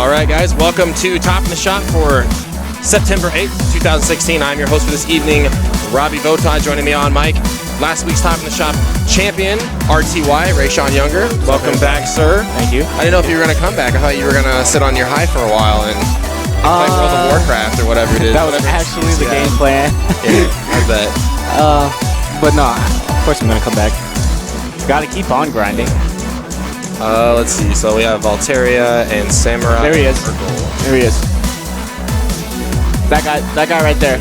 All right, guys, welcome to Top in the Shop for September 8th, 2016. I'm your host for this evening, Robbie Vota, joining me on mic. Last week's Top in the Shop champion, RTY, Rayshawn Younger. Welcome back, sir. Thank you. I didn't know if you were going to come back. I thought you were going to sit on your high for a while and play World of Warcraft or whatever it is. That was actually the game plan. Yeah, I bet. But no, of course I'm going to come back. Got to keep on grinding. Let's see. So we have Valteria and Samurai. There he is. There he is. That guy right there.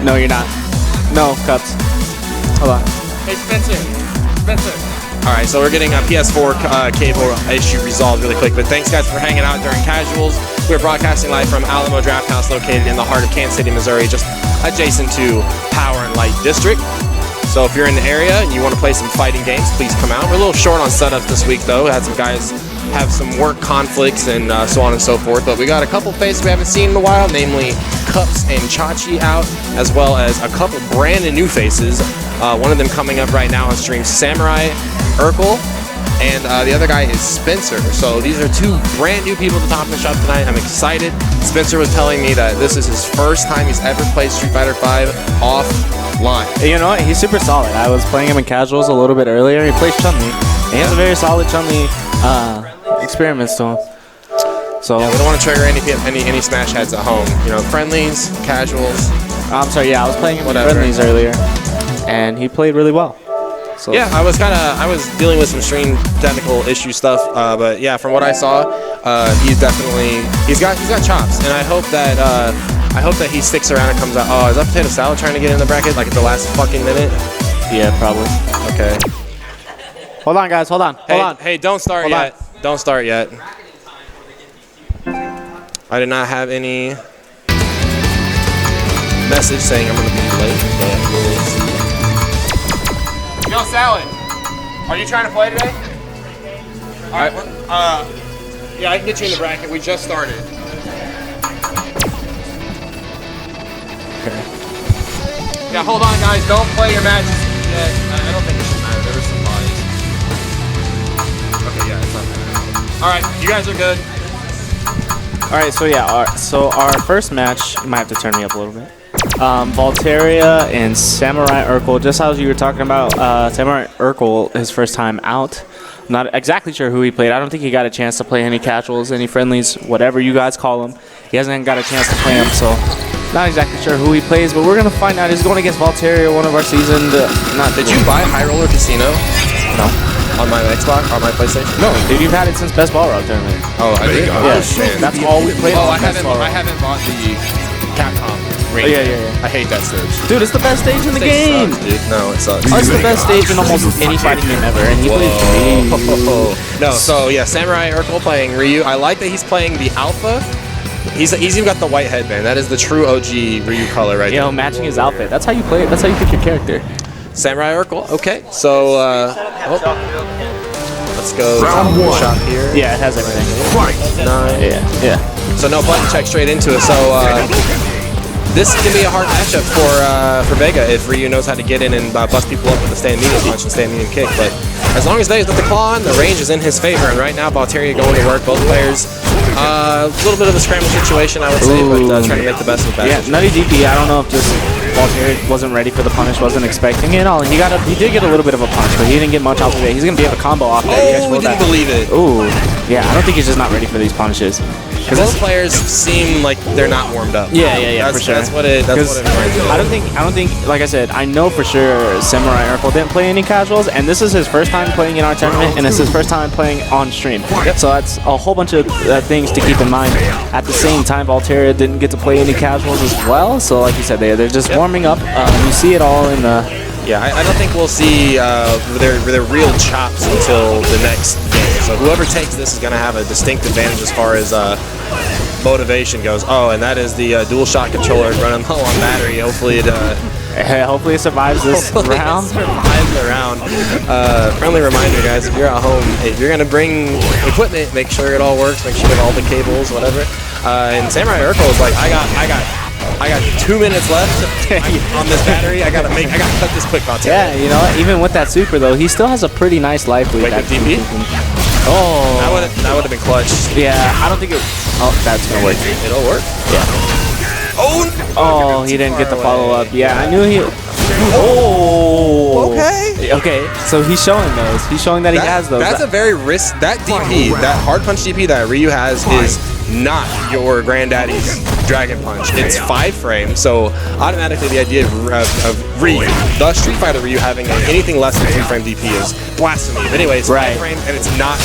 No, you're not. No, Cups. Hold on. Hey, Spencer. All right, so we're getting a PS4 cable issue resolved really quick, but thanks, guys, for hanging out during casuals. We're broadcasting live from Alamo Draft House, located in the heart of Kansas City, Missouri, just adjacent to Power and Light District. So if you're in the area and you want to play some fighting games, please come out. We're a little short on setup this week, though. We had some guys have some work conflicts and so on and so forth, but we got a couple faces we haven't seen in a while, namely Cups and Chachi out, as well as a couple brand new faces. One of them coming up right now on stream, Samurai Urkel, and the other guy is Spencer. So these are two brand new people at the Top of the Shop tonight. I'm excited. Spencer was telling me that this is his first time he's ever played Street Fighter V offline. You know what? He's super solid. I was playing him in casuals a little bit earlier. He plays Chun-Li. He has a very solid Chun-Li experiments to him. So yeah, we don't want to trigger any smash heads at home. You know, friendlies, casuals. I'm sorry. Yeah, I was playing him in friendlies earlier, and he played really well. So yeah, I was dealing with some stream technical issue stuff, but yeah, from what I saw, he's got chops, and I hope that he sticks around and comes out. Oh, is that Potato Salad trying to get in the bracket like at the last fucking minute? Yeah, probably. Okay. Hold on, guys. Hold on. Hey, don't start yet. Don't start yet. I did not have any message saying I'm gonna be late, but we'll see. Yo, Salad, are you trying to play today? All right. Yeah, I can get you in the bracket. We just started. Okay. Yeah, hold on, guys. Don't play your matches yet. I don't think it should matter. There was some bodies. Okay, yeah, it's not bad. All right, you guys are good. All right, so yeah, our first match, you might have to turn me up a little bit. Valteria and Samurai Urkel, just as you were talking about, Samurai Urkel, his first time out. Not exactly sure who he played. I don't think he got a chance to play any casuals, any friendlies, whatever you guys call them. He hasn't got a chance to play them, so not exactly sure who he plays, but we're going to find out. He's going against Valteria, one of our seasoned... Did you buy High Roller Casino? No. On my Xbox? On my PlayStation? No, dude, you've had it since Best Ball Rock Tournament. Oh, I did? Yeah, that's all we played on I haven't bought the Capcom ring. Yeah. I hate that stage. Dude, it's the best stage in the game. Sucks, dude. No, it sucks. It's the best stage in almost any fighting game ever, and he plays Ryu. No, so yeah, Samurai Urkel playing Ryu. I like that he's playing the Alpha. He's even got the white headband. That is the true OG Ryu color right there. Yo, matching his outfit. That's how you play it. That's how you pick your character. Samurai Urkel. Okay, so let's go Round one. shop here. Yeah, it has everything. 9. Yeah. So no button check straight into it. So this can be a hard matchup for Vega if Ryu knows how to get in and bust people up with a stand medium punch and stand medium kick. But as long as Vega's got the claw on, the range is in his favor. And right now, Valteria going to work. Both players, a little bit of a scramble situation, I would say, but trying to make the best of it. Yeah, Nutty DP, I don't know if just Valteria wasn't ready for the punish, wasn't expecting it. He did get a little bit of a punch, but he didn't get much off of it. He's going to be able to combo off that. Oh, we didn't believe it. Ooh, yeah, I don't think he's just not ready for these punishes. Both players seem like they're not warmed up. Yeah, for sure. That's what it is. I don't think, like I said, I know for sure Samurai Urkel didn't play any casuals, and this is his first time playing in our tournament, and it's his first time playing on stream. So that's a whole bunch of things to keep in mind. At the same time, Valteria didn't get to play any casuals as well, so like you said, they're just warming up. You see it all in the... Yeah, I don't think we'll see their real chops until the next game. So whoever takes this is going to have a distinct advantage as far as motivation goes. Oh, and that is the DualShock controller running low on battery. Hopefully it survives this round. Survives the round. Friendly reminder, guys, if you're at home, if you're going to bring equipment, make sure it all works, make sure you have all the cables, whatever. And Samurai Urkel is like, I got I got 2 minutes left on this battery. I gotta cut this quick, Valtteri. Yeah, you know what? Even with that super though, he still has a pretty nice life lead. Wake up DP? Oh, That would have been clutch. yeah. I don't think it. Oh, that's gonna work. It'll work. Yeah. Oh, he didn't get the follow up. Yeah, I knew he. Oh. Okay. Okay. So he's showing those. He's showing that he has those. That's a very risk. That DP, that hard punch DP that Ryu has is not your granddaddy's Dragon Punch. It's 5 frames, so automatically the idea of Ryu, the Street Fighter Ryu, having anything less than 3 frame DP is blasphemy. But anyways, 5 frames and it's not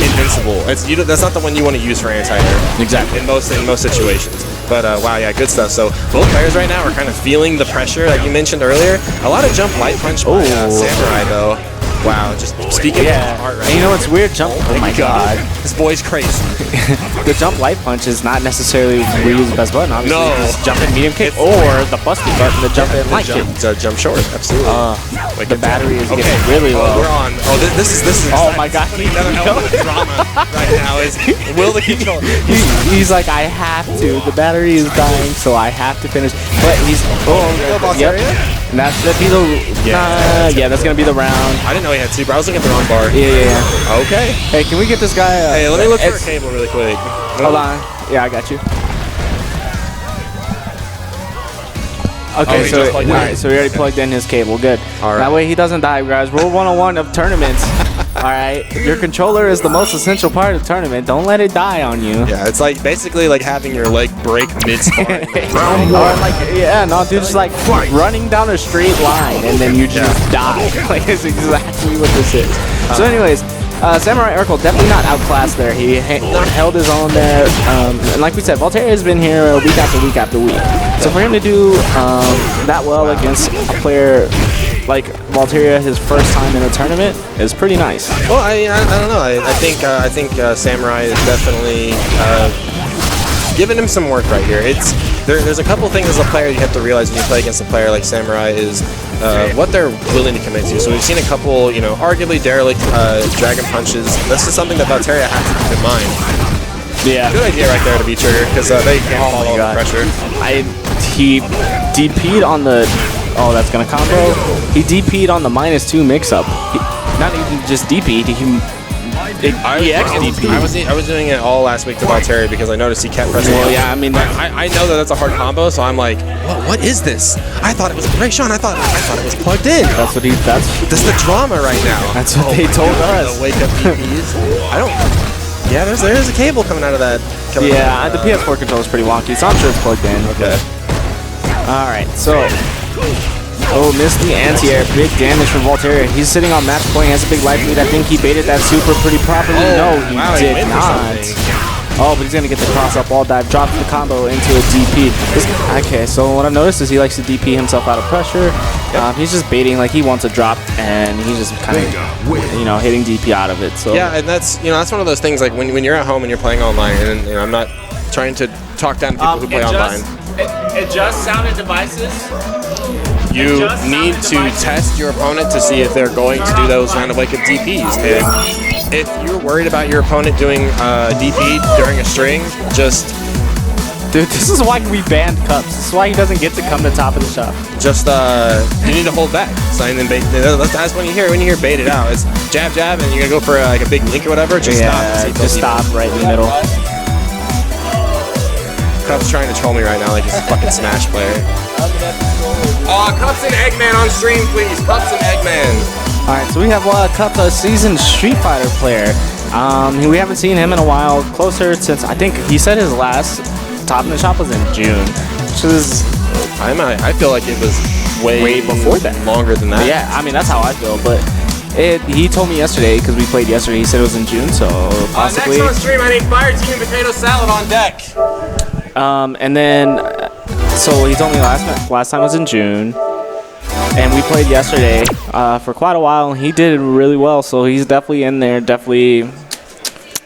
invincible. That's not the one you want to use for anti-air. Exactly. In most situations. But wow, yeah, good stuff. So both players right now are kind of feeling the pressure that you mentioned earlier. A lot of jump light punch by Samurai though. Wow, just speaking of heart right and you know what's weird? Jump. Oh my god. This boy's crazy. The jump light punch is not necessarily Ryu's best button. Obviously, No. just jump in medium kick or the busting button to jump in light kick. Jump short, absolutely. The battery is getting really low. We're on. Oh, this is. Oh my god. Another element of drama right now is will the controller. He's like, I have to. The battery is dying, so I have to finish. But he's And that's gonna be the that's gonna be the round. I didn't know he had super. I was looking at the wrong bar. Yeah. Okay. Hey, can we get this guy? Hey, let me look for a cable really quick. Hold on. Yeah, I got you. Okay, so we already plugged in his cable. Good. All right. That way he doesn't die, guys. Rule 101 of tournaments. All right, your controller is the most essential part of the tournament. Don't let it die on you. Yeah, it's like basically like having your leg break mid-spine. Or like, dude, just like running down a straight line and then you just die. Like, it's exactly what this is. So anyways, Samurai Urkel definitely not outclassed there. He held his own there. And like we said, Valtteri has been here week after week after week. So for him to do that well against a player like Valtteri, his first time in a tournament, is pretty nice. Well, I don't know. I think Samurai is definitely giving him some work right here. There's a couple things as a player you have to realize when you play against a player like Samurai is what they're willing to commit to. So we've seen a couple, arguably derelict Dragon Punches. This is something that Valtteri has to keep in mind. Yeah. Good idea right there to be triggered because they can't follow the pressure. He DP'd on the. Oh, that's gonna combo. He DP'd on the -2 mix-up. Not even just DP'd. I was doing it all last week to Valtteri because I noticed he kept pressing. Well, yeah, I mean, I know that that's a hard combo, so I'm like, what is this? I thought it was Ray Sean. I thought it was plugged in. That's what This is the drama right now. That's what they told us. The wake up DPs. I don't. Yeah, there's a cable coming out of that. The PS4 controller is pretty wonky, so I'm sure it's plugged in. Okay. All right, so. Oh, missed the anti-air. Big damage from Valtteri. He's sitting on match point. He has a big life lead. I think he baited that super pretty properly. No, he did not. Oh, but he's going to get the cross-up wall dive. Drops the combo into a DP. Okay, so what I've noticed is he likes to DP himself out of pressure. He's just baiting like he wants a drop, and he's just kind of, hitting DP out of it. So yeah, and that's one of those things like when you're at home and you're playing online, and I'm not trying to talk down to people who play online. Adjust sounded devices. You need to test your opponent to see if they're going to do those kind of wake up DPs. And if you're worried about your opponent doing DP during a string, just... Dude, this is why we banned Cups. This is why he doesn't get to come to top of the shop. Just, you need to hold back. So, and then that's when you hear bait it out. It's jab, jab, and you're going to go for like a big link or whatever. Just stop. Just stop right in the middle. Cups trying to troll me right now like he's a fucking Smash player. Cups and Eggman on stream, please. Cups and Eggman. All right, so we have Cups, a seasoned Street Fighter player. We haven't seen him in a while. Closer since I think he said his last top in the shop was in June, which is. I feel like it was way before that, longer than that. Yeah, I mean that's how I feel, but. He told me yesterday because we played yesterday. He said it was in June, so possibly. Next on stream, I need fire team and potato salad on deck. And then, so he told me last time was in June, and we played yesterday for quite a while, and he did really well. So he's definitely in there, definitely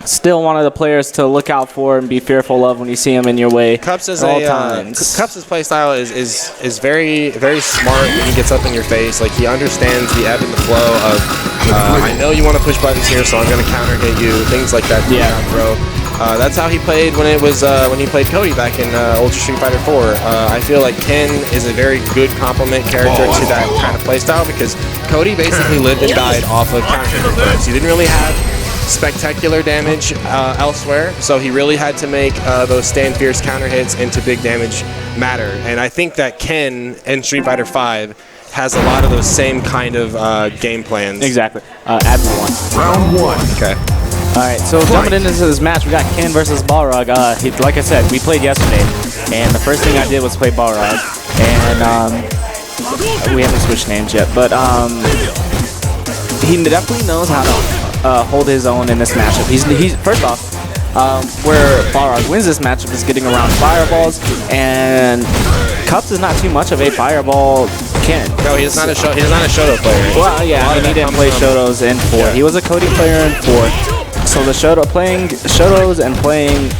still one of the players to look out for and be fearful of when you see him in your way. Cups is all times. Cups' play style is very, very smart when he gets up in your face. Like he understands the ebb and the flow of I know you want to push buttons here, so I'm going to counter hit you. Things like that. Yeah, bro. That's how he played when he played Cody back in Ultra Street Fighter 4. I feel like Ken is a very good complement character to that kind of playstyle because Cody basically lived and died off of counter hits. He didn't really have spectacular damage elsewhere, so he really had to make those stand fierce counter hits into big damage matter. And I think that Ken in Street Fighter 5 has a lot of those same kind of game plans. Exactly. Add one. Round 1. Okay. All right, so jumping into this match, we got Ken versus Balrog. Like I said, we played yesterday, and the first thing I did was play Balrog, and we haven't switched names yet, but he definitely knows how to hold his own in this matchup. He's first off, where Balrog wins this matchup is getting around fireballs, and Cups is not too much of a fireball Ken. No, he's not a Shoto player. Well, yeah, I mean, he didn't play Shotos in 4. Yeah. He was a Cody player in 4. So the playing Shotos and playing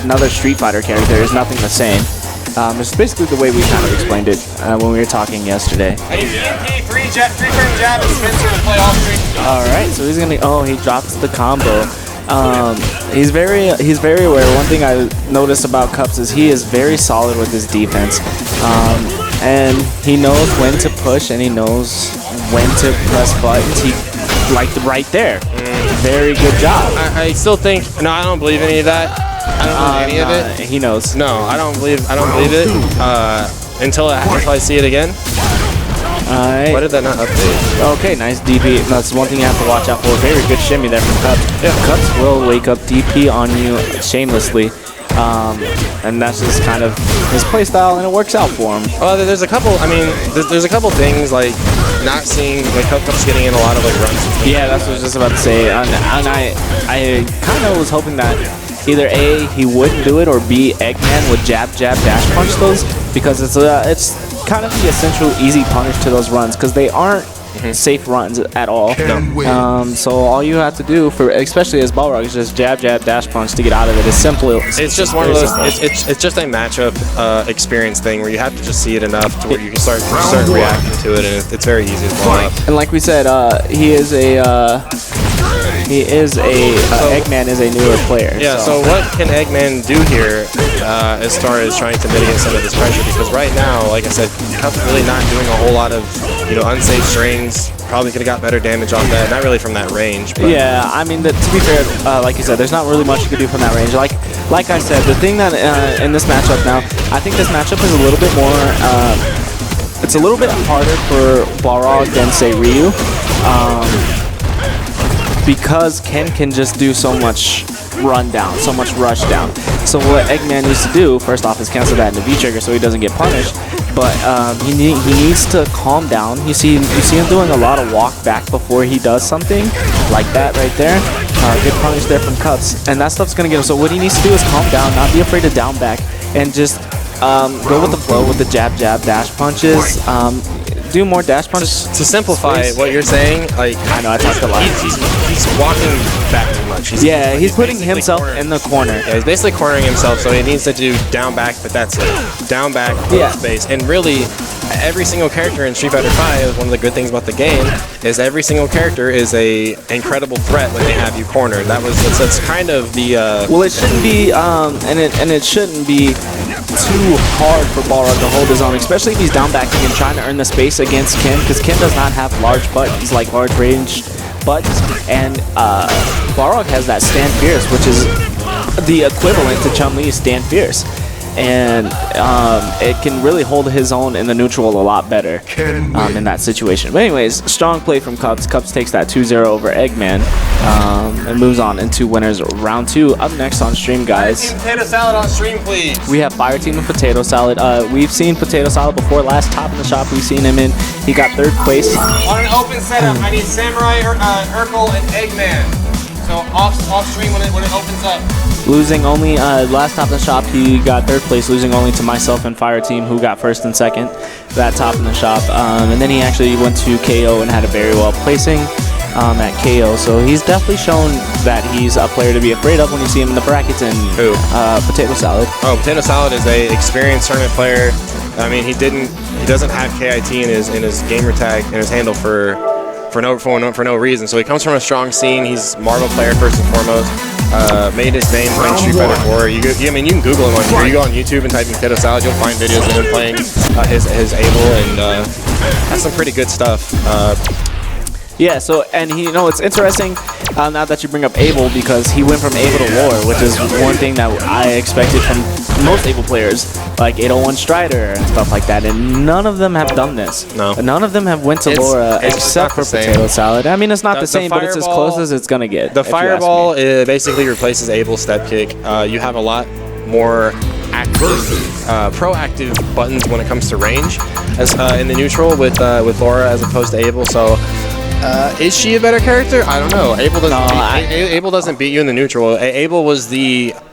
another Street Fighter character is nothing the same. It's basically the way we kind of explained it when we were talking yesterday. Three-frame jab and Spencer to play off street. All right, so he's gonna. Oh, he drops the combo. He's very aware. One thing I noticed about Cups is he is very solid with his defense, and he knows when to push and he knows when to press buttons. He right there. Very good job. I still think I don't believe any of that. I don't believe any of it. He knows. No, I don't believe it until I see it again. Alright. Why did that not update? Okay, nice DP. That's one thing you have to watch out for. Very good shimmy there from Cups. Yeah. Cups will wake up DP on you shamelessly. And that's just kind of his playstyle, and it works out for him. Well, there's a couple. I mean, there's a couple things like not seeing like Cups getting in a lot of like runs. Yeah, that's what I was just about to say. And I kind of was hoping that either A, he wouldn't do it, or B, Eggman would jab, dash punch those, because it's kind of the essential easy punish to those runs, because they aren't safe runs at all. So all you have to do, especially as Balrog, is just jab, dash punch to get out of it. It's simple. It's just one of those. It's just a matchup experience thing where you have to just see it enough to where you can start reacting to it, and it's very easy to blow up. And like we said, Eggman is a newer player. Yeah, so what can Eggman do here as far as trying to mitigate some of this pressure? Because right now, like I said, Cup's really not doing a whole lot of unsafe strings. Probably could have got better damage off that. Not really from that range. But. Yeah, I mean, to be fair, like you said, there's not really much you can do from that range. Like I said, the thing that in this matchup now, I think this matchup is a little bit more. It's a little bit harder for Balrog than say Ryu. Because Ken can just do so much run down, so much rush down. So what Eggman needs to do, first off, is cancel that into V-trigger so he doesn't get punished. But he needs to calm down. You see him doing a lot of walk back before he does something like that right there. Good punish there from Cups, and that stuff's gonna get him. So what he needs to do is calm down, not be afraid to down back, and just go with the flow with the jab, dash punches. Do more dash punches. To simplify what you're saying, like I know I talked a lot. He's walking back too much. He's putting himself in the corner. Yeah, he's basically cornering himself, so he needs to do down back, but that's it. Down back, space. And really, every single character in Street Fighter 5, one of the good things about the game, is every single character is a incredible threat when they have you cornered. That's kind of the... Well, it shouldn't be, and it shouldn't be too hard for Balrog to hold his own, especially if he's down backing and trying to earn the space against Ken, because Ken does not have large buttons, like large range buttons, and Balrog has that Stand Fierce, which is the equivalent to Chun-Li's Stand Fierce. And it can really hold his own in the neutral a lot better in that situation. But anyways, strong play from Cups. Cups takes that 2-0 over Eggman and moves on into winners round 2. Up next on stream, guys. Potato salad on stream, please. We have Fire Team and Potato Salad. We've seen Potato Salad before. Last top in the shop we've seen him in. He got 3rd place. On an open setup, I need Samurai, Urkel, and Eggman. So off stream when it opens up. Losing only, last top in the shop, he got 3rd place, losing only to myself and Fire Team, who got 1st and 2nd, that top in the shop. And then he actually went to KO and had a very well placing at KO. So he's definitely shown that he's a player to be afraid of when you see him in the brackets. And who? Potato Salad. Oh, Potato Salad is a experienced tournament player. I mean, he doesn't have KIT in his gamer tag in his handle for no reason. So he comes from a strong scene. He's Marvel player first and foremost. made his name playing Street Fighter 4. I mean, you can Google him on here. You go on YouTube and type in Potato Salad, you'll find videos of him playing his Abel, and has some pretty good stuff. Yeah, so, and he, it's interesting now that you bring up Abel, because he went from Abel to Lore, which is one thing that I expected from most Abel players, like 801 Strider and stuff like that, and none of them have done this. No. None of them have went to Laura except for Potato Salad. I mean, it's not the same, but it's as close as it's going to get. The Fireball basically replaces Abel's step kick. You have a lot more proactive buttons when it comes to range as in the neutral with Laura as opposed to Abel. So is she a better character? I don't know. Abel doesn't beat you in the neutral. Abel was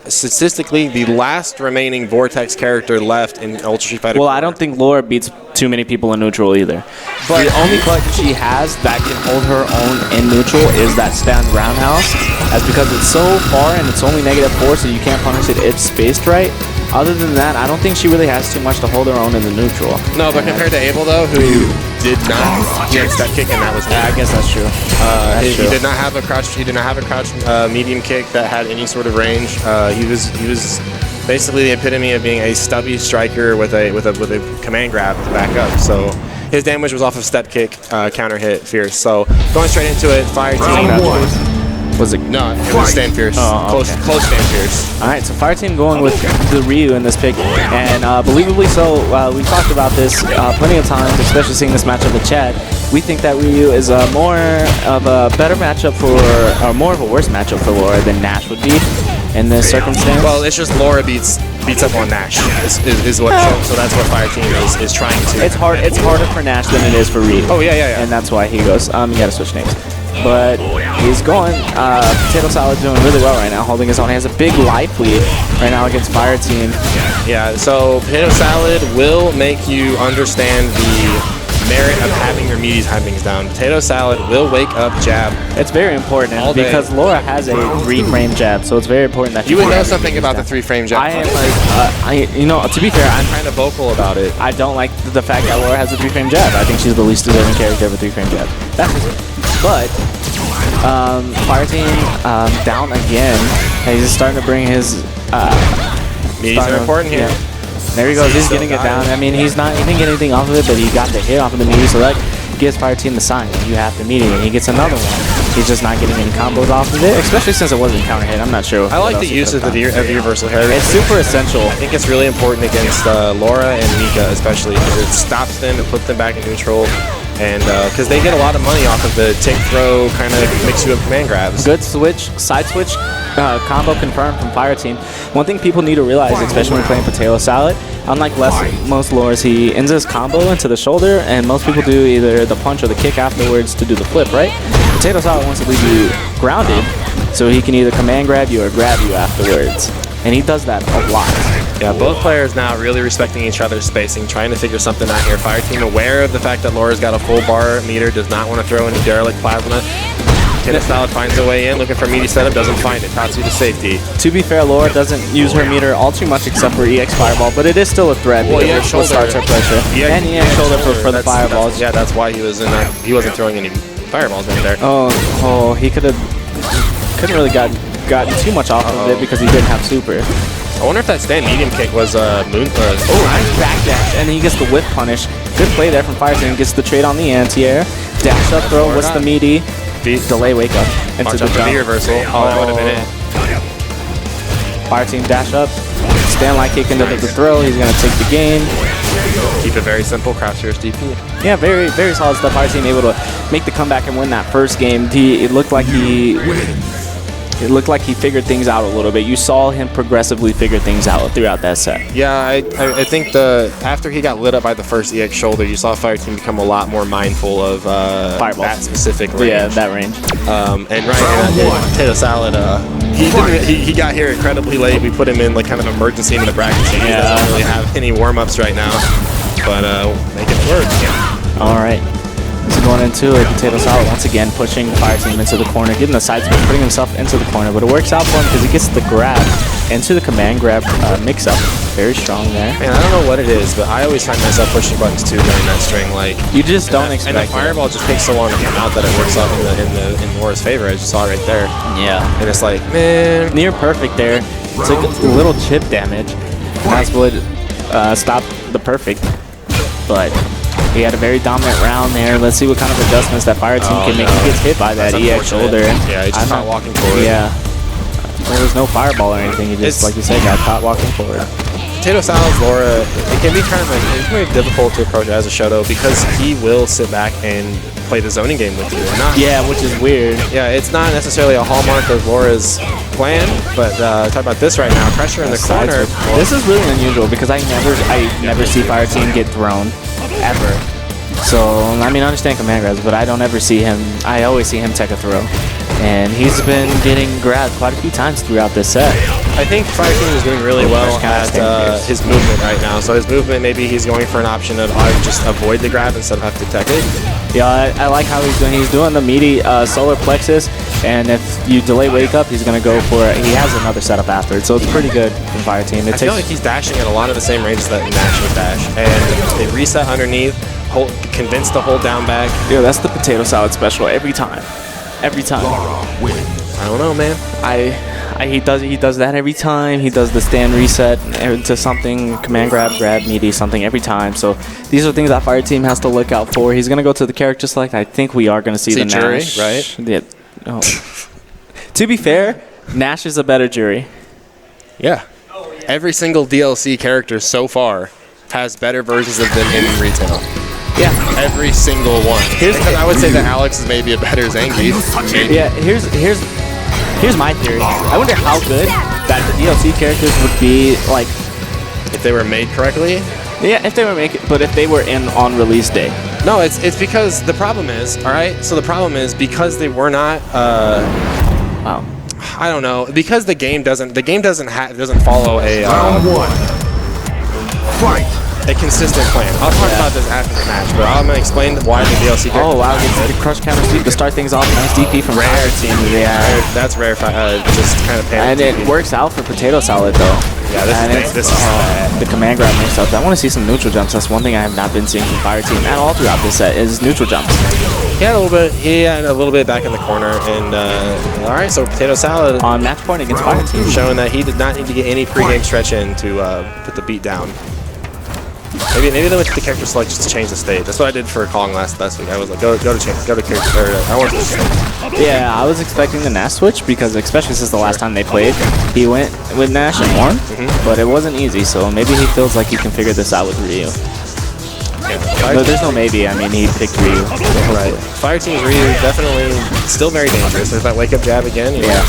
statistically the last remaining Vortex character left in Ultra Street Fighter. Well, I don't think Laura beats too many people in neutral either. But the only collector she has that can hold her own in neutral is that stand roundhouse. That's because it's so far and it's only -4, so you can't punish it. It's spaced right. Other than that, I don't think she really has too much to hold her own in the neutral. No, but compared to Abel, though, who did not get step kick, and that was I guess that's true. He did not have a crouch. He did not have a crouch medium kick that had any sort of range. He was basically the epitome of being a stubby striker with a command grab to back up. So his damage was off of step kick, counter hit, fierce. So going straight into it, Fire Team. Was it? No, it was Stand Fierce. Oh, okay. Close Stand Fierce. All right, so Fire Team going with the Ryu in this pick, and believably so, we talked about this plenty of times, especially seeing this matchup with Chad. We think that Ryu is more of a better matchup or more of a worse matchup for Laura than Nash would be in this circumstance. Well, it's just Laura beats up on Nash is what so that's what Fire Team is trying to. It's harder for Nash than it is for Ryu. Oh yeah. And that's why he goes. You gotta switch names. But he's going. Potato Salad doing really well right now, holding his own. He has a big life lead right now against Fire Team. Yeah, so Potato Salad will make you understand the merit of having your meaties timings down. Potato Salad will wake up jab. It's very important because Laura has a 3-frame jab, so it's very important that you would know something about the 3-frame jab. I am like, to be fair, I'm kind of vocal about it. I don't like the fact that Laura has a 3-frame jab. I think she's the least deserving character of a 3-frame jab. That's just it. But Fire Team down again. He's just starting to bring his meaties are important here. Yeah. There he goes. He's getting it down. I mean, he didn't get anything off of it, but he got the hit off of the meaty, so that gives Fire Team the sign. You have to meet it, and he gets another one. He's just not getting any combos off of it, especially since it wasn't counter hit. I'm not sure. I like the use of the universal hair. It's super essential. I think it's really important against Laura and Mika, especially because it stops them and puts them back in neutral. And because they get a lot of money off of the take throw kind of mix you up command grabs. Good switch, side switch, combo confirmed from Fire Team. One thing people need to realize, especially when playing Potato Salad, unlike most lures, he ends his combo into the shoulder, and most people do either the punch or the kick afterwards to do the flip, right? Potato Salad wants to leave you grounded, so he can either command grab you or grab you afterwards. And he does that a lot. Yeah, both players now really respecting each other's spacing, trying to figure something out here. Fire Team aware of the fact that Laura's got a full bar meter, does not want to throw any derelict plasma. Potato Salad finds a way in, looking for meaty setup, doesn't find it. Tatsu to safety. To be fair, Laura doesn't use her meter all too much except for EX Fireball, but it is still a threat because it starts her pressure. And EX shoulder for the fireballs. Yeah, that's why he was in that. He wasn't throwing any fireballs right there. Oh, he couldn't really gotten too much off of it because he didn't have super. I wonder if that stand medium kick was moon. Nice back dash, and he gets the whip punish. Good play there from Fire Team. Gets the trade on the anti-air. Dash up throw. What's the meaty? Delay wake up into the jump. Reversal. Oh, that would have been it. Fire Team dash up. Stand light kick into the throw. He's gonna take the game. Keep it very simple. Crouch here, DP. Yeah, very very solid stuff. Fire Team able to make the comeback and win that first game. It looked like he figured things out a little bit. You saw him progressively figure things out throughout that set. Yeah, I think after he got lit up by the first EX shoulder, you saw Fire Team become a lot more mindful of that specific range. Yeah, that range. And Potato Salad, he got here incredibly late. We put him in like kind of emergency in the bracket. So he doesn't really have any warm-ups right now, but making it work. Yeah. All right. So going into it, Potato Salad once again pushing Fire Team into the corner, getting the side spin, putting himself into the corner, but it works out for him because he gets the grab into the command grab mix-up. Very strong there. Man, I don't know what it is, but I always find myself pushing buttons too during that string. Like you just don't expect. And the fireball just takes so long to come out that it works out in Laura's favor. As you saw right there. Yeah. And it's like, man, near perfect there. Took a little chip damage. And that's what stopped the perfect. But he had a very dominant round there. Let's see what kind of adjustments that fire team can make. He gets hit by that EX shoulder. Yeah, he just caught walking forward. Yeah. There was no fireball or anything. He just, like you said, got caught walking forward. Potato Salad's Laura, it can be kind of like, it's very difficult to approach as a Shoto because he will sit back and play the zoning game with you. Yeah, which is weird. Yeah, it's not necessarily a hallmark of Laura's plan, but talk about this right now. Pressure in the corner. This is really unusual because I never see fire team get thrown, ever. So, I mean, I understand command grabs, but I don't ever see him, I always see him take a throw. And he's been getting grabbed quite a few times throughout this set. I think Fire Team is doing really well at his movement right now. So his movement, maybe he's going for an option of just avoid the grab instead of have to detect it. Yeah, I like how he's doing. He's doing the meaty solar plexus, and if you delay wake up, he's going to go for it. He has another setup after it, so it's pretty good from Fire Team. I feel like he's dashing at a lot of the same ranges that Nash would dash. And they reset underneath, convince to hold down back. Yeah, that's the Potato Salad special every time. Every time. I don't know, man. He does that every time. He does the stand reset to something, command grab, meaty, something every time. So these are things that Fire Team has to look out for. He's gonna go to the character select. I think we are gonna see the jury, Nash. right? Yeah. Oh. To be fair, Nash is a better jury. Yeah. Every single DLC character so has better versions of them in retail. Yeah, every single one. I would say that Alex is maybe a better Zangief. Yeah, here's my theory. I wonder how good that the DLC characters would be, like, if they were made correctly. Yeah, if they were but if they were on release day. No, it's because the problem is, all right. So the problem is because they were not. Wow. I don't know, because the game doesn't follow a. Round one. Fight. A consistent plan. I'll talk about this after the match, but I'm gonna explain why the DLC. Oh wow, gets the crush counter sweep to start things off. Nice DP from Fire Team. Yeah, that's rare. Just kind of panic. And it works out for Potato Salad though. Yeah, this is the command grab mix up. I want to see some neutral jumps. That's one thing I have not been seeing from Fire Team at all throughout this set is neutral jumps. He had a little bit back in the corner, and all right. So Potato Salad on match point against Fire Team, showing that he did not need to get any pregame stretch in to put the beat down. Maybe they went to the character select just to change the stage. That's what I did for Kong last week. I was like, go to character. I want to. Yeah, I was expecting the Nash switch because especially since the last time they played, he went with Nash and won, but it wasn't easy. So maybe he feels like he can figure this out with Ryu. No, there's no maybe. I mean, he picked Ryu. Right. Fire Team's Ryu definitely still very dangerous. There's that wake up jab again. Yeah.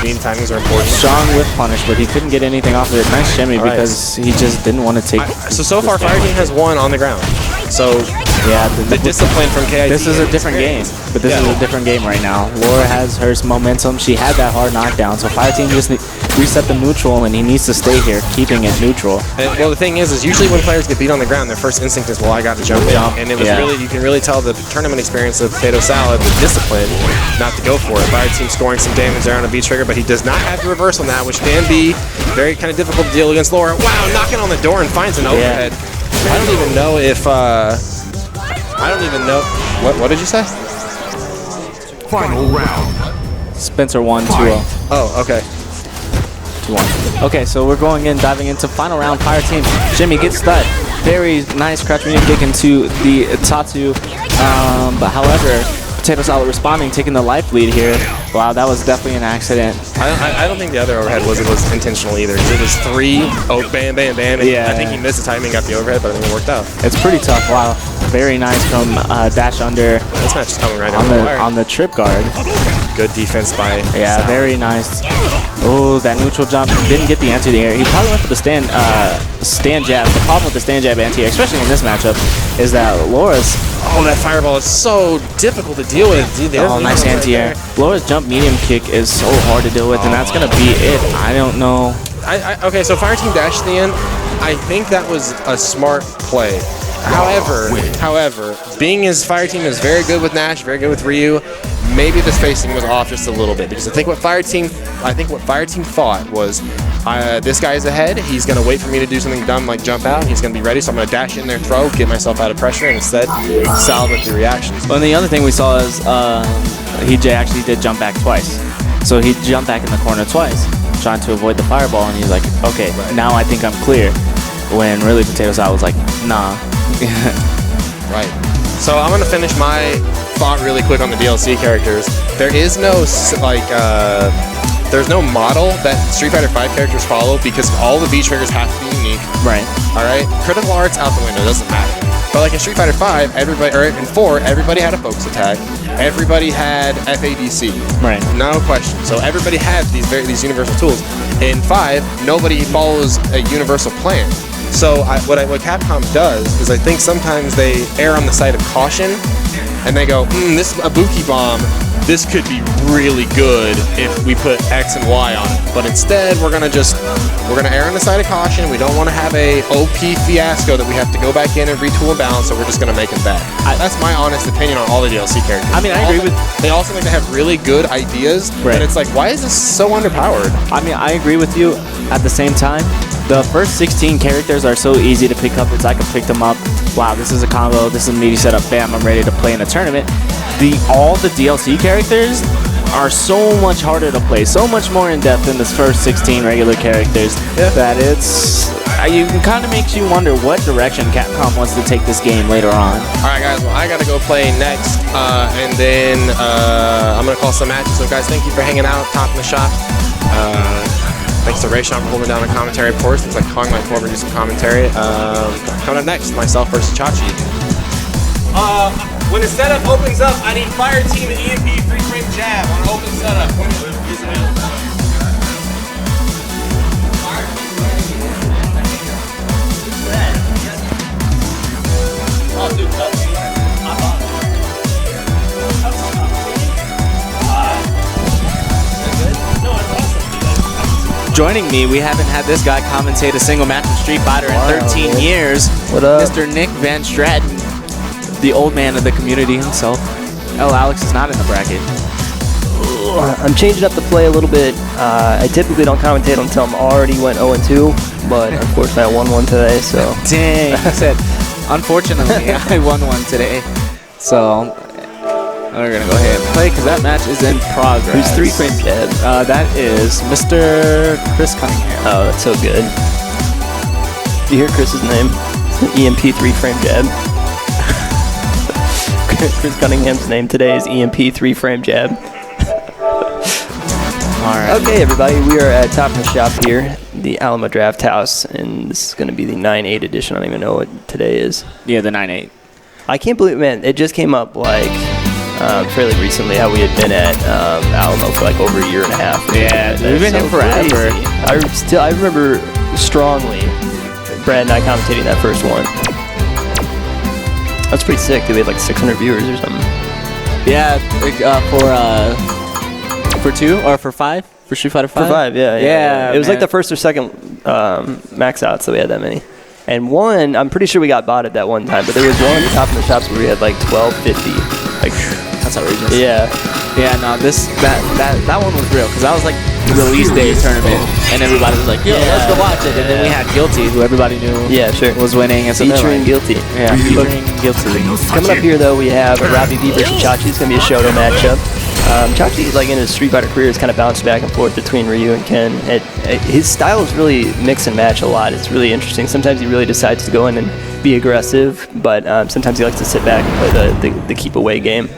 Mean timings are important. Strong with punish, but he couldn't get anything off of it. Nice shimmy because he just didn't want to take. So far, Fire Team has won on the ground. So yeah, the discipline from KIT. This is a different game, but this is a different game right now. Laura has her momentum. She had that hard knockdown, so Fire Team just reset the neutral, and he needs to stay here, keeping it neutral. And, well, the thing is usually when players get beat on the ground, their first instinct is, well, I got to jump in. And it was you can really tell the tournament experience of Potato Salad, the discipline not to go for it. Fire Team scoring some damage there on a B trigger, but he does not have the reverse on that, which can be very kind of difficult to deal against Laura. Wow, knocking on the door and finds an overhead. I don't even know if what did you say? Final round. Spencer 1-2-0. Oh, okay. 2-1. Okay, so we're diving into final round. Fire Team. Jimmy gets that very nice crouch medium kick into the Tatsu, but however, Potato Salad responding, taking the life lead here. Wow, that was definitely an accident. I don't think the other overhead was intentional either. It was 3, bam, bam, bam. Yeah. I think he missed the timing, got the overhead, but I think it worked out. It's pretty tough. Wow, very nice from dash under. This match is coming right on the trip guard. Good defense by Sal. Very nice. Oh, that neutral jump didn't get the anti-air. He probably went for the stand jab. The problem with the stand jab anti-air, especially in this matchup, is that Laura's. Oh, that fireball is so difficult to deal with. Dude, nice anti-air. Laura's jump medium kick is so hard to deal with, and that's gonna be it. I don't know. Okay, so Fire Team dashed the end. I think that was a smart play. However, being as Fire Team is very good with Nash, very good with Ryu, maybe the spacing was off just a little bit because I think what Fire Team thought was This guy's ahead. He's going to wait for me to do something dumb like jump out. He's going to be ready, so I'm going to dash in there, throw, get myself out of pressure, and instead salad with the reactions. Well, and the other thing we saw is he actually did jump back twice. So he jumped back in the corner twice, trying to avoid the fireball, and he's like, okay, now I think I'm clear. When really Potato Salad was like, nah. Right. So I'm going to finish my thought really quick on the DLC characters. There is no, there's no model that Street Fighter V characters follow because all the V triggers have to be unique. Right. All right. Critical arts out the window, doesn't matter. But like in Street Fighter V, everybody, or in 4, everybody had a focus attack. Everybody had FADC. Right. No question. So everybody had these universal tools. In 5, nobody follows a universal plan. So what Capcom does is I think sometimes they err on the side of caution, and they go, this Ibuki bomb, this could be really good if we put X and Y on it. But instead, we're gonna err on the side of caution. We don't want to have a OP fiasco that we have to go back in and retool and balance. So we're just gonna make them bad. That's my honest opinion on all the DLC characters. I mean, I agree with. They also like to have really good ideas, Right. but it's like, why is this so underpowered? I mean, I agree with you. At the same time, the first 16 characters are so easy to pick up. It's I can pick them up. Wow, this is a combo. This is a meaty setup. Bam, I'm ready to play in a tournament. All the DLC characters are so much harder to play, so much more in depth than the first 16 regular characters that it kind of makes you wonder what direction Capcom wants to take this game later on. All right, guys. Well, I gotta go play next, and then I'm gonna call some matches. So, guys, thank you for hanging out, topping the shop. Thanks to Rayshawn for holding down the commentary, of course. It's like calling my former do some commentary. Coming up next, myself versus Chachi. When the setup opens up, I need Fire Team and EMP 3-frame jab on open setup. Joining me, we haven't had this guy commentate a single match in Street Fighter in 13 years. What up? Mr. Nick Van Stratton, the old man of the community himself. Oh, Alex is not in the bracket. I'm changing up the play a little bit. I typically don't commentate until I'm already went 0-2, but unfortunately I won one today, so. Dang, I said, unfortunately, I won one today. So, we're going to go ahead and play because that match is in progress. Who's 3-frame jab? That is Mr. Chris Cunningham. Oh, that's so good. Do you hear Chris's name? EMP 3-frame jab. Chris Cunningham's name today is EMP 3-frame jab. Alright. Okay, everybody, we are at Top of the Shop here, the Alamo Draft House, and this is going to be the 9/8 edition. I don't even know what today is. Yeah, the 9/8. I can't believe, man, it just came up like fairly recently how we had been at Alamo for like over a year and a half. Yeah, we've been here forever. I remember strongly Brad and I commentating that first one. That's pretty sick. We had like 600 viewers or something. Yeah, for 2 or for 5? For Street Fighter 5? For 5, yeah. It was man. like the first or second max outs that we had that many. And one, I'm pretty sure we got botted that one time, but there was one Top of the Shops where we had like 1250. Like, that's outrageous. Yeah. Yeah, no, that one was real because that was like the release day tournament, and everybody was like, "Yo, let's go watch it." And then we had Guilty, who everybody knew, was winning, and so featuring Guilty. Yeah, featuring Guilty. Coming up here though, we have Robbie V versus Chachi. It's gonna be a Shoto matchup. Chachi, like in his Street Fighter career, has kind of bounced back and forth between Ryu and Ken. His style is really mix and match a lot. It's really interesting. Sometimes he really decides to go in and be aggressive, but sometimes he likes to sit back and play the keep away game.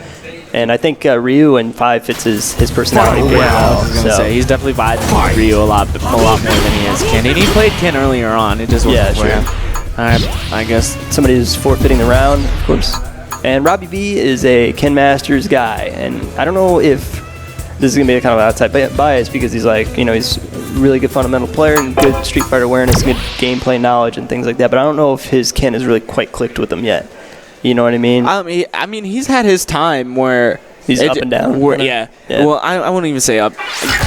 And I think Ryu in 5 fits his personality pretty well. I was gonna say he's definitely vibing with Ryu a lot more than he is Ken. And he played Ken earlier on. It just wasn't for him. I guess somebody who's forfeiting the round, of course. And Robbie V is a Ken Masters guy, and I don't know if this is gonna be a kind of outside bias because he's like, you know, he's a really good fundamental player and good Street Fighter awareness, good gameplay knowledge, and things like that. But I don't know if his Ken has really quite clicked with him yet. You know what I mean? I mean, he's had his time where he's up and down. Yeah. Well, I wouldn't even say up.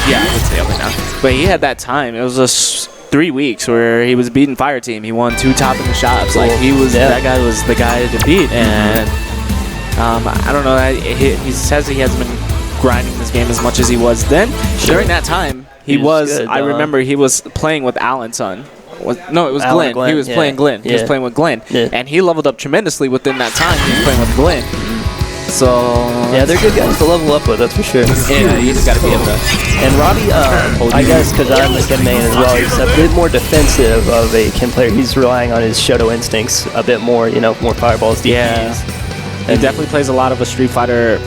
Yeah, I would say up and down. But he had that time. It was just 3 weeks where he was beating Fire Team. He won 2 Top in the Shops. Cool. Like that guy was the guy to beat. And I don't know. He says he hasn't been grinding this game as much as he was then. During that time, He was. good, I remember he was playing with Alan's son. No, it was Alan Glenn. He was playing Glenn. He was playing with Glenn. Yeah. And he leveled up tremendously within that time. He was playing with Glenn. So Yeah, they're good guys to level up with, that's for sure. yeah, you just got to be able to. And Robbie, I guess because I'm a Ken main as well, he's a bit more defensive of a Ken player. He's relying on his Shoto instincts a bit more, more fireballs, DPs. Yeah. He definitely plays a lot of a Street Fighter,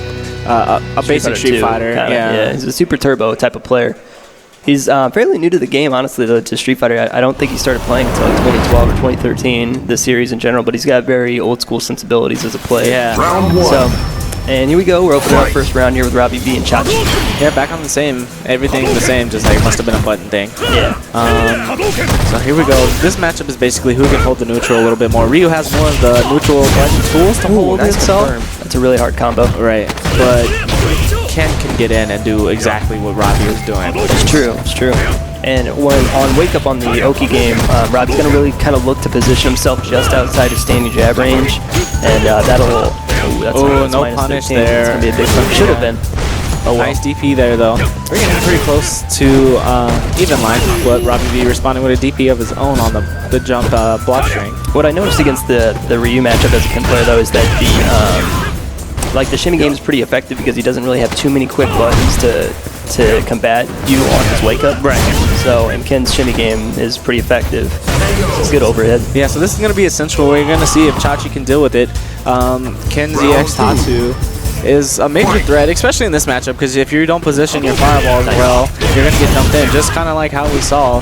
a basic Street 2, Fighter. kinda, Yeah. He's a super turbo type of player. He's fairly new to the game, honestly, though, to Street Fighter. I don't think he started playing until like 2012 or 2013, the series in general, but he's got very old school sensibilities as a player. Yeah. Round 1. So, and here we go. We're opening up first round here with Robbie V and Chachi. Yeah, back on the same. Everything the same, just like it must have been a button thing. Yeah. So here we go. This matchup is basically who can hold the neutral a little bit more. Ryu has more of the neutral tools to hold nice himself. confirm. That's a really hard combo. Right, but Ken can get in and do exactly what Robbie is doing. It's true. It's true. And when on Wake Up on the Oki game, Robbie's going to really kind of look to position himself just outside of standing jab range, and that'll. That's no minus punish 13. there. It's going to be a big punish. Should have been. Oh, well. Nice DP there, though. We're getting pretty close to even line, but Robbie V responding with a DP of his own on the jump block string. What I noticed against the Ryu matchup as a Ken player, though, is that the shimmy game is pretty effective because he doesn't really have too many quick buttons to combat you on his Wake Up. Right. So, and Ken's shimmy game is pretty effective. It's good overhead. Yeah, so this is going to be essential. We're going to see if Chachi can deal with it. Ken's EX Tatsu is a major threat, especially in this matchup, because if you don't position your fireballs well, you're going to get dumped in, just kind of like how we saw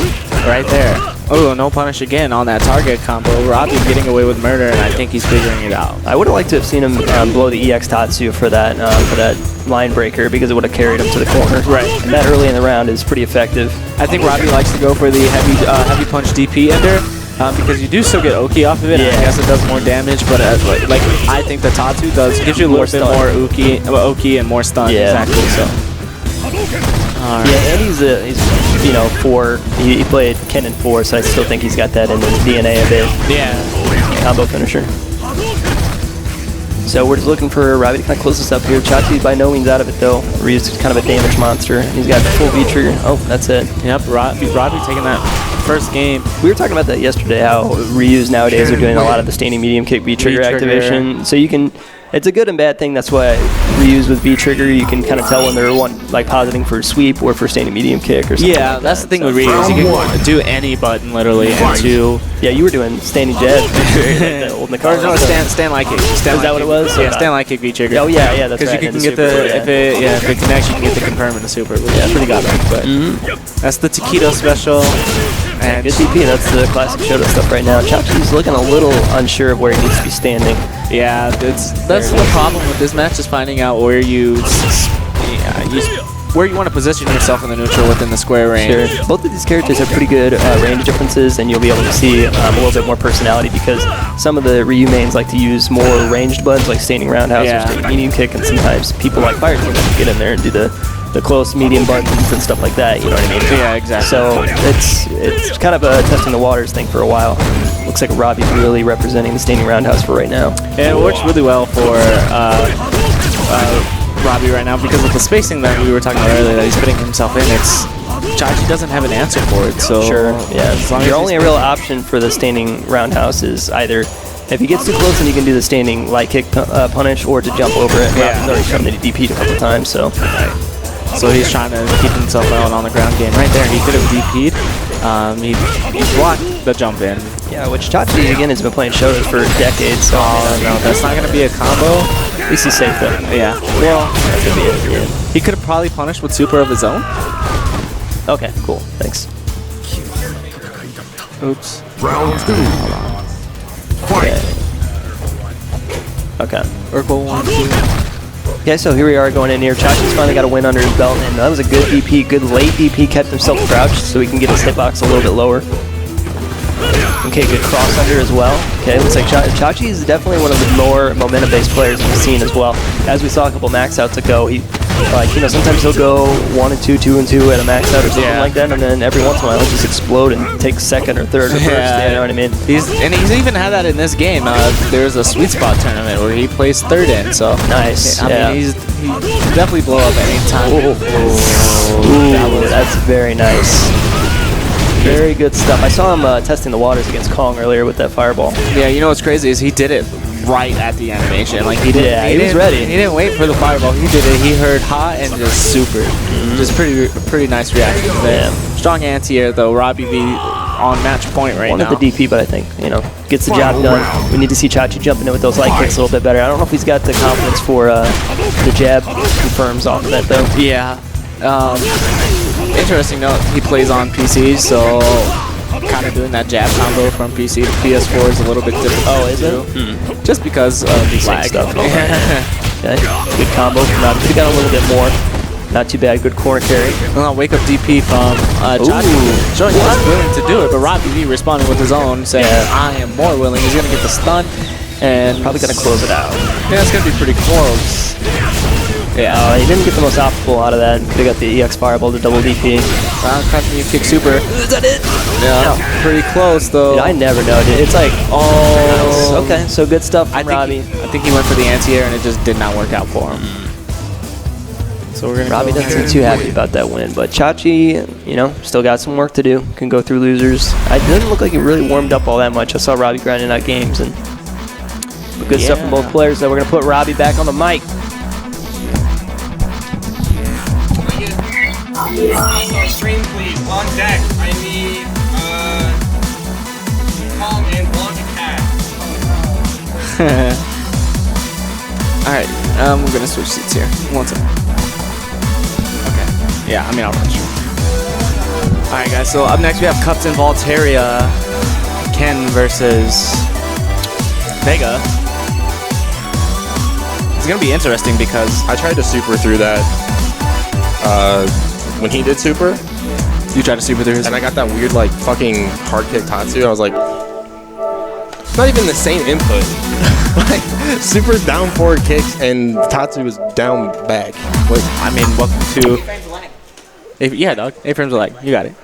right there. Oh, no punish again on that target combo. Robbie getting away with murder, and I think he's figuring it out. I would have liked to have seen him blow the EX Tatsu for that line breaker because it would have carried him to the corner. Right. And that early in the round is pretty effective. I think Robbie likes to go for the heavy punch DP ender. Because you do still get Oki off of it, and I guess it does more damage, but like I think the Tatsu gives you a little bit more Oki and more stun. Yeah. Exactly. So. All right. Yeah, and he's 4. He played Ken in 4, so I still think he's got that in his DNA a bit. Yeah. Combo finisher. So we're just looking for Robbie to kind of close this up here. Chachi's by no means out of it though. Ryu's kind of a damage monster. He's got full V trigger. Oh, that's it. Yep. Robbie taking that first game. We were talking about that yesterday, how Ryu's nowadays are doing a lot of the standing medium kick V trigger activation. So you can, it's a good and bad thing. That's why Ryu's with V trigger, you can kind of tell when they're positing for sweep or for standing medium kick or something. Yeah, like that's the thing with Ryu's. You can do any button literally into. Yeah, you were doing standing jab. Or no, stand like kick. Is that what it was? Yeah, stand like kick V trigger. Oh yeah, that's right. Because you can get if it connects, you can get the confirm in the super. Which is pretty goddamn. But that's the Taquito special. And good DP, that's the classic Shoto stuff right now. Chachi's looking a little unsure of where he needs to be standing. Yeah, that's the problem with this match, is finding out where where you want to position yourself in the neutral within the square range. Sure. Both of these characters have pretty good range differences, and you'll be able to see a little bit more personality because some of the Ryu mains like to use more ranged buttons like standing roundhouse or standing medium kick, and sometimes people like Fire Team like to get in there and do the close medium buttons and stuff like that, you know what I mean? Yeah, exactly. So it's kind of a testing the waters thing for a while. Looks like Robbie's really representing the standing roundhouse for right now. And it works really well for Robbie right now because of the spacing that we were talking about earlier that he's putting himself in. Chachi doesn't have an answer for it, so sure, yeah. Your only real option for the standing roundhouse is either if he gets too close, then you can do the standing light kick punish, or to jump over it. Yeah. Robbie's already shown that he DP'd a couple times, so. So he's trying to keep himself out on the ground game. Right there, he could have DP'd. He blocked the jump in. Yeah, which Chachi, again, has been playing Shotos for decades, so. No, that's not going to be a combo. At least he's safe, though. Yeah. Well, that could be it, yeah. He could have probably punished with super of his own. Okay, cool. Thanks. Oops. Round 2. Fight. Okay. Urkel 1, 2. Okay, so here we are going in here. Chachi's finally got a win under his belt, and that was a good DP, good late DP, kept himself crouched so he can get his hitbox a little bit lower. Okay, good cross under as well. Okay, looks like Chachi is definitely one of the more momentum-based players we've seen as well. As we saw a couple max outs ago, he Like, you know, sometimes he'll go 1 and 2, 2 and 2 at a max out or something like that, and then every once in a while he'll just explode and take second or third or first. You know what I mean? He's even had that in this game. There's a sweet spot tournament where he plays third in. So nice. I mean, he definitely blow up any time. That's very nice. Very good stuff. I saw him testing the waters against Kong earlier with that fireball. Yeah, you know what's crazy is he did it right at the animation. Like he didn't. Yeah, he was ready. He didn't wait for the fireball. He did it. He heard hot and just super. Just pretty nice reaction there. Strong anti-air though. Robbie V on match point right now. One of the DP, but I think, you know, gets the job done. We need to see Chachi jumping in with those light kicks a little bit better. I don't know if he's got the confidence for the jab confirms off of that though. Yeah. Interesting note, he plays on PC, so kind of doing that jab combo from PC to PS4 is a little bit difficult. Oh, is it? Just because of the lag stuff. Okay. Good combo. Could have got a little bit more. Not too bad. Good corner carry. Wake up DP from Chachi, showing he's willing to do it, but Robbie V responding with his own, saying, I am more willing. He's going to get the stun, and probably going to close it out. Yeah, it's going to be pretty close. Yeah, he didn't get the most optimal out of that. Could have got the EX Fireball to double DP. Catching you kick super. Is that it? Yeah, pretty close though. Dude, I never know, dude. It's like, oh, okay, so good stuff from Robbie. I think he went for the anti-air and it just did not work out for him. So we're gonna. Robbie doesn't seem too happy about that win, but Chachi, you know, still got some work to do. Can go through losers. It didn't look like he really warmed up all that much. I saw Robbie grinding out games and good stuff from both players. So we're gonna put Robbie back on the mic. Stream, please. On deck. I need Kong and Blanca Cat. Alright, we're gonna switch seats here. One second. Okay. Yeah, I mean, I'll run through. Alright, guys, so up next we have Cups and Voltaria. Ken versus Vega. It's gonna be interesting because I tried to super through that. When he did super, you tried to super through his, and I got that weird like fucking hard kick Tatsu. I was like, not even the same input. Like super down forward kicks and Tatsu was down back. Like, I mean, welcome to. Yeah, dog. 8 frames of lag. You got it.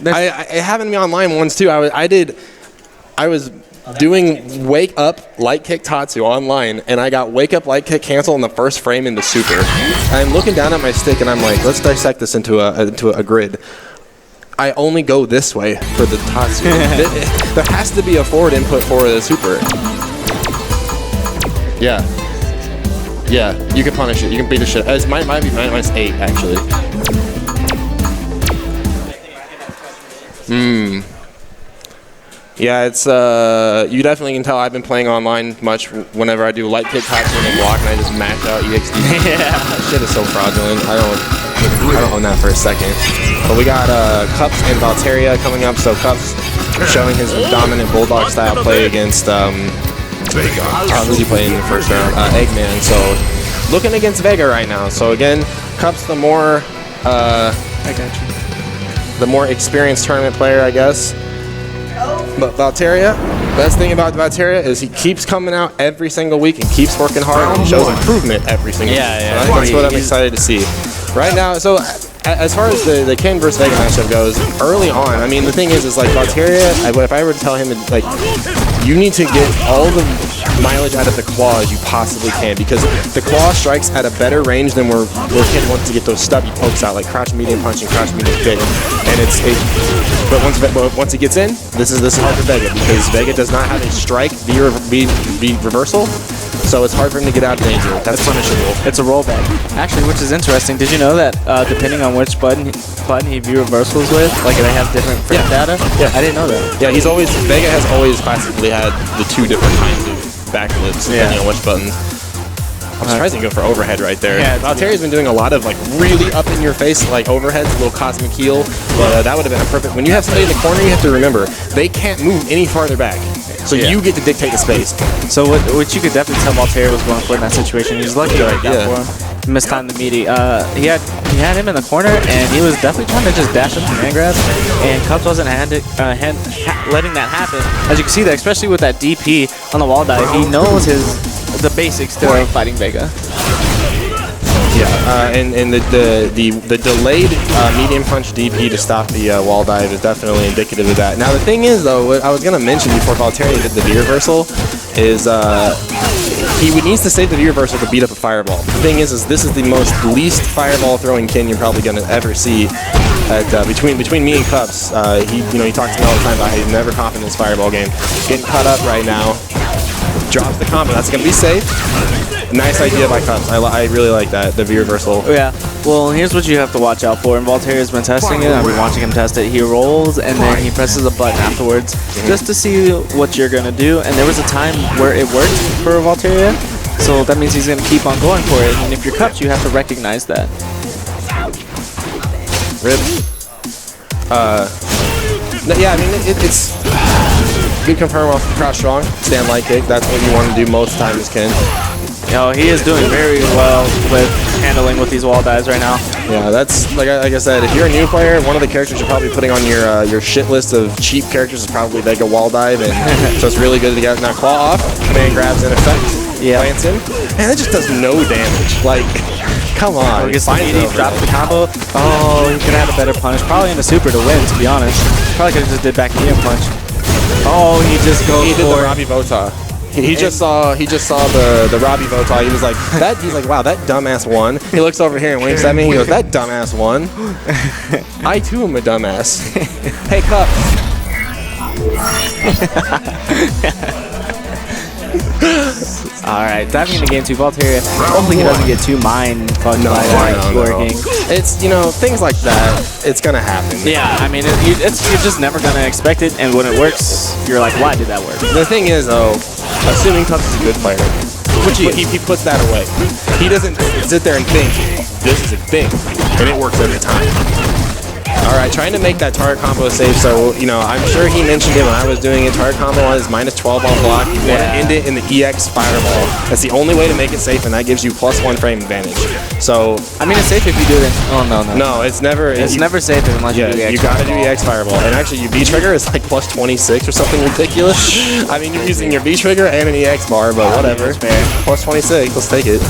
I happened to be online once too. I was doing wake up light kick Tatsu online, and I got wake up light kick cancel in the first frame into super. I'm looking down at my stick and I'm like, let's dissect this into a grid. I only go this way for the Tatsu. There has to be a forward input for the super. Yeah, you can punish it. You can beat the shit. It might be -8 actually. Yeah, it's you definitely can tell I've been playing online much whenever I do light kick Tatsu and block and I just max out EXD. Yeah, that shit is so fraudulent. I don't own that for a second. But we got Cups and Valteria coming up. So Cups showing his dominant bulldog style play against who's he playing in the first round? Eggman. So looking against Vega right now. So again, Cups the more the more experienced tournament player, I guess. But Valteria, best thing about Valteria is he keeps coming out every single week and keeps working hard and shows improvement every single week. So that's what I'm excited to see. Right now, so as far as the Ken versus Vega matchup goes, early on, I mean, the thing is like Valteria, if I were to tell him, like, you need to get all the mileage out of the claw as you possibly can, because the claw strikes at a better range than where Ken wants to get those stubby pokes out, like crouch medium punch and crouch medium kick. And but once he gets in, this is hard for Vega, because Vega does not have a strike V reversal, so it's hard for him to get out of danger. That's punishable. It's a rollback. Actually, which is interesting. Did you know that depending on which button he V reversals with, like they have different frame data? Yeah, I didn't know that. Yeah, Vega has always classically had the 2 different kinds of backflips depending on which button. I'm surprised you go for overhead right there. Yeah, Valteria's been doing a lot of like really up in your face like overheads, a little cosmic heel, but that would have been a perfect. When you have somebody in the corner, you have to remember they can't move any farther back, so you get to dictate the space. So what you could definitely tell Valteria was going for in that situation. He's lucky right now for him. Mistimed the meaty. He had him in the corner, and he was definitely trying to just dash up to man grab, and Cups wasn't letting that happen. As you can see that, especially with that DP on the wall dive, he knows the basics to fighting Vega. And the delayed medium punch DP to stop the wall dive is definitely indicative of that. Now the thing is though, what I was gonna mention before Valtteri did the V reversal is he needs to save the V reversal to beat up a fireball. The thing is this is the least fireball throwing kin you're probably gonna ever see. Between me and Cups, he talks to me all the time about how he's never confident in his fireball game. Getting caught up right now. Drops the combo. That's gonna be safe. Nice idea by Cups. I really like that, the V reversal. Yeah. Well, here's what you have to watch out for. And Valtteri has been testing it. I've been watching him test it. He rolls and then he presses a button afterwards just to see what you're gonna do. And there was a time where it worked for Valtteri, so that means he's gonna keep on going for it. And if you're Cups, you have to recognize that. Rip. Yeah, I mean it's good confirm off the crouch strong, stand light kick. That's what you want to do most times, Ken. He is doing very well with handling with these wall dives right now. Yeah, that's like I said. If you're a new player, one of the characters you're probably putting on your shit list of cheap characters is probably Vega wall dive, and so it's really good to get now claw off. Command grabs in effect. Yeah. Plants in, and it just does no damage. Like, come on. He drops the combo. Oh, he could have had a better punish. Probably in the super to win, to be honest. Probably could have just did back medium punch. Oh, he just goes He did the Robbie Vota. He just saw the Robbie Vota. He was like, he's like, wow, that dumbass won. He looks over here and winks at me. He goes, that dumbass won. I too am a dumbass. Hey, Cup. Alright, diving into game 2, Valtteri. Hopefully he doesn't get too mind fucked by that working. It's, things like that, it's gonna happen. Yeah, I mean, you're just never gonna expect it, and when it works, you're like, why did that work? The thing is, though, assuming Cups is a good player, which he puts that away. He doesn't sit there and think, this is a thing, and it works every time. Alright, trying to make that target combo safe, so, I'm sure he mentioned it when I was doing it. Target combo is -12 on block. You want to end it in the EX fireball. That's the only way to make it safe, and that gives you +1 frame advantage. So, I mean, it's safe if you do it. Oh, no. No, it's never. It's never safe unless you do EX you gotta do EX fireball. And actually, your V trigger is like +26 or something ridiculous. I mean, you're using your V trigger and an EX bar, but whatever. +26, let's take it.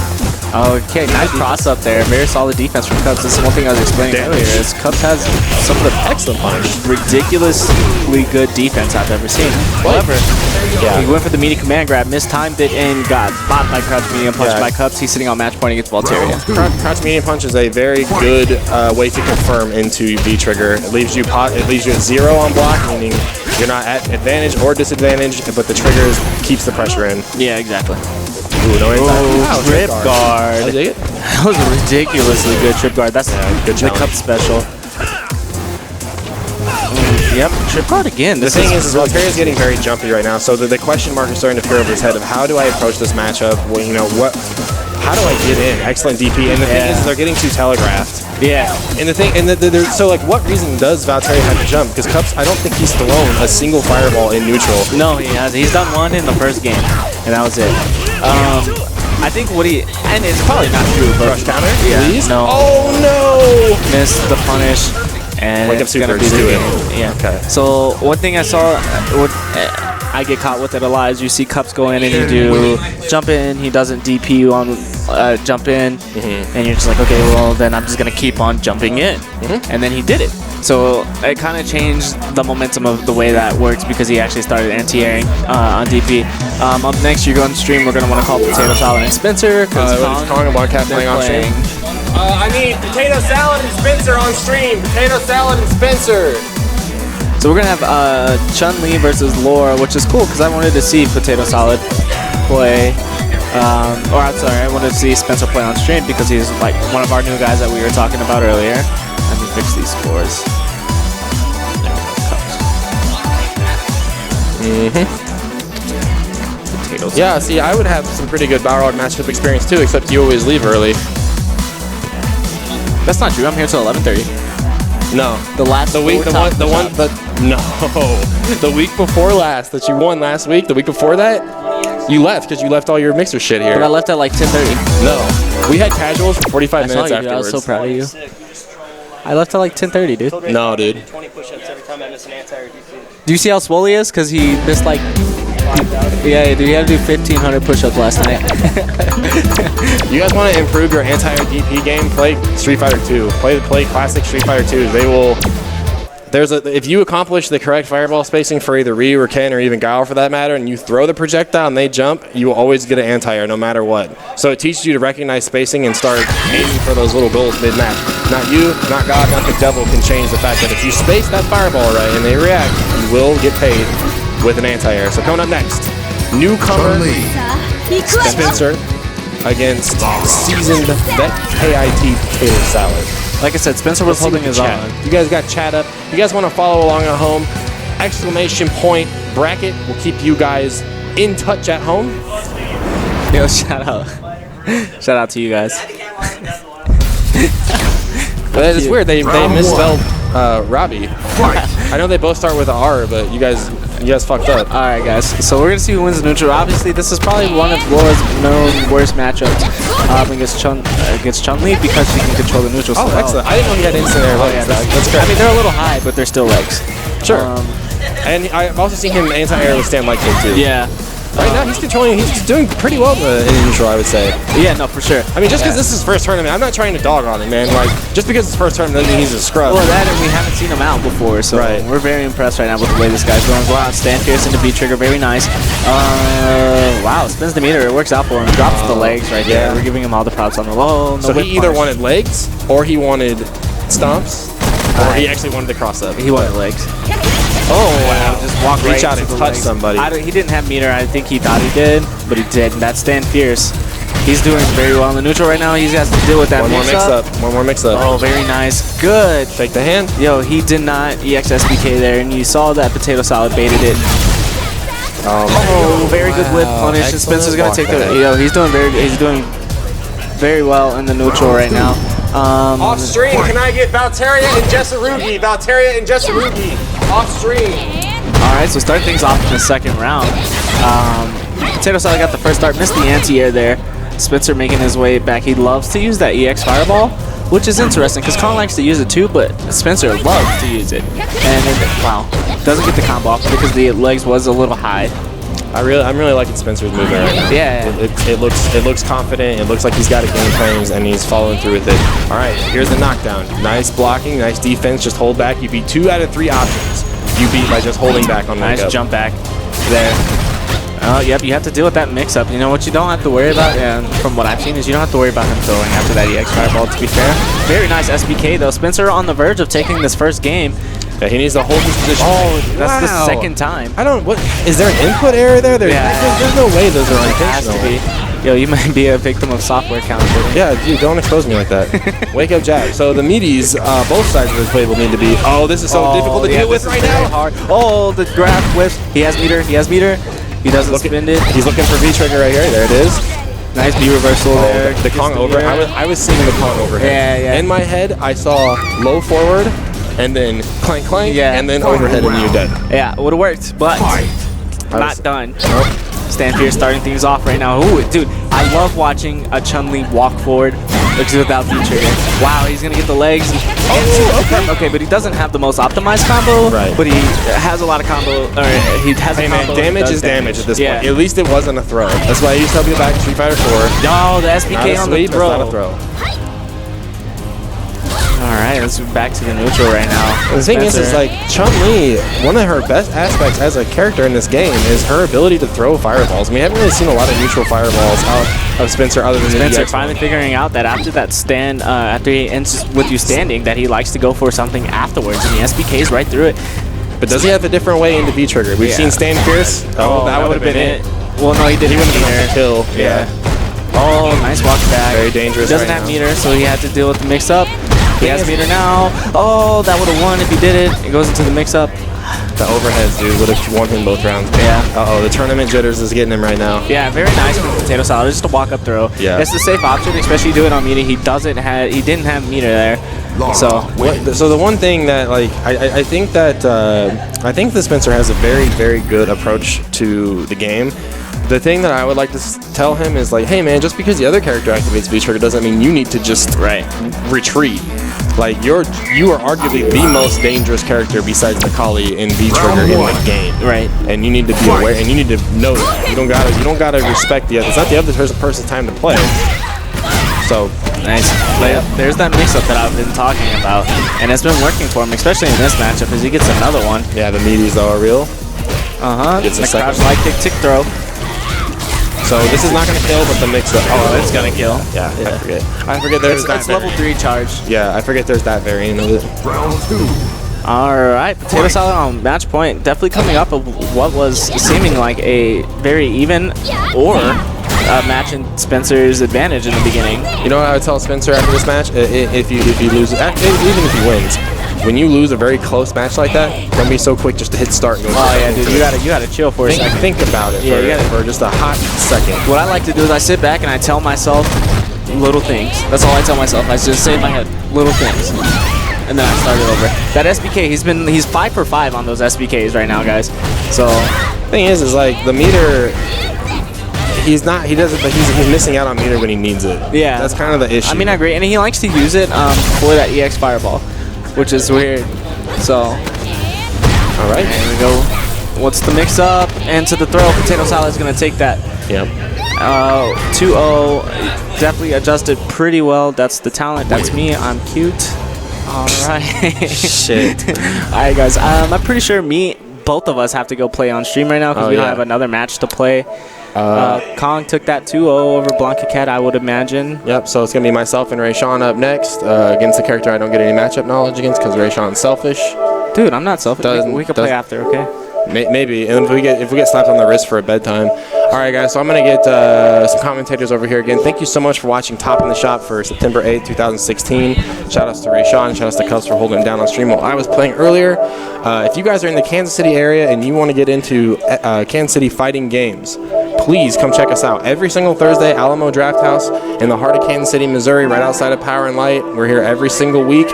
Okay, nice cross up there. Very solid defense from Cups. This is one thing I was explaining earlier. Is Cups has some of the Excellent punish. ridiculously good defense I've ever seen. However, he went for the meaty command grab, mistimed it, and got bought by crouch medium punch by Cups. He's sitting on match point against Valtteri. Crouch medium punch is a very good way to confirm into V trigger. It leaves you at 0 on block, meaning you're not at advantage or disadvantage, but the trigger keeps the pressure in. Yeah, exactly. Ooh, no trip guard. I dig it. That was a ridiculously good trip guard. That's good the Cup special. Yep, trip guard again. The thing is Valtteri is getting very jumpy right now, so the question mark is starting to appear over his head of how do I approach this matchup? Well, how do I get in? Excellent DP, and the thing is they're getting too telegraphed. Yeah. And the thing, so like, what reason does Valtteri have to jump? Because Cups, I don't think he's thrown a single fireball in neutral. No, he has. He's done one in the first game, and that was it. I think and it's probably not true, but Rush counter? Yeah. Please? No. Oh no! Missed the punish, and Wake up it's gonna super, be just the do it. game. Yeah. Okay. So one thing I saw, I get caught with it a lot, is you see Cups go in and you do jump in, he doesn't DP you on jump in, and you're just like, okay, well then I'm just gonna keep on jumping in, and then he did it. So it kind of changed the momentum of the way that works because he actually started anti-airing on DP. Up next, you're going to stream. We're going to want to call Potato Salad and Spencer. Calling about Cat playing on stream. I need Potato Salad and Spencer on stream. Potato Salad and Spencer. So we're going to have Chun-Li versus Laura, which is cool because I wanted to see Potato Salad play. I'm sorry, I wanted to see Spencer play on stream because he's like one of our new guys that we were talking about earlier. Let me fix these scores. Potatoes. Yeah, see, I would have some pretty good Balrog matchup experience too, except you always leave early. That's not true. I'm here till 11:30. No, the week before last that you won last week. The week before that, you left because you left all your mixer shit here. But I left at like 10:30. No, we had casuals for 45 minutes afterwards. I was so proud of you. I left at like 10:30, dude. No, dude. 20 push-ups every time I miss an anti or DP. Do you see how swole he is? Because he missed like... Yeah, dude, he had to do 1,500 push-ups last night. You guys want to improve your anti-DP game? Play Street Fighter 2. Play classic Street Fighter 2. They will. If you accomplish the correct fireball spacing for either Ryu or Ken or even Guile for that matter, and you throw the projectile and they jump, you will always get an anti-air no matter what. So it teaches you to recognize spacing and start aiming for those little goals mid-match. Not you, not God, not the devil can change the fact that if you space that fireball right and they react, you will get paid with an anti-air. So coming up next, newcomer Spencer against seasoned vet KIT Potato Salad. Like I said, Spencer was holding his own. You guys got chat up. You guys want to follow along at home? Exclamation point bracket will keep you guys in touch at home. Yo, shout out. Shout out to you guys. But it's weird. They misspelled Robbie. I know they both start with an R, but you guys fucked up. All right, guys. So we're gonna see who wins the neutral. Obviously, this is probably one of Laura's known worst matchups against Chun-Li because she can control the neutral. Oh, excellent! I didn't know he had instant air legs. That's great. I mean, they're a little high, but they're still legs. Sure. And I've also seen him anti-air with stand like kick too. Yeah. Right now, he's doing pretty well in the neutral, I would say. Yeah, no, for sure. I mean, just because this is his first tournament, I'm not trying to dog on him, man. Like, just because it's his first tournament doesn't mean he's a scrub. Well, that and we haven't seen him out before, so we're very impressed right now with the way this guy's going. Wow, stand fierce into V-trigger, very nice. Wow, spins the meter, it works out for him. Drops the legs right there. We're giving him all the props on the low. So he either wanted legs, or he wanted stomps, or he actually wanted to cross up. He wanted legs. Oh, wow. Just walk Reach out and touch somebody. He didn't have meter. I think he thought he did, but he did. And that's stand fierce. He's doing very well in the neutral right now. He has to deal with that mix-up. One more mix-up. Oh, very nice. Good. Take the hand. Yo, he did not EX SBK there, and you saw that potato salad baited it. Oh, very good whip punish. And Spencer's going to take the... Yo, he's doing very well in the neutral right now. Off stream, can I get Valteria and Jesserugi? Valteria and Jesserugi. Off stream. Alright, so start things off in the second round. Potato Salad got the first start, missed the anti-air there. Spencer making his way back. He loves to use that EX Fireball, which is interesting because Kong likes to use it too, but Spencer loves to use it. And wow, doesn't get the combo off because the legs was a little high. I'm really liking Spencer's movement right now. Yeah. It looks confident. It looks like he's got a game plan and he's following through with it. All right, here's the knockdown. Nice blocking, nice defense. Just hold back. You beat 2 out of 3 options. You beat by just holding back on nice jump back there. Yep, you have to deal with that mix-up. You know what you don't have to worry about, and from what I've seen, is you don't have to worry about him throwing after that EX Fireball, to be fair. Very nice SBK, though. Spencer on the verge of taking this first game. Yeah, he needs to hold his position. Oh, that's the second time. Is there an input error there? There's no way those are unintentional. Has to be. Yo, you might be a victim of software counterfeiting. Yeah, dude, don't expose me like that. Wake up, Jack. So the meaties, both sides of the table need to be. Oh, this is so difficult to deal with right now. Hard. Oh, the grab whip. He has meter. He doesn't spin it. He's looking for V-trigger right here. There it is. Nice B reversal there. The Kong over. I was seeing the Kong overhead. Yeah. In my head, I saw low forward, and then clank, and then overhead, and you're dead. Yeah, it would have worked, but not done. Nope. Stand Fierce starting things off right now. Ooh, dude, I love watching a Chun-Li walk forward without V-trigger. Wow, he's gonna get the legs. Okay, but he doesn't have the most optimized combo. Right. But he has a lot of combo. Or he has a combo. Damage is damage at this point. At least it wasn't a throw. That's why I used to help you back in Street Fighter 4. No, the SPK on the throw. Not a throw. Alright, let's move back to the neutral right now. The thing is like, Chun-Li, one of her best aspects as a character in this game is her ability to throw fireballs. We haven't really seen a lot of neutral fireballs out of Spencer other than Spencer finally figuring out that after that stand, after he ends with you standing, that he likes to go for something afterwards, and the SBK's right through it. But does he have a different way into V-trigger? We've seen Stand Fierce. Oh, that would have been it. Well, no, he didn't. He wouldn't have been able to kill. Yeah. Oh, nice walk back. Very dangerous. He doesn't have meter, so he had to deal with the mix-up. He has meter now. Oh, that would have won if he did it. It goes into the mix-up. The overheads, dude, would have won him both rounds. Yeah. Uh-oh, the tournament jitters is getting him right now. Yeah, very nice from Potato Salad. Just a walk-up throw. Yeah. It's the safe option, especially do it on meter. He didn't have meter there. So the one thing that I think that Spencer has a very, very good approach to the game. The thing that I would like to tell him is like, hey man, just because the other character activates V-trigger doesn't mean you need to just retreat. Like you are arguably the most dangerous character besides Nakali in V-trigger in the game. Right. And you need to be aware, and you need to know that. You don't gotta respect the other. It's not the other person's time to play. So Nice. There's that mix-up that I've been talking about, and it's been working for him, especially in this matchup, as he gets another one. yeah, the meaties though are real. Gets a the second. crouch light kick tick throw. So this is not gonna kill, but the mix-up. Oh, it's gonna kill. Yeah, I forget. I forget there's that. It's level 3 charge. Yeah, I forget there's that variant of it. Round 2. All right, Potato Salad on match point, definitely coming up of what was seeming like a very even or match in Spencer's advantage in the beginning. You know what I would tell Spencer after this match? If you lose, even if he wins, when you lose a very close match like that, don't be so quick just to hit start and go. Oh yeah, dude, you gotta chill for a second. Think about it for just a hot second. What I like to do is I sit back and I tell myself little things. That's all I tell myself. I just say in my head little things, and then I start it over. That SBK, he's 5 for 5 on those SBKs right now, guys. So Thing is like the meter. He's missing out on meter when he needs it. yeah, That's kind of the issue. I mean, I agree, and he likes to use it for that EX Fireball, which is weird. So all right. there we go. What's the mix up? And to the throw, Potato Salad is gonna take that. Yep. 2-0, definitely adjusted pretty well. That's the talent. That's me. I'm cute. All right. Shit. All right, guys. I'm pretty sure both of us have to go play on stream right now because we don't have another match to play. Kong took that 2-0 over Blanca Cat, I would imagine. Yep. So it's gonna be myself and Rayshawn up next against the character I don't get any matchup knowledge against because Rayshawn's selfish. Dude, I'm not selfish. We can play after, okay? Maybe, and if we get slapped on the wrist for a bedtime. All right, guys. So I'm gonna get some commentators over here again. Thank you so much for watching Top in the Shop for September 8th, 2016. Shout outs to Rayshawn. Shout outs to Cubs for holding him down on stream while I was playing earlier. If you guys are in the Kansas City area and you want to get into Kansas City fighting games, please come check us out every single Thursday. Alamo Draft House in the heart of Kansas City, Missouri, right outside of Power and Light. We're here every single week.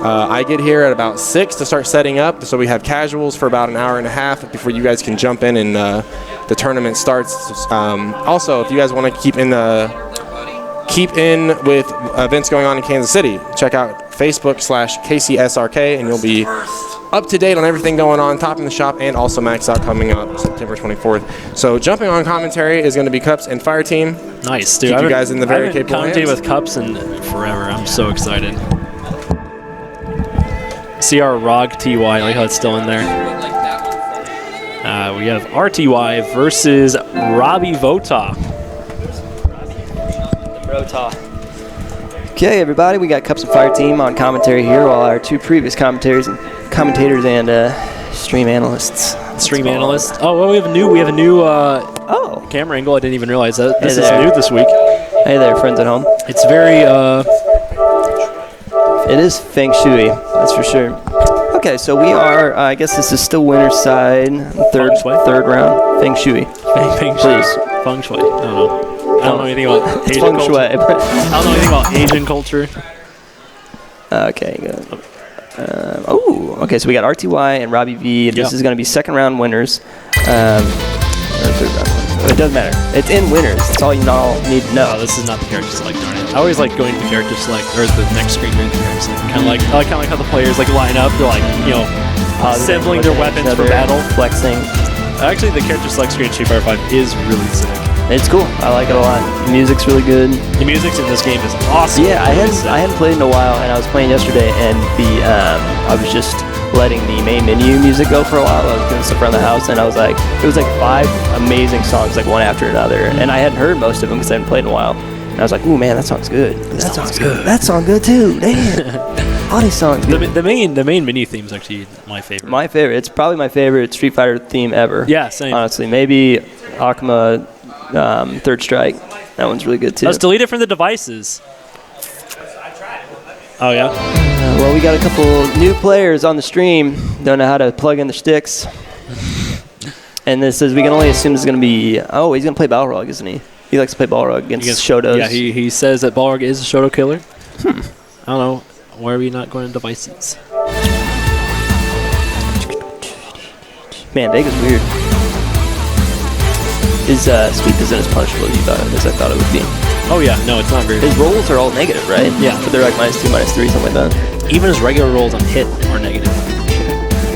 I get here at about 6 to start setting up, so we have casuals for about an hour and a half before you guys can jump in and the tournament starts. Also, if you guys want to keep in with events going on in Kansas City, check out Facebook/KCSRK, and you'll be up to date on everything going on, Top in the Shop, and also Max Out coming up September 24th. So jumping on commentary is going to be Cups and Fire Team. Nice, dude. Keep you guys in the very capable hands. I've commentated with Cups in forever. I'm so excited. See our ROG TY, like how it's still in there. We have RTY versus Robbie Vota. Okay, everybody, we got Cups and Fire Team on commentary here, while our two previous commentators and stream analysts. Stream analyst. Oh, well, we have a new camera angle. I didn't even realize that. This is new this week. Hey there, friends at home. It's very It is Feng Shui, that's for sure. Okay, so we are, I guess this is still winner's side, third round. Feng Shui. Feng Shui. Please. Feng Shui. I don't know. I don't know anything about It's Asian Feng Shui. culture. I don't know anything about Asian culture. Okay, good. Okay, so we got RTY and Robbie V. And this is going to be second round winners. Or third round winners. It doesn't matter. It's in winners. That's all you all need to know. No, this is not the character select, darn it. I always like going to the character select, or the next screen during the character select. I kind of like how the players like line up. They're like, assembling their weapons for battle. Flexing. Actually, the character select screen in Street Fighter 5 is really sick. It's cool. I like it a lot. The music's really good. The music in this game is awesome. Yeah, I hadn't played in a while, and I was playing yesterday, and I was just letting the main menu music go for a while. I was doing stuff around the house, and it was like 5 amazing songs, like one after another, and I hadn't heard most of them because I hadn't played in a while. And I was like, ooh, man, that song's good. That song's good. That song good too. Damn. All these songs good. The main menu theme is actually my favorite. My favorite. It's probably my favorite Street Fighter theme ever. Yeah, same. Honestly, maybe Akuma Third Strike. That one's really good too. Let's delete it from the devices. Oh yeah. Well, we got a couple new players on the stream. Don't know how to plug in the sticks. And this says we can only assume this is going to be. Oh, he's going to play Balrog, isn't he? He likes to play Balrog against Shotos. Yeah, he says that Balrog is a Shoto killer. I don't know. Why are we not going to devices? Man, Vega's weird. His sweep isn't as punishable as I thought it would be. Oh yeah, no, it's not very. His rolls are all negative, right? Yeah. But they're like -2, -3, something like that. Even his regular rolls on hit are negative.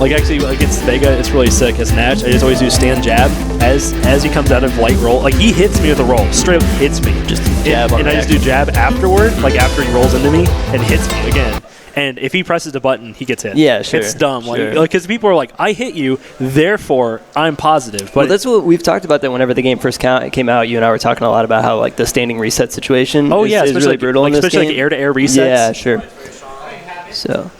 Like actually against Vega, it's really sick. As match, I just always do stand jab as he comes out of light roll. Like he hits me with a roll, straight up hits me. Just jab on and I just do jab afterward, like after he rolls into me and hits me again. And if he presses the button, he gets hit. Yeah, sure. It's dumb. Sure. Like, because people are like, I hit you, therefore I'm positive. But well, that's what we've talked about. That whenever the game first came out, you and I were talking a lot about how like the standing reset situation. Is really brutal in this especially game. like air-to-air resets. Yeah, sure. So.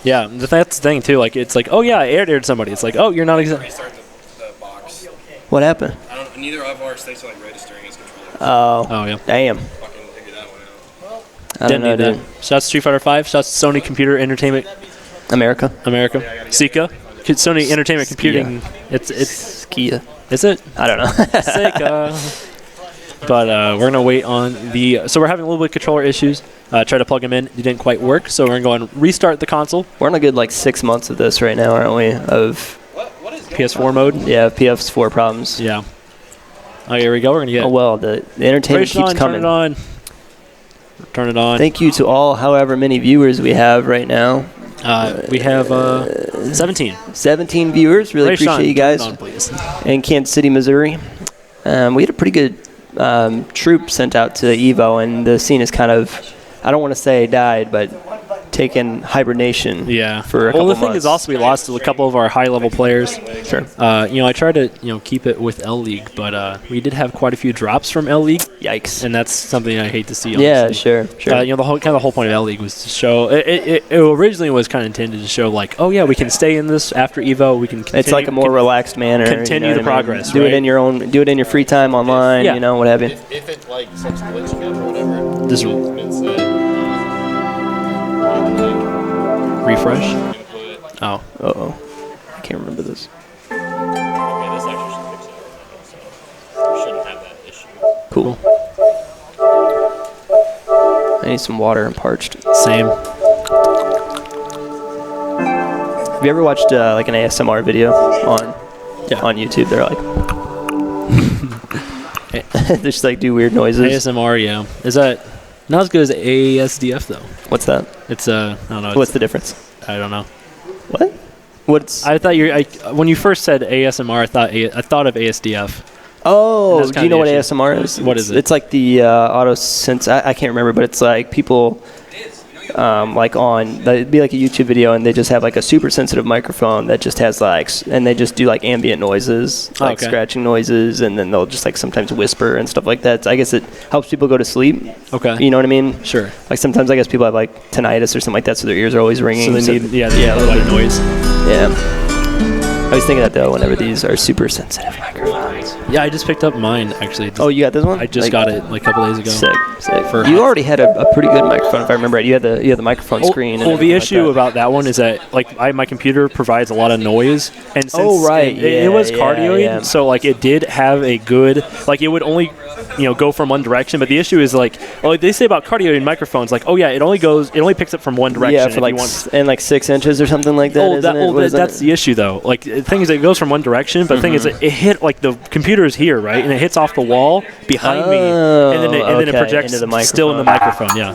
Yeah, that's the thing too. Like it's like, oh yeah, I air-to-aired somebody. It's like, oh, you're not exactly. Restart the box. What happened? Neither of our states are like registering as controllers. Oh yeah. Damn. Fucking figure that one out. I don't know, dude. Shouts to Street Fighter 5. Shouts to Sony Computer Entertainment America. Sika. Sony Entertainment Computing. It's Kia. Is it? I don't know. Sika. But we're gonna wait on the. So we're having a little bit of controller issues. Try to plug them in. It didn't quite work. So we're gonna go and restart the console. We're on a good like 6 months of this right now, aren't we? Of PS4 mode. yeah, PS4 problems. Yeah. Oh, here we go. We're gonna get. Oh well, the entertainment keeps coming. Turn it on. Turn it on. Thank you to all, however many viewers we have right now. We have 17. 17 viewers. Really appreciate you guys. Turn it on, please. In Kansas City, Missouri. We had a pretty good troop sent out to EVO, and the scene is kind of, I don't want to say died, but taken hibernation. Yeah. For a couple the thing months. is also we lost a couple of our high-level players. Sure. I tried to keep it with L League, but we did have quite a few drops from L League. Yikes. And that's something I hate to see. Honestly. Yeah, sure. The whole point of L League was to show. It originally was kind of intended to show like, oh yeah, we can stay in this after Evo. We can. Continue, it's like a more relaxed manner. Continue the progress. Do it in your own. Do it in your free time online. Yeah. What have you. If it like starts glitching up or whatever, This it's been said. refresh. Input. Oh. Uh-oh. I can't remember this. Okay, this actually should fix it. So we shouldn't have that issue. Cool. I need some water. I'm parched. Same. Have you ever watched like an ASMR video on YouTube? They're like, they just like do weird noises. ASMR, yeah. Is that not as good as ASDF though? What's that? It's I don't know. What's the difference? I don't know. What? What's? I thought when you first said ASMR, I thought of ASDF. Oh, that's do you know what ASMR is? What is it? It's like the auto sense. I can't remember, but it's like people. Like it'd be like a YouTube video, and they just have like a super sensitive microphone that just has like, and they just do like ambient noises, like scratching noises, and then they'll just like sometimes whisper and stuff like that. So I guess it helps people go to sleep. Okay. You know what I mean? Sure. Like sometimes I guess people have like tinnitus or something like that, so their ears are always ringing. So they need a little bit of noise. Yeah. I was thinking that though whenever these are super sensitive microphones. Yeah, I just picked up mine actually. Oh, you got this one? I just got it like a couple days ago. Sick. For You already had a pretty good microphone, if I remember right. You had the microphone screen. Well, the issue about that one is that like my computer provides a lot of noise, and since it was cardioid, so like it did have a good it would only go from one direction. But the issue is like they say about cardioid microphones, like it only picks up from one direction. Yeah, for like 6 inches or something like that. That's the issue though. Like the thing is, it goes from one direction, but the thing is, it hit like the computer is here, right, and it hits off the wall behind me, and then it projects into the still in the microphone. Yeah.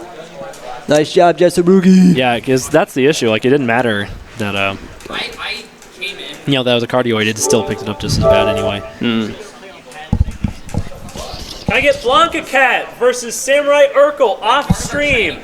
Nice job, Jessarugi. Yeah, because that's the issue. Like it didn't matter that that was a cardioid. It still picked it up just as bad anyway. Can I get Blanca Cat versus Samurai Urkel off stream?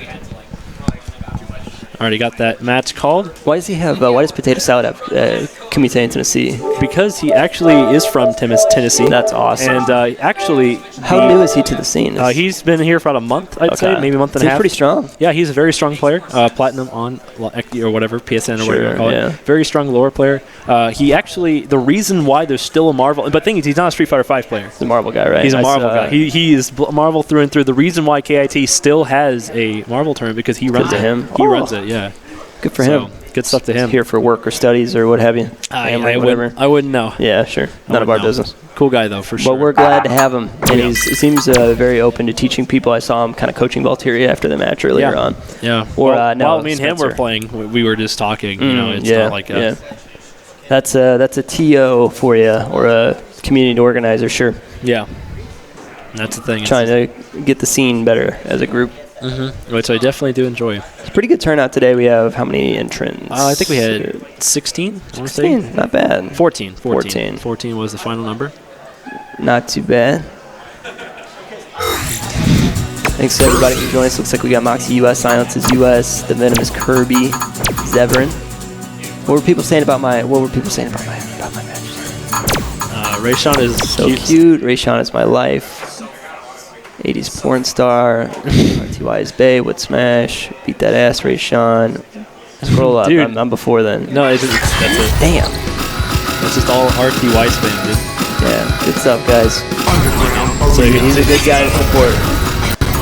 Already got that match called. Why does Potato Salad have Kumite in Tennessee? Because he actually is from Tennessee. That's awesome. And actually... How new is he to the scene? He's been here for about a month, I'd say, maybe a month and a half. He's pretty strong. Yeah, he's a very strong player. Platinum on Ekti or whatever, PSN or whatever you call it. Very strong lower player. He actually... The reason why there's still a Marvel... But the thing is, he's not a Street Fighter 5 player. He's a Marvel guy, right? He's a Marvel guy. He is Marvel through and through. The reason why KIT still has a Marvel tournament because he runs it. He runs it, yeah. Good for him. Good stuff to him. Here for work or studies or what have you. I wouldn't know. Yeah, sure. None of our business. Cool guy, though, for sure. But we're glad to have him. And he seems very open to teaching people. I saw him kind of coaching Valteria after the match earlier on. Yeah. Or me and him were playing, we were just talking. It's not like a... That's a TO for you, or a community organizer, sure. Yeah. That's the thing. Trying to get the scene better as a group. Which I definitely do enjoy. It's a pretty good turnout today. We have how many entrants? I think we had 16. 16, not bad. 14. 14. 14 was the final number. Not too bad. Thanks to everybody for joining us. Looks like we got Moxie US, Silence is US, The Venomous Kirby, Zevran. What were people saying about my match? Rayshawn is So cute. Rayshawn is my life. 80s porn star. RTY is Bay. Would smash. Beat that ass, Rayshawn. Scroll up. Dude. I'm before then. No, that's it. Damn. It's just all RTY spam, dude. Yeah. Good stuff, guys. So he's a good guy to support.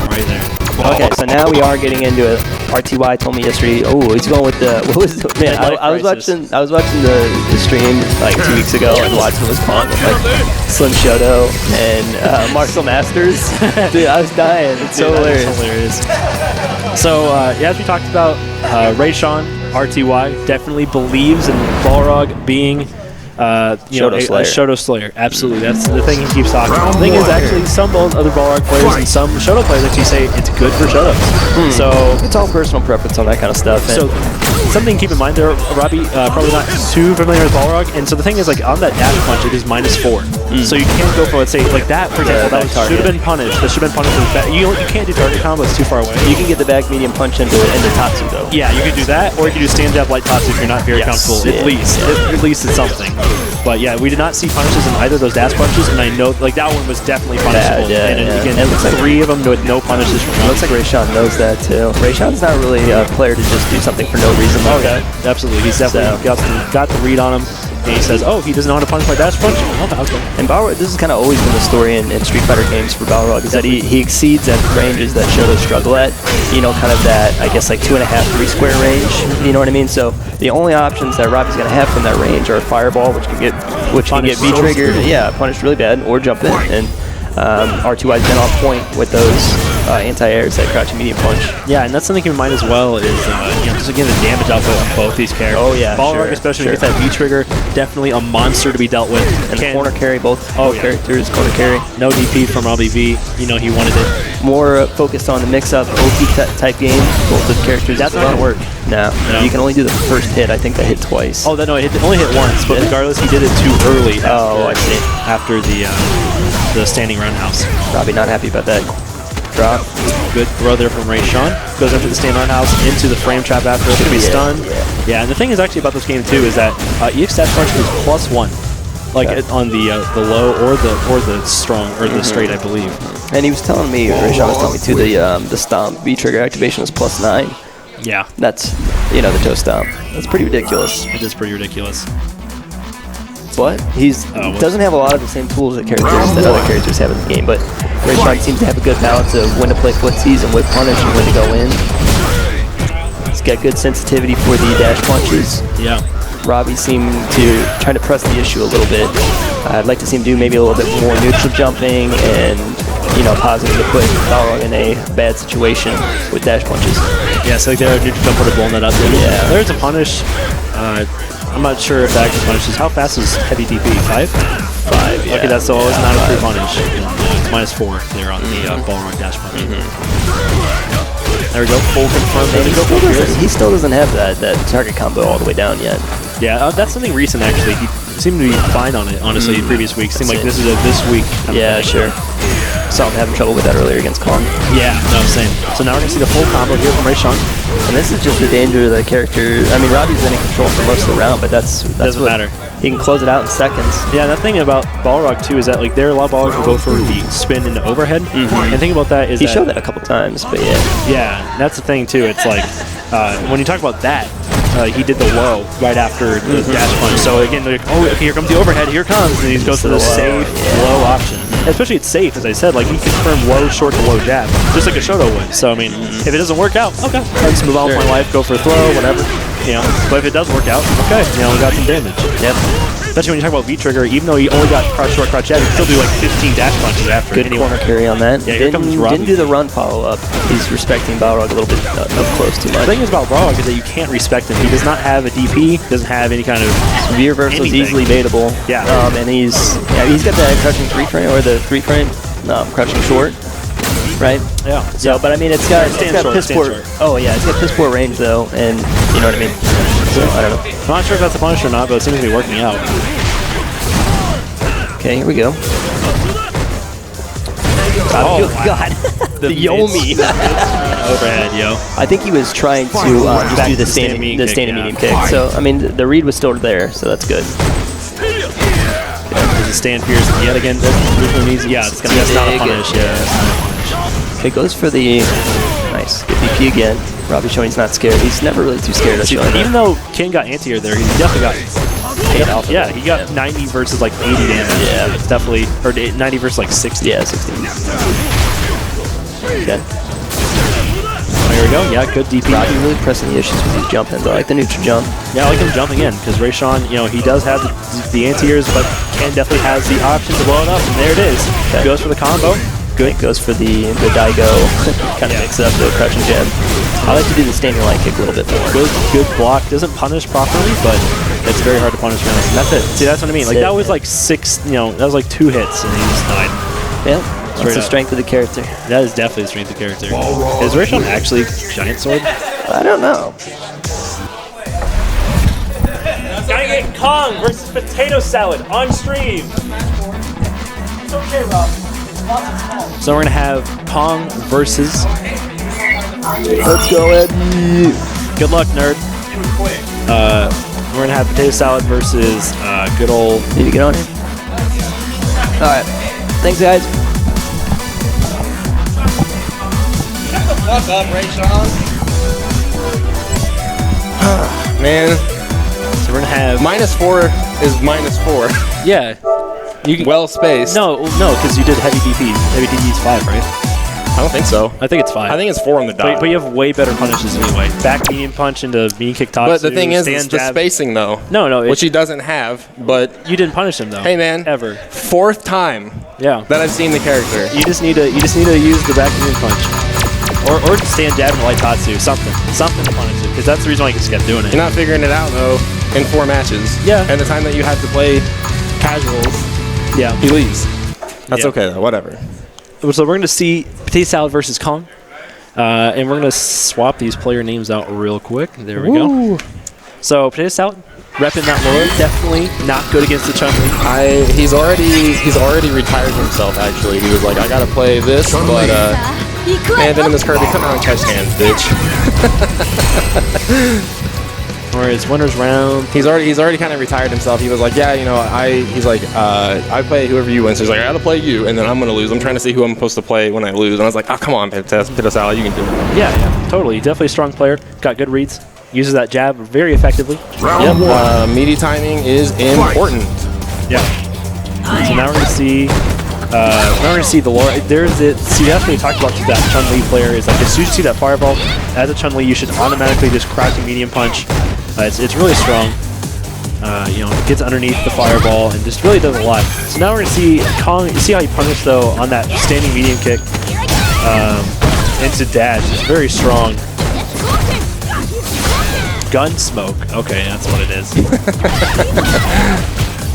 Right there. Okay, so now we are getting into it. RTY told me yesterday. Oh, he's going with the. What was it? Man, I was watching. I was watching the stream like 2 weeks ago and watching was calling with like Slim Shoto and Marcel Masters. Dude, I was dying. It's so hilarious. So as we talked about, Rayshawn RTY definitely believes in Balrog being. Shoto Slayer. Absolutely, that's the thing he keeps talking about. The thing is, actually, some other Balrog players and some Shoto players actually say it's good for Shotos. So it's all personal preference on that kind of stuff. So something to keep in mind there, Robbie, probably not too familiar with Balrog, and so the thing is, like on that dash punch, it is -4. So you can't go for, let's say, like that, for example, that should have been punished. That should have been punished with that. You can't do target combo, it's too far away. You can get the back medium punch into Tatsu though. Yeah, you could do that, or you could do stand jab light Tatsu if you're not very comfortable. At least it's something. But yeah, we did not see punishes in either of those dash punches, and I know like that one was definitely punishable. Again, it looks like 3 of them with no punishes from It looks like Rayshawn knows that too. Rayshawn's not really a player to just do something for no reason like that. Absolutely. He's definitely got the read on him. And he says, oh, he doesn't know how to punish my dash punch? Okay. And Balrog, this has kind of always been the story in Street Fighter games for Balrog, is that he exceeds at ranges that Shotos struggle at. You know, kind of that, I guess, like 2.5, 3 square range. You know what I mean? So the only options that Robbie's going to have from that range are Fireball, which can get V-triggered, punished really bad, or jump in. And R2I's been on point with those anti-airs, that crouching medium punch. Yeah, and that's something to keep in mind as well is, just again, the damage output of both these characters. Oh, yeah. Balrog, especially when he gets that V-trigger, definitely a monster to be dealt with. And the corner carry, both characters, corner carry. No DP from Robbie V. You know, he wanted it. More focused on the mix-up OP type game. Both of the characters. That's not going to work. No. You can only do the first hit. I think that hit twice. Oh, no, it only hit once, but regardless, he did it too early. I see. After the standing roundhouse. Robbie not happy about that drop. Good throw there from Rayshawn. Goes into the standing roundhouse, into the frame trap after it to be stunned. Yeah, and the thing is actually about this game too is that EX dash punch is +1. Like on the low or the strong or the straight, I believe. And he was telling me, Rayshawn was telling me too, the stomp V-trigger activation was +9. Yeah. That's, the toe stomp. That's pretty ridiculous. It is pretty ridiculous. But he doesn't have a lot of the same tools that other characters have in the game. But Rayshawn seems to have a good balance of when to play footsies and when punish and when to go in. He's got good sensitivity for the dash punches. Yeah. Robbie seemed to try to press the issue a little bit. I'd like to see him do maybe a little bit more neutral jumping and positive to put Balrog in a bad situation with dash punches. Yeah, so there, neutral jump would have blown that up. Yeah. There's a punish. I'm not sure if that actually punishes. How fast is heavy DP? 5? 5, yeah. Okay, that's so it's not a free punish. It's -4 there on the Balrog dash punch. There we go, full confirm. He still doesn't have that target combo all the way down yet. Yeah, that's something recent actually. He seemed to be fine on it, honestly, previous weeks. Seemed like this is a this week. Sure. Saw him having trouble with that earlier against Kong. Yeah, no, same. So now we're going to see the full combo here from Rayshawn. And this is just the danger of the character. I mean, Robbie's been in control for most of the round, but doesn't matter. He can close it out in seconds. Yeah, that thing about Balrog too is that like there are a lot of Balrogs who go for the spin into overhead. And the thing about that is he showed that a couple times, but yeah, that's the thing too. It's like when you talk about that, he did the low right after the dash punch. So again, like, here comes the overhead, here it comes, and he goes for the safe low option. Especially it's safe, as I said, like he confirmed low, short to low jab, just like a Shoto would. So I mean, if it doesn't work out, okay, let's move on with my life, go for a throw, whatever. But if it does work out, okay, we got some damage. Yep. Especially when you talk about V-trigger, even though he only got crouch short, crouch jab, he can still do like 15 dash punches after. Good corner carry on that. Yeah, here comes Robbie. Didn't do the run follow-up. He's respecting Balrog a little bit up close too much. The thing is about Balrog is that you can't respect him. He does not have a DP, doesn't have any kind of V reversal is easily baitable. Yeah. And he's got that crouching 3 frame or the 3 frame crouching short. right? Yeah. So, but I mean, it's got piss poor. short. Oh yeah, it's got piss poor range though, and you know what I mean. So I don't know. I'm not sure if that's a punish or not, but it seems to be working out. Okay, here we go. Oh, good God. The Yomi. Overhead, yo. I think he was trying to just do the standing medium kick. So, I mean, the read was still there, so that's good. Does it stand fierce yet again? Yeah, it's gonna be not a punish. Yeah. Okay, goes for the nice. Good DP again. Robbie showing he's not scared. He's never really too scared of showing. Even though Ken got anti-air there, he definitely got alpha. Yeah, he got 90 versus like 80 damage. Yeah, it's definitely, or 90 versus like 60. Yeah, 60. Okay. Oh, here we go. Yeah, good DP. Robbie really pressing the issues with these jump ins. I like the neutral jump. Yeah, I like him jumping in because Rayshawn, you know, he does have the anti-airs, but Ken definitely has the option to blow it up, and there it is. Okay. Goes for the combo. Good. Goes for the Daigo. Kind of mix up the crouching jab. I like to do the standing line kick a little bit more. Good block. Doesn't punish properly, but it's very hard to punish around. And that's it. See, that's what I mean. Like, that was like 6, you know, that was like 2 hits, and he just died. Yeah. That's the strength of the character. That is definitely the strength of the character. Is Rayshawn actually Giant Sword? I don't know. Gotta get Kong versus Potato Salad on stream. It's okay, Rob. So we're gonna have Kong versus. Let's go, Eddie. Good luck, nerd. We're gonna have Potato Salad versus good old. Need to get on here. All right. Thanks, guys. Shut the fuck up, Rayshawn. Man. So we're gonna have -4 is -4. Yeah. You can, well spaced. No, because you did heavy DP. Heavy DP is 5, right? I don't think so. I think it's 5. I think it's 4 on the dot. But you have way better punishes anyway. Back medium punch into medium kick top. But the thing is, it's the spacing though. No, which he doesn't have. But you didn't punish him though. Hey man, ever. 4th time. Yeah. That I've seen the character. You just need to use the back medium punch, or stand jab and light tatsu, something to punish it, because that's the reason why he just kept doing it. You're not figuring it out though in 4 matches. Yeah. And the time that you have to play casuals. Yeah. He leaves. That's okay though. Whatever. So we're going to see Potato Salad versus Kong. And we're going to swap these player names out real quick. There we go. So Potato Salad, repping that lore. Definitely not good against the Chun-Li. He's already retired himself, actually. He was like, I got to play this, but, man, Venomous Kirby, come out and catch hands, bitch. Whereas winners round, he's already kind of retired himself. He was like, yeah, you know, I play whoever you win. So he's like, I gotta play you, and then I'm gonna lose. I'm trying to see who I'm supposed to play when I lose. And I was like, oh come on, Potato Salad, you can do it. Yeah, totally. Definitely a strong player. Got good reads. Uses that jab very effectively. Meaty timing is important. Yeah. So now we're gonna see. The lore. See, that's what we talked about to that Chun-Li player. Is like as soon as you see that fireball, as a Chun-Li, you should automatically just crouching medium punch. It's really strong. You know, it gets underneath the fireball and just really does a lot. So now we're gonna see Kong. You see how he punished though on that standing medium kick into dash. It's very strong. Gun smoke. Okay, that's what it is.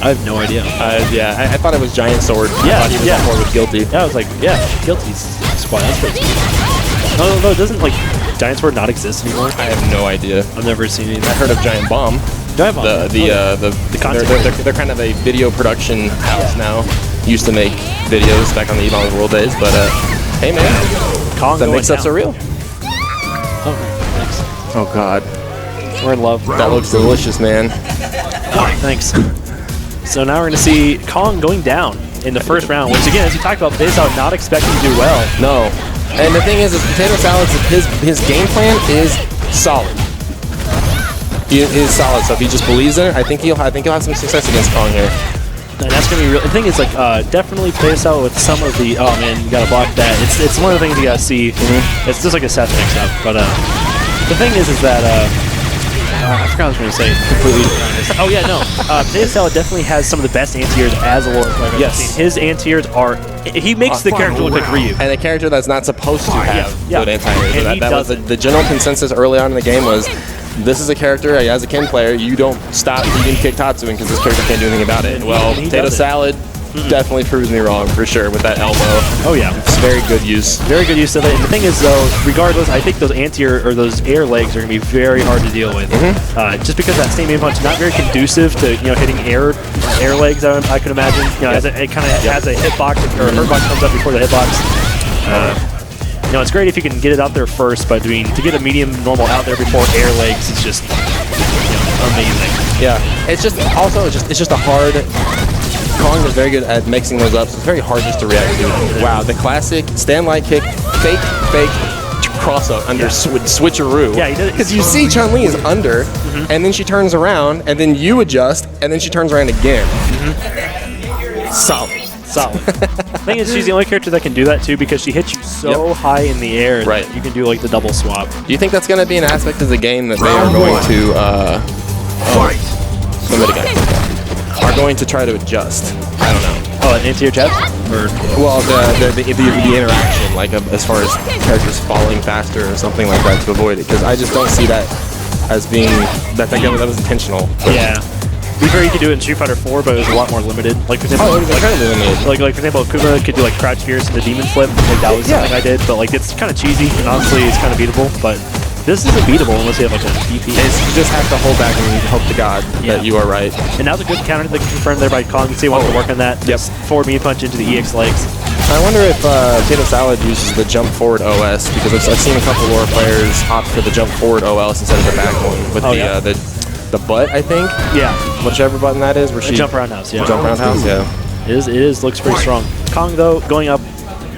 I have no idea. Yeah, I thought it was Giant Sword. Yeah, I thought he was more with Guilty. Yeah, I was like, yeah, Guilty's squad. That's pretty cool. No, doesn't like Giant Sword not exist anymore? I have no idea. I've never seen it. I heard of Giant Bomb. Giant Bomb. They're kind of a video production house now. Used to make videos back on the Evolve World days, but hey man, Kong the mix-ups are real. Oh, thanks. Oh god, we're in love. That looks delicious, man. Oh, thanks. So now we're going to see Kong going down in the first round, which again, as you talked about, Potato Salad not expecting to do well. No. And the thing is Potato Salad's his game plan is solid. He is solid, so if he just believes in it, I think he'll have some success against Kong here. And that's going to be real. The thing is, like, definitely Potato Salad with some of the, oh man, you got to block that. It's one of the things you got to see. It's just like a Seth mix-up. But the thing is that, I forgot what I was going to say. Completely. Oh yeah, no. Potato Salad definitely has some of the best anti-airs as a lore player. Yes. His anti-airs are. He makes the character look like Ryu. And a character that's not supposed to have good anti-airs. And that was the general consensus early on in the game was, this is a character, as a Ken player, you don't stop medium kick Tatsuing because this character can't do anything about it. Well, Potato Salad definitely proves me wrong for sure with that elbow. Oh yeah, It's very good use. very good use of it. And the thing is, though, regardless, I think those anti-air or those air legs are going to be very hard to deal with. Just because that same aim punch is not very conducive to hitting air legs. I could imagine. As it kind of has a hitbox or a hurt box comes up before the hitbox. It's great if you can get it out there first, but to get a medium normal out there before air legs is just amazing. Yeah, it's just a hard. Kong is very good at mixing those up, so it's very hard just to react to. Wow, the classic stand light kick, fake, cross up under switcheroo. Yeah, he did it. Because you see Chun-Li is under, and then she turns around, and then you adjust, and then she turns around again. Solid. The thing is, she's the only character that can do that too, because she hits you so high in the air that you can do like the double swap. Do you think that's going to be an aspect of the game that they are going to are going to try to adjust? I don't know. Oh, anti-air jabs? Well, the interaction, like as far as characters falling faster or something like that to avoid it, because I just don't see that as being that was intentional. Yeah. To be fair, you could do it in Street Fighter 4, but it was a lot more limited. Like for example, like for example, Kuma could do like crouch fierce and the demon flip. Like that was something I did, but like it's kind of cheesy and honestly it's kind of beatable. But this isn't beatable unless you have like a DP. You just have to hold back and hope to God that you are right. And now's a good counter that confirmed there by Kong. You see, wants to work on that. Just forward meat punch into the EX legs. I wonder if Potato Salad uses the jump forward OS, because I've seen a couple lore players opt for the jump forward OS instead of the back one with the butt, I think. Yeah. Whichever button that is, where she jump roundhouse. Yeah. Jump roundhouse. Yeah. It is. Looks pretty strong. Kong though going up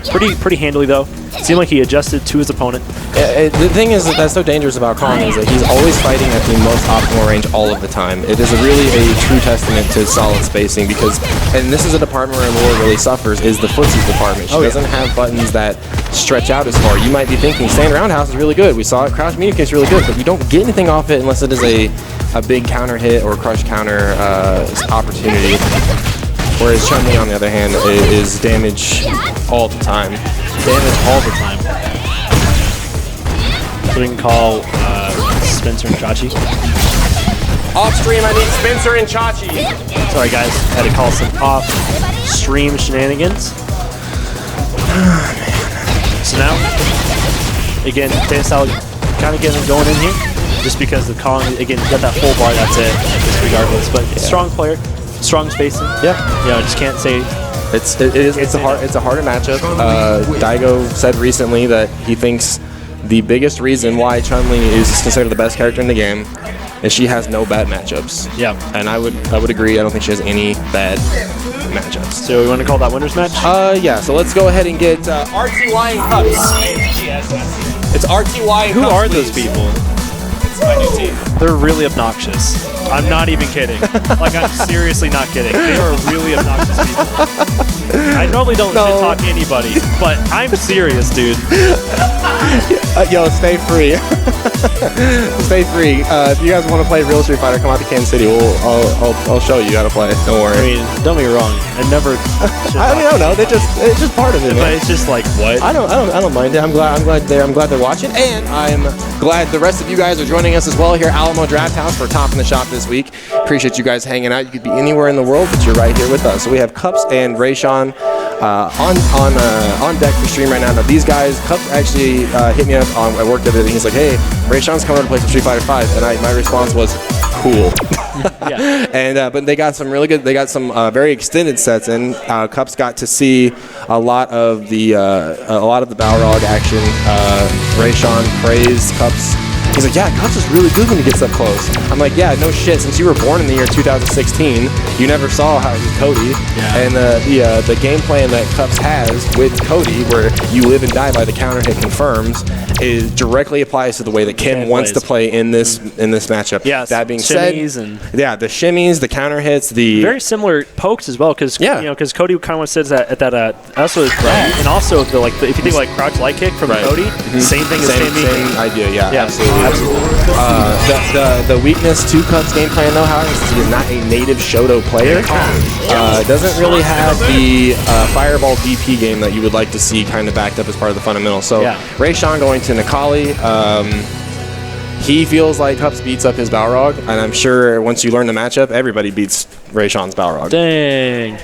pretty handily though. It seemed like he adjusted to his opponent. The thing is that's so dangerous about Kong is that he's always fighting at the most optimal range all of the time. It is really a true testament to solid spacing, because, and this is a department where lore really suffers, is the footsies department. She doesn't have buttons that stretch out as far. You might be thinking stand roundhouse is really good. We saw it. Crouch medium kick is really good, but you don't get anything off it unless it is a big counter hit or crush counter opportunity. Whereas Chun-Li, on the other hand, is damage all the time. Damage all the time. So we can call Spencer and Chachi. Off stream, I need Spencer and Chachi. Sorry guys, had to call some off stream shenanigans. So now, again, Potato Salad kind of getting going in here, just because the Kong, again, got that full bar, that's it, just regardless. But strong player, strong spacing. Yeah. I just can't say. It's a harder matchup. Daigo said recently that he thinks the biggest reason why Chun-Li is considered the best character in the game is she has no bad matchups. Yeah. And I would agree. I don't think she has any bad matchups. So we want to call that winner's match? Yeah. So let's go ahead and get RTY and Cups. It's RTY and Cups. Who are those people? It's my new team. They're really obnoxious. I'm not even kidding. Like, I'm seriously not kidding. They are really obnoxious people. I normally don't shit talk anybody, but I'm serious, dude. Yo, stay free. Stay free. If you guys want to play real Street Fighter, come out to Kansas City. I'll show you how to play. Don't worry. I mean, don't be wrong. I never. I don't know. It's just part of it. But it's just like what? I don't mind it. I'm glad they're watching, and I'm glad the rest of you guys are joining us as well here at Alamo Draft House for Top in the Shop this week. Appreciate you guys hanging out. You could be anywhere in the world, but you're right here with us. So we have Cups and Rayshawn on deck for stream right now. Now these guys, Cups actually hit me up at work the other day. He's like, "Hey, Rayshawn's coming to play some Street Fighter 5," and my response was, "Cool." Yeah. And but they got some really good. They got some very extended sets in. Cups got to see a lot of the Balrog action. Rayshawn praised Cups. He's like, "Yeah, Cups is really good when he gets up close." I'm like, "Yeah, no shit. Since you were born in the year 2016, you never saw how he was Cody." Yeah. And the game plan that Cups has with Cody, where you live and die by the counter hit confirms, is directly applies to the way that Ken wants to play in this matchup. Yeah. That being said, the shimmies, the counter hits, the very similar pokes as well, because because Cody kind of says that at that also and also if you think like crouch light kick from Cody, same thing as same idea. Yeah, absolutely. The weakness to Cups game plan though, however, is he is not a native Shoto player. Doesn't really have the fireball DP game that you would like to see kind of backed up as part of the fundamentals. So Rayshawn going to Nikali. He feels like Cups beats up his Balrog, and I'm sure once you learn the matchup, everybody beats Rayshawn's Balrog. Dang.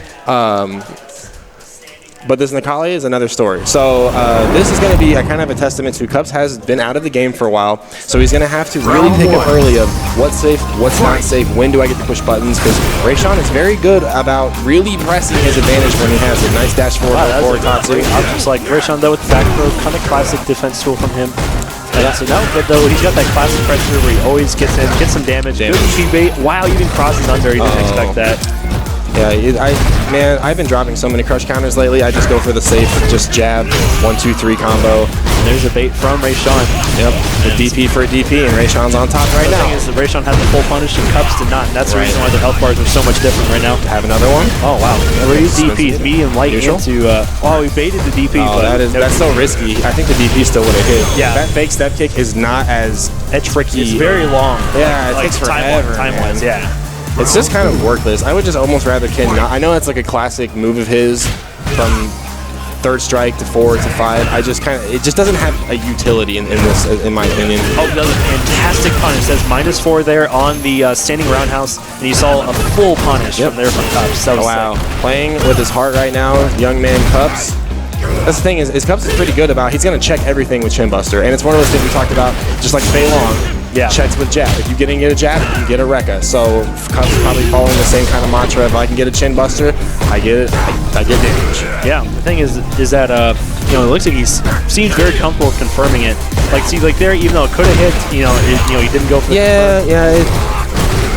But this Nikali is another story. So this is going to be a kind of a testament to Cubs has been out of the game for a while. So he's going to have to really pick up early of what's safe, what's not safe, when do I get to push buttons. Because Rayshawn is very good about really pressing his advantage when he has a nice dash forward or Tatsu. I'm just like Rayshawn though with the back throw, kind of classic defense tool from him. So now, but though he's got that classic pressure where he always gets in, gets some damage. Good cheat bait. Wow, even crosses under. He didn't expect that. Yeah, man, I've been dropping so many crush counters lately. I just go for the safe, just jab, 1-2-3 combo. There's a bait from Rayshawn. Yep, the DP for a DP, and Rayshawn's on top right now. The thing is that Rayshawn had the full punish and Cubs did not, and that's the reason why the health bars are so much different right now. Have another one? Oh, wow. These DPs, medium, light, Neutral? into, oh, he baited the DP. Oh, but that's so risky. I think the DP still would have hit. Yeah. That fake step kick is not as tricky. It's very long. Yeah, it takes forever. Time-wise, yeah. It's just kind of worthless. I would just almost rather Ken not. I know that's like a classic move of his from third strike to 4 to 5. I just kind of, it just doesn't have a utility in this, in my opinion. Oh, that was a fantastic punish. That's -4 there on the standing roundhouse, and you saw a full punish from there from Cups. That was wow. Playing with his heart right now, young man Cups. That's the thing is Cups is pretty good about, he's going to check everything with Chin Buster, and it's one of those things we talked about, just like Fei Long. Yeah. Checks with jab. If you get a jab, you get a Rekka. So Cubs is probably following the same kind of mantra. If I can get a Chin Buster, I get it. I get damage. Yeah. The thing is that it looks like he seems very comfortable confirming it. Like, see, like there, even though it could have hit, he didn't go for the Yeah.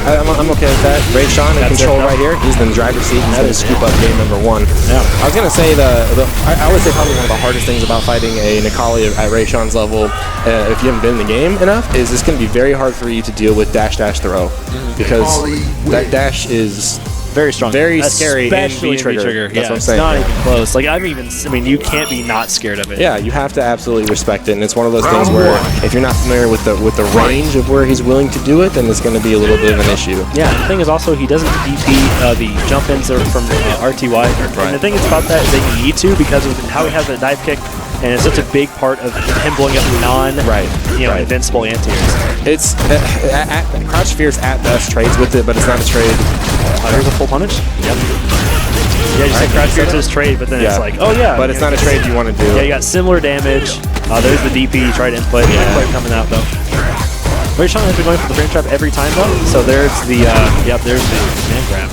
I'm okay with that. Rayshawn in control right here. He's in the driver's seat. He's going to scoop up game number 1. Yeah. I was going to say I would say probably one of the hardest things about fighting a Nikali at Rayshawn's level, if you haven't been in the game enough, is it's going to be very hard for you to deal with dash throw, because that dash is very strong, very scary, especially in V-trigger. That's what I'm it's saying. not even close. Like you can't be not scared of it. Yeah, you have to absolutely respect it, and it's one of those things where if you're not familiar with the range of where he's willing to do it, then it's going to be a little bit of an issue. Yeah, the thing is also he doesn't DP the jump ins from RTY. And the thing is about that is that you need to, because of how he has the dive kick, and it's such a big part of him blowing up invincible anti-airs. It's Crouch Fierce at best trades with it, but it's not a trade. There's a full punish. Yep. Yeah, you said Crouch Fierce is trade, but then it's like, oh yeah. But it's not a trade you want to do. Yeah, you got similar damage. There's the DP, you tried input. Yeah. Input coming out though. Rayshawn has been going for the frame trap every time though. So there's the there's the man grab.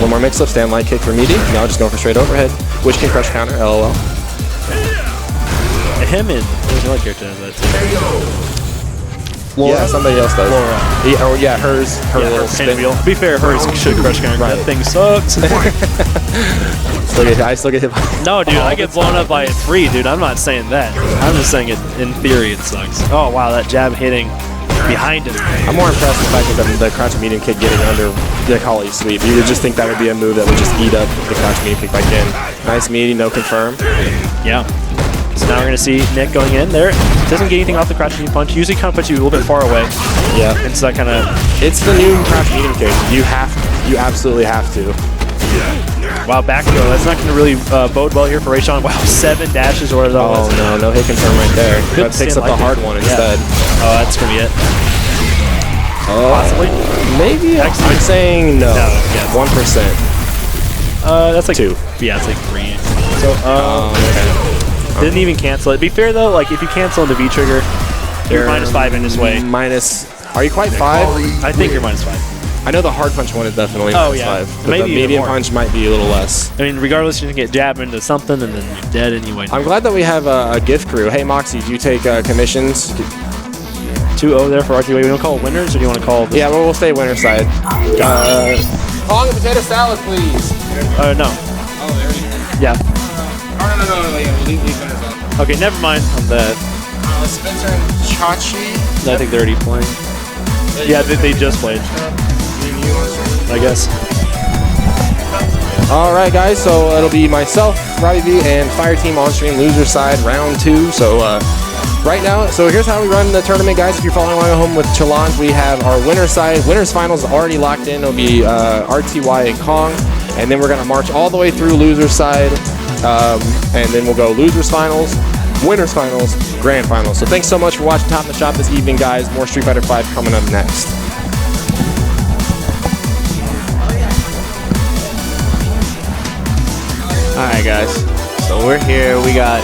One more mix up, stand light kick for meaty. Now just going for straight overhead, which can crush counter. LOL. Him and there's another character that too. Laura. Yeah, somebody else does. Laura. Hers. Her little spin wheel. To be fair, hers should crush counter. Right. That thing sucks. I still get hit by. No, dude, I get blown up by it free, dude. I'm not saying that. I'm just saying it in theory it sucks. Oh wow, that jab hitting behind him. I'm more impressed with the fact that the crouch medium kick getting under the Holly sweep. You would just think that would be a move that would just eat up the crouch medium kick by Ken. Nice meaty, no confirm. Yeah. So now we're going to see Nick going in there. Doesn't get anything off the crouch medium punch. Usually kind of puts you a little bit far away. Yeah. And so that kind of... It's the new crouch medium kick. You absolutely have to. Wow, back throw. That's not going to really bode well here for Rayshawn. Wow, 7 dashes or whatever that was. Oh, no hit confirm right there. That picks up the hard one instead. Oh, that's going to be it. Possibly. Maybe. I'm saying no. Yeah. 1%. That's like 2. Yeah, it's like 3. So, okay. Didn't even cancel it. Be fair though, like if you cancel into V trigger, you're -5 in this way. Are you quite 5? I think you're -5. I know the hard punch one is definitely -5. But maybe the medium punch might be a little less. I mean, regardless, you can get jabbed into something and then you're dead anyway. I'm glad that we have a gift crew. Hey Moxie, do you take commissions? 2-0 there for RTY. We don't call it winners, or do you want to call? Yeah, well, we'll stay winner side. Long and potato salad, please. No. Oh, there you go. Yeah. No. Leave it. Okay, never mind on that. Spencer and Chachi. I think they're already playing. Yeah, they just played. I guess. All right, guys. So it'll be myself, Robbie V, and Fire Team on stream, loser side, round 2. So right now, so here's how we run the tournament, guys. If you're following along at home with challenge, we have our winner side. Winners finals already locked in. It'll be RTY and Kong, and then we're gonna march all the way through loser side. And then we'll go losers finals, winners finals, grand finals. So thanks so much for watching Top of the Shop this evening, guys. More Street Fighter 5 coming up next. right, guys. So we're here. We got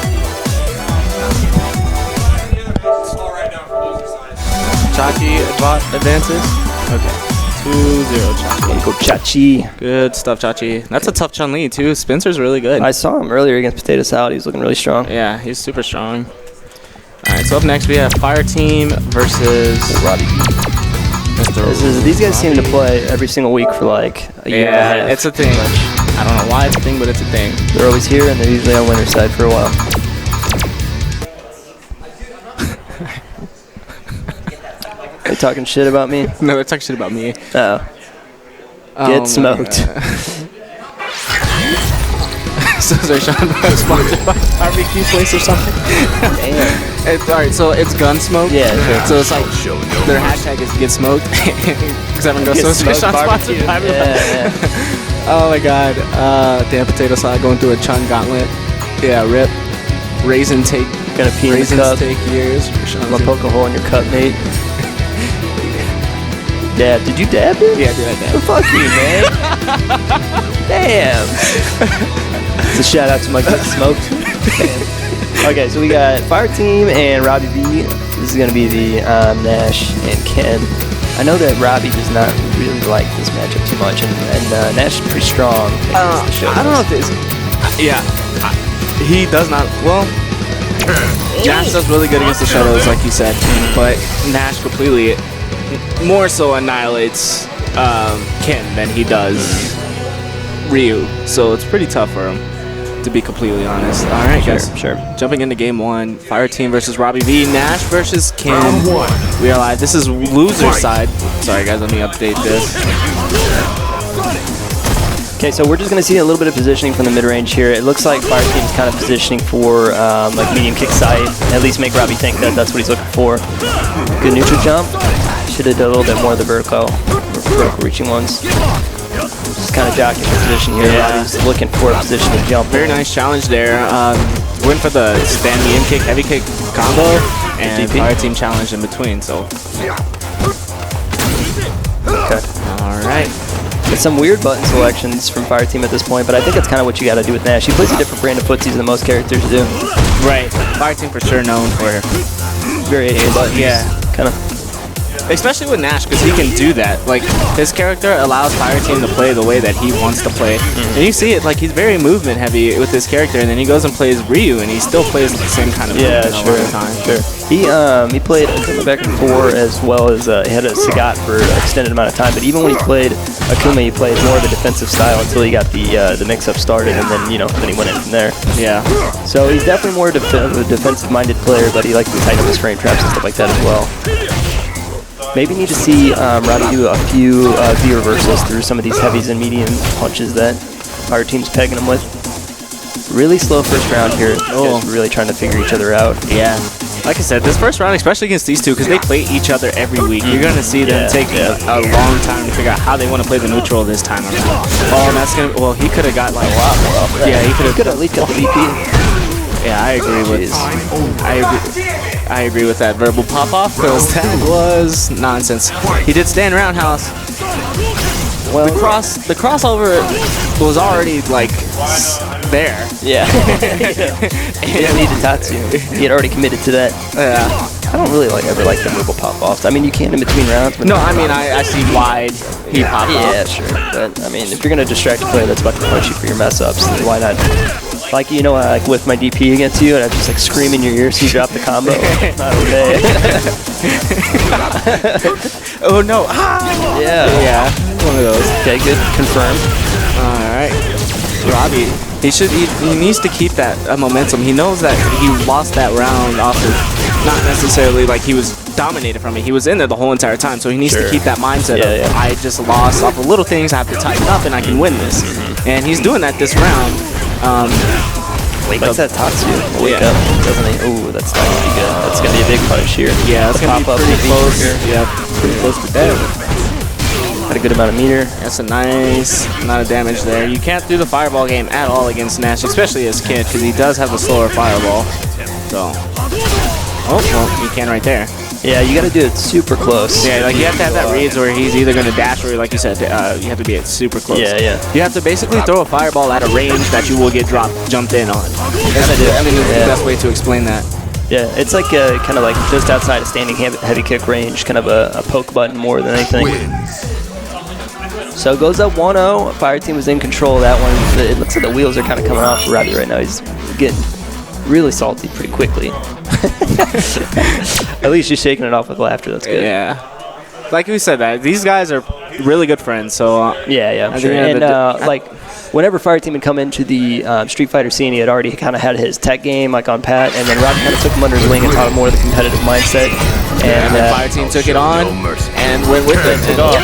Chachi advances. Okay. 2-0 Chachi. Go Chachi. Good stuff, Chachi. That's a tough Chun-Li, too. Spencer's really good. I saw him earlier against Potato Salad. He's looking really strong. Yeah, he's super strong. All right, so up next we have Fire Team versus Robbie. These guys seem to play every single week for like a year and a half. It's a thing. I don't know why it's a thing, but it's a thing. They're always here, and they're usually on winner's side for a while. They talking shit about me? No, they're talking shit about me. Oh. Get smoked. So sorry, Sean, sponsored by barbecue place or something? Damn. Alright, so it's Gunsmoke. Yeah, sure. So it's like their hashtag is get smoked. Because everyone goes, so Sean sponsored by yeah. Oh my god. Damn Potato Salad going through a Chun gauntlet. Yeah, rip. Raisin take. Gonna pee in the Raisins cup. take years. I'm gonna poke a hole in your cup, mate. Dab. Did you dab, dude? Yeah, dude, I dab. Fuck you, man. Damn. It's a shout out to my good smoked. Okay, so we got Fire Team and Robbie V. This is gonna be the Nash and Ken. I know that Robbie does not really like this matchup too much, and Nash is pretty strong against the show. I don't know if this. Yeah, he does not. Well, Nash does really good against the Shadows, like you said, but Nash completely, more so annihilates Ken than he does Ryu. So it's pretty tough for him, to be completely honest. All right, guys. Sure. Jumping into game one, Fire Team versus Robbie V, Nash versus Ken. We are live. This is loser side. Sorry, guys. Let me update this. Okay, so we're just going to see a little bit of positioning from the mid-range here. It looks like Fire Team's kind of positioning for like medium kick side, at least make Robbie think that that's what he's looking for. Good neutral jump. Should have done a little bit more of the vertical reaching ones. Just kind of jockeying for position here. Yeah. Robbie's looking for a position to jump. Very nice challenge there. Went for the stand medium kick, heavy kick combo, and DP. Fire Team challenge in between. So, Okay. all right. It's some weird button selections from Fire Team at this point, but I think that's kind of what you got to do with Nash. He plays a different brand of footsies than most characters do. Right. Fire Team for sure known for Variation of buttons. Yeah. Kind of. especially with Nash, because he can do that. Like, his character allows Fire Team to play the way that he wants to play. And you see it, like, he's very movement heavy with his character, and then he goes and plays Ryu, and he still plays the same kind of movement a lot of the time. Sure. He played Akuma back before, as well as he had a Sagat for an extended amount of time, but even when he played Akuma, he played more of a defensive style until he got the mix-up started, and then, then he went in from there. Yeah. So he's definitely more of a defensive-minded player, but he likes to tighten up his frame traps and stuff like that as well. Maybe need to see Robbie do a few V reversals through some of these heavies and medium punches that our team's pegging him with. Really slow first round here. Guys really trying to figure each other out. Yeah. Like I said, this first round, especially against these two, because they play each other every week, you're going to see them take a long time to figure out how they want to play the neutral this time around. Oh, and that's going to, well, he could have got like a lot more off. Yeah, he could have at least got the VP. Yeah, I agree with I agree with that verbal pop-off, because that was nonsense. He did stand roundhouse. Well, the crossover was already like there. Yeah. He didn't need to Tatsu. He had already committed to that. Yeah. I don't really ever like the verbal pop-offs. I mean, you can in between rounds. But no, I mean, I see wide he pop off. Yeah, sure. But I mean, if you're gonna distract a player that's about to punish you for your mess ups, then why not? Like, like with my DP against you, and I just scream in your ear so you drop the combo. Not okay. Oh no! Yeah, one of those. Okay, good. Confirmed. All right, Robbie. He needs to keep that momentum. He knows that he lost that round off of, not necessarily like he was dominated from it. He was in there the whole entire time, so he needs to keep that mindset of I just lost off of little things. I have to tighten up, and I can win this. And he's doing that this round. Wake up. That Tatsu. Wake up, doesn't he? Ooh, that's not gonna be good. That's gonna be a big punish here. Yeah, that's gonna be pretty close. Yeah, pretty close to death. Had a good amount of meter. That's a nice amount of damage there. You can't do the fireball game at all against Nash, especially as Kid, because he does have a slower fireball. So, oh, well, you can right there. Yeah, you got to do it super close. Yeah, like you have to have that reads where he's either going to dash or, like you said, you have to be at super close. Yeah, yeah. You have to basically throw a fireball at a range that you will get jumped in on. That's the best way to explain that. Yeah, it's like kind of like just outside of standing heavy kick range, kind of a poke button more than anything. So it goes up 1-0. Fire Team was in control of that one. It looks like the wheels are kind of coming off for Robbie right now. He's getting really salty pretty quickly. At least he's shaking it off with laughter. That's good. Yeah. Like we said, that these guys are really good friends. So yeah, sure. And like whenever Fire Team would come into the Street Fighter scene, he had already kind of had his tech game like on pat, and then Robbie kind of took him under his wing and taught him more of the competitive mindset. And Fire Team took it on and went with it. Took off.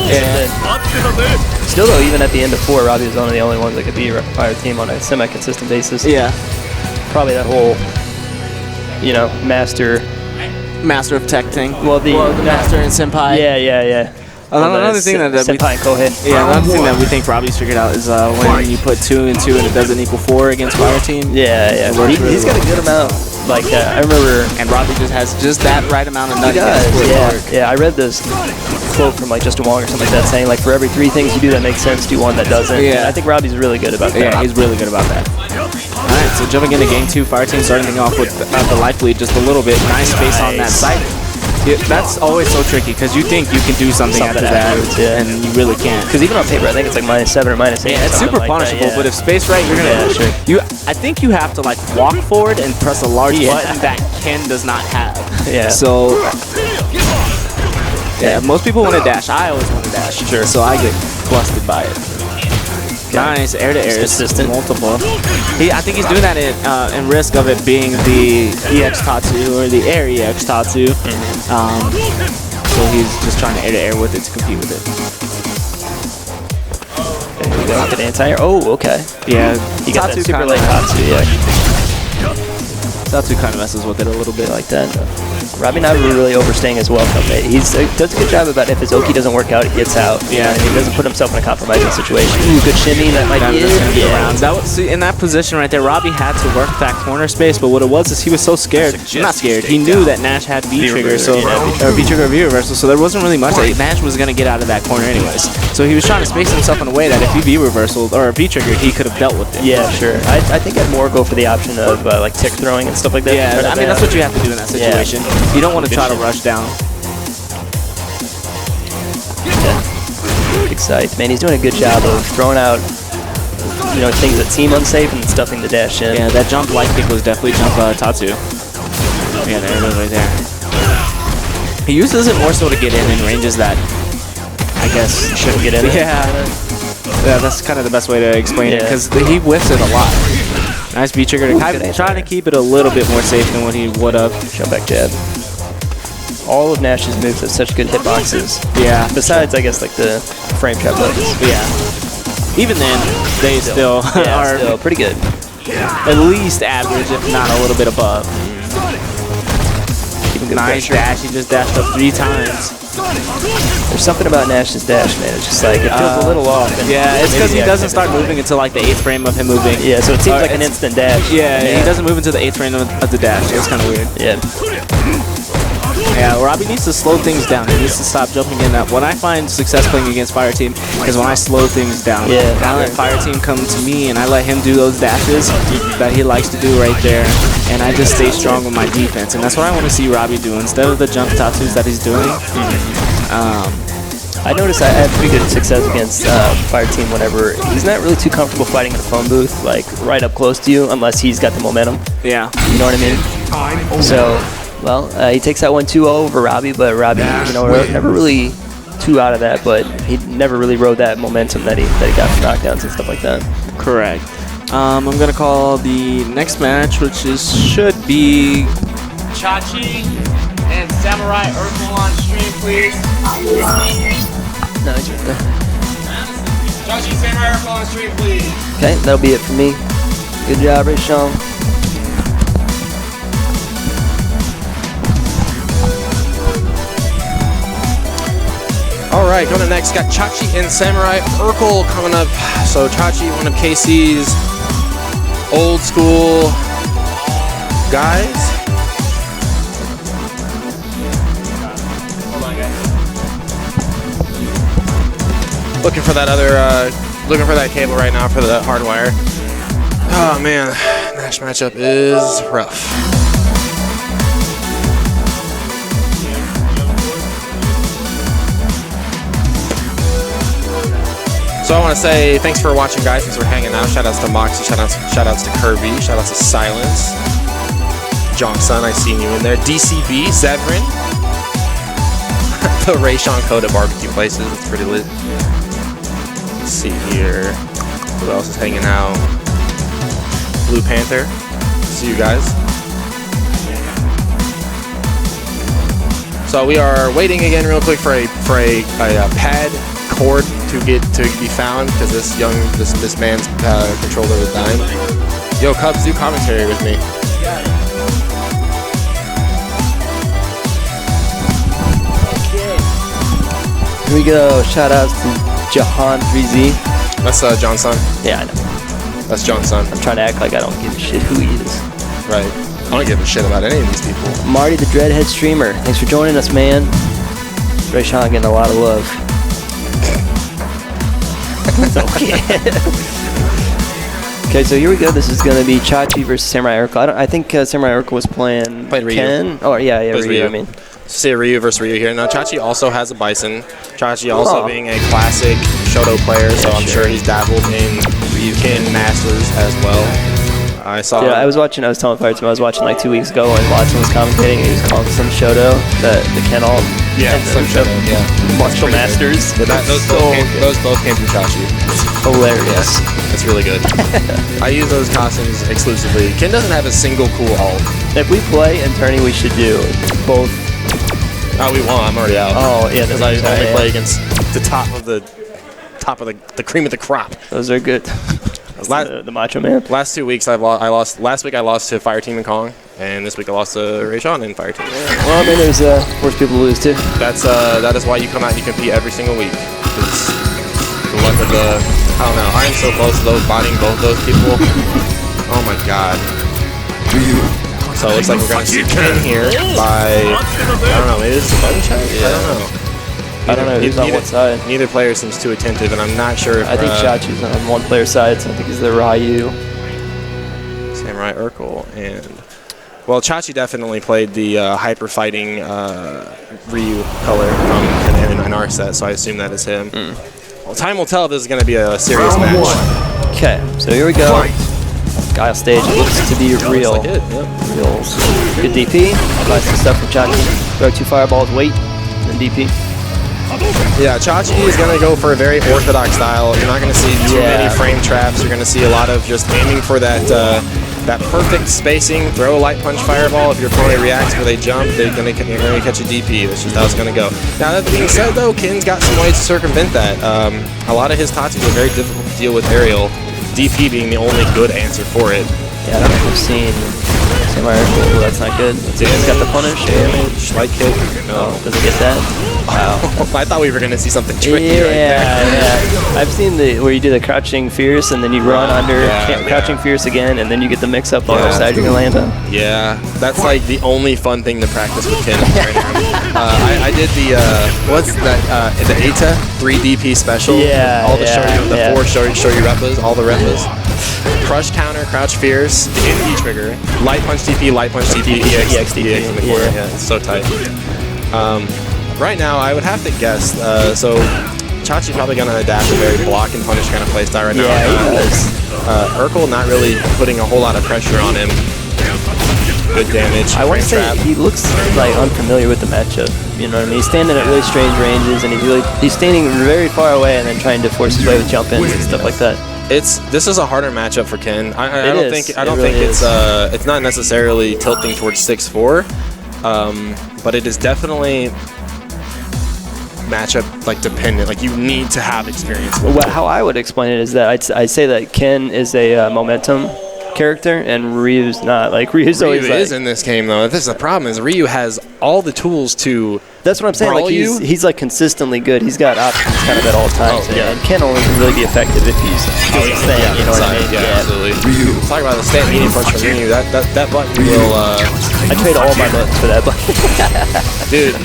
Still though, even at the end of 4, Robbie was one of the only ones that could beat Fire Team on a semi-consistent basis. Yeah. Probably that whole, master of tech thing. Well, the master and senpai. Yeah. Another thing that senpai and Kohei. Yeah, another thing that we think Robbie's figured out is when you put 2 and 2 and it doesn't equal 4 against Fire Team. Yeah. He's got a good amount like that. I remember, and Robbie just has just that right amount of nutty. Yeah. I read this quote from like Justin Wong or something like that saying like for every 3 things you do that makes sense, do 1 that doesn't. Yeah. And I think Robbie's really good about that. Yeah, he's really good about that. All right, so jumping into game 2, Fire Team starting off with the life lead just a little bit. Nice space on that side. Yeah, that's always so tricky because you think you can do something after that, and you really can't. Because even on paper, I think it's like -7 or -8. Yeah, it's super punishable. But if space right, you're gonna. I think you have to like walk forward and press a large button that Ken does not have. Yeah. So. Yeah, most people want to dash. I always want to dash. Sure. So I get busted by it. Nice air to air, consistent, multiple. I think he's doing that in risk of it being the EX Tatsu or the air EX Tatsu. So he's just trying to air to air with it to compete with it. There we go. Good anti-air. Oh, okay. Yeah, he got that super late Tatsu. Yeah. Tatsu kind of messes with it a little bit like that. Robbie never really overstaying his welcome. He does a good job about if his Oki doesn't work out, he gets out. Yeah, and he doesn't put himself in a compromising situation. Ooh, good shimmy. That might be it. Around. That was, in that position right there, Robbie had to work that corner space, but what it was is he was so scared. Not scared. He knew that Nash had V-trigger, or V-trigger or V-reversal, so there wasn't really much that Nash was going to get out of that corner anyways. So he was trying to space himself in a way that if he V-reversaled or V-triggered, he could have dealt with it. Yeah, sure. I think I'd more go for the option of like tick throwing and stuff like that. Yeah, I mean, that's what you have to do in that situation. You don't want to try to rush down. Excited. Man, he's doing a good job of throwing out, things that seem unsafe and stuffing the dash in. Yeah, that jump light kick was definitely jump Tatsu. Yeah, there it is right there. He uses it more so to get in ranges that I guess shouldn't get in. Yeah, that's kind of the best way to explain it because he whiffs it a lot. Nice V trigger to trying to keep it a little bit more safe than what he would have. Jump back jab. All of Nash's moves have such good hitboxes. Yeah. Besides, I guess, like the frame trap buttons. Yeah. Even then, they still are still pretty good. At least average, if not a little bit above. Nice dash. He just dashed up 3 times. There's something about Nash's dash, man. It's just like it feels a little off. Yeah, it's because he doesn't start moving until like the 8th frame of him moving. Yeah, so it seems like an instant dash. Yeah, he doesn't move until the 8th frame of the dash. It's kind of weird. Yeah. Yeah, Robbie needs to slow things down. He needs to stop jumping in that. When I find success playing against Fire Team is when I slow things down. Yeah. I let Fire Team come to me and I let him do those dashes that he likes to do right there. And I just stay strong with my defense. And that's what I want to see Robbie do. Instead of the jump tattoos that he's doing. I noticed I had pretty good success against Fire Team whenever he's not really too comfortable fighting in the phone booth, like right up close to you, unless he's got the momentum. Yeah. You know what I mean? So, well, he takes that 1-2-0 over Robbie, but Robbie, never really too out of that, but he never really rode that momentum that he got from knockdowns and stuff like that. Correct. I'm gonna call the next match, which should be Chachi and Samurai Urkel on stream, please. No, it's right there. Chachi, Samurai Urkel on stream, please. Okay, that'll be it for me. Good job, Rishon. All right, coming up next, got Chachi and Samurai Urkel coming up. So Chachi, one of KC's old school guys. Looking for that other, looking for that cable right now for the hardwire. Oh man, Nash matchup is rough. So I want to say thanks for watching, guys. Thanks for hanging out. Shout outs to Moxie. Shout outs to Kirby. Shout outs to Silence. Johnson, I seen you in there. DCB, Severin. The Rayshawn Coda barbecue places. It's pretty lit. Let's see here. Who else is hanging out? Blue Panther. See you guys. So we are waiting again real quick for a pad cord to be found because this man's controller is dying. Yo, Cubs, do commentary with me. Here we go. Shout outs to Jahan3Z. That's Johnson. Yeah, I know. That's Johnson. I'm trying to act like I don't give a shit who he is. Right. I don't give a shit about any of these people. Marty the Dreadhead Streamer. Thanks for joining us, man. Rayshawn getting a lot of love. It's okay. Okay, so here we go. This is going to be Chachi versus Samurai Urkel. I think Samurai Urkel was playing Ken. Oh, yeah, Ryu, I mean. See a Ryu versus Ryu here. Now, Chachi also has a Bison. Chachi also being a classic Shoto player, so I'm sure he's dabbled in Ken Masters as well. I saw. Yeah, I was telling Fire Team, I was watching like 2 weeks ago when Watson was commentating and he was calling some Shoto, the Ken all. Yeah, some Shoto, yeah. Martial Masters. Those both came from Chachi. Hilarious. That's really good. I use those costumes exclusively. Ken doesn't have a single cool alt. If we play in tourney, we should do both. Oh, we won't. I'm already out. Oh, yeah. Because I only play against the top of the cream of the crop. Those are good. The Macho Man. Last 2 weeks I lost. Last week I lost to Fire Team and Kong, and this week I lost to Rayshawn and Fire Team. Well, I mean, there's worse people to lose too. That is why you come out and you compete every single week. Because the luck of the, I don't know. I am so close to bodying both those people. Oh my god. So it looks like we're gonna see Ken here by, I don't know. Maybe this is a button check. Yeah. I don't know who's on what side. Neither player seems too attentive, and I'm not sure if... I think Chachi's on one player's side, so I think he's the Ryu. Samurai Urkel, and... Well, Chachi definitely played the hyper fighting Ryu color from an R set, so I assume that is him. Well, time will tell if this is going to be a serious match. Okay, so here we go. Guile stage looks to be real. Like it, yep. Real. Good DP. Buy some stuff from Chachi. Throw 2 fireballs, wait, and DP. Yeah, Chachi is going to go for a very orthodox style. You're not going to see too many frame traps. You're going to see a lot of just aiming for that that perfect spacing. Throw a light punch fireball. If your opponent reacts where they jump, you're going to catch a DP. That's just how it's going to go. Now, that being said, though, Ken's got some ways to circumvent that. A lot of his Tatsus are very difficult to deal with aerial, DP being the only good answer for it. Yeah, I don't know if I've seen Samurai Urkel. That's not good. He's got the punish. Damage, light kick. No. Oh, doesn't get that. Wow. I thought we were going to see something tricky right there. Yeah. I've seen where you do the crouching fierce and then you run under, crouching fierce again, and then you get the mix up on which side you're going to land on. Yeah, that's like the only fun thing to practice with Ken right now. I did the, what's that, the ETA 3DP special. Yeah, all the four show you repos, all the repos. Crush counter, crouch fierce, and E trigger. Light punch DP, EX DP in the corner. Yeah, it's so tight. Right now, I would have to guess. So, Chachi's probably going to adapt a very block and punish kind of playstyle right now. Yeah, he does. Urkel not really putting a whole lot of pressure on him. Good damage. I want to say he looks like unfamiliar with the matchup. You know what I mean? He's standing at really strange ranges, and he's standing very far away and then trying to force his way with jump ins and stuff like that. This is a harder matchup for Ken. I don't think it's not necessarily tilting towards 6-4, but it is definitely matchup dependent. Like, you need to have experience with it. How I would explain it is that I'd say that Ken is a momentum character and Ryu's not. Like, Ryu is in this game though. This is the problem, is Ryu has all the tools to. That's what I'm saying. Like, he's like consistently good. He's got options kind of at all times. And Ken only can really be effective if he's doing his thing. You know what I mean? Yeah, absolutely. Ryu. Talk about the stand medium punch from Ryu. That button will. I trade all my buttons for that button. Dude,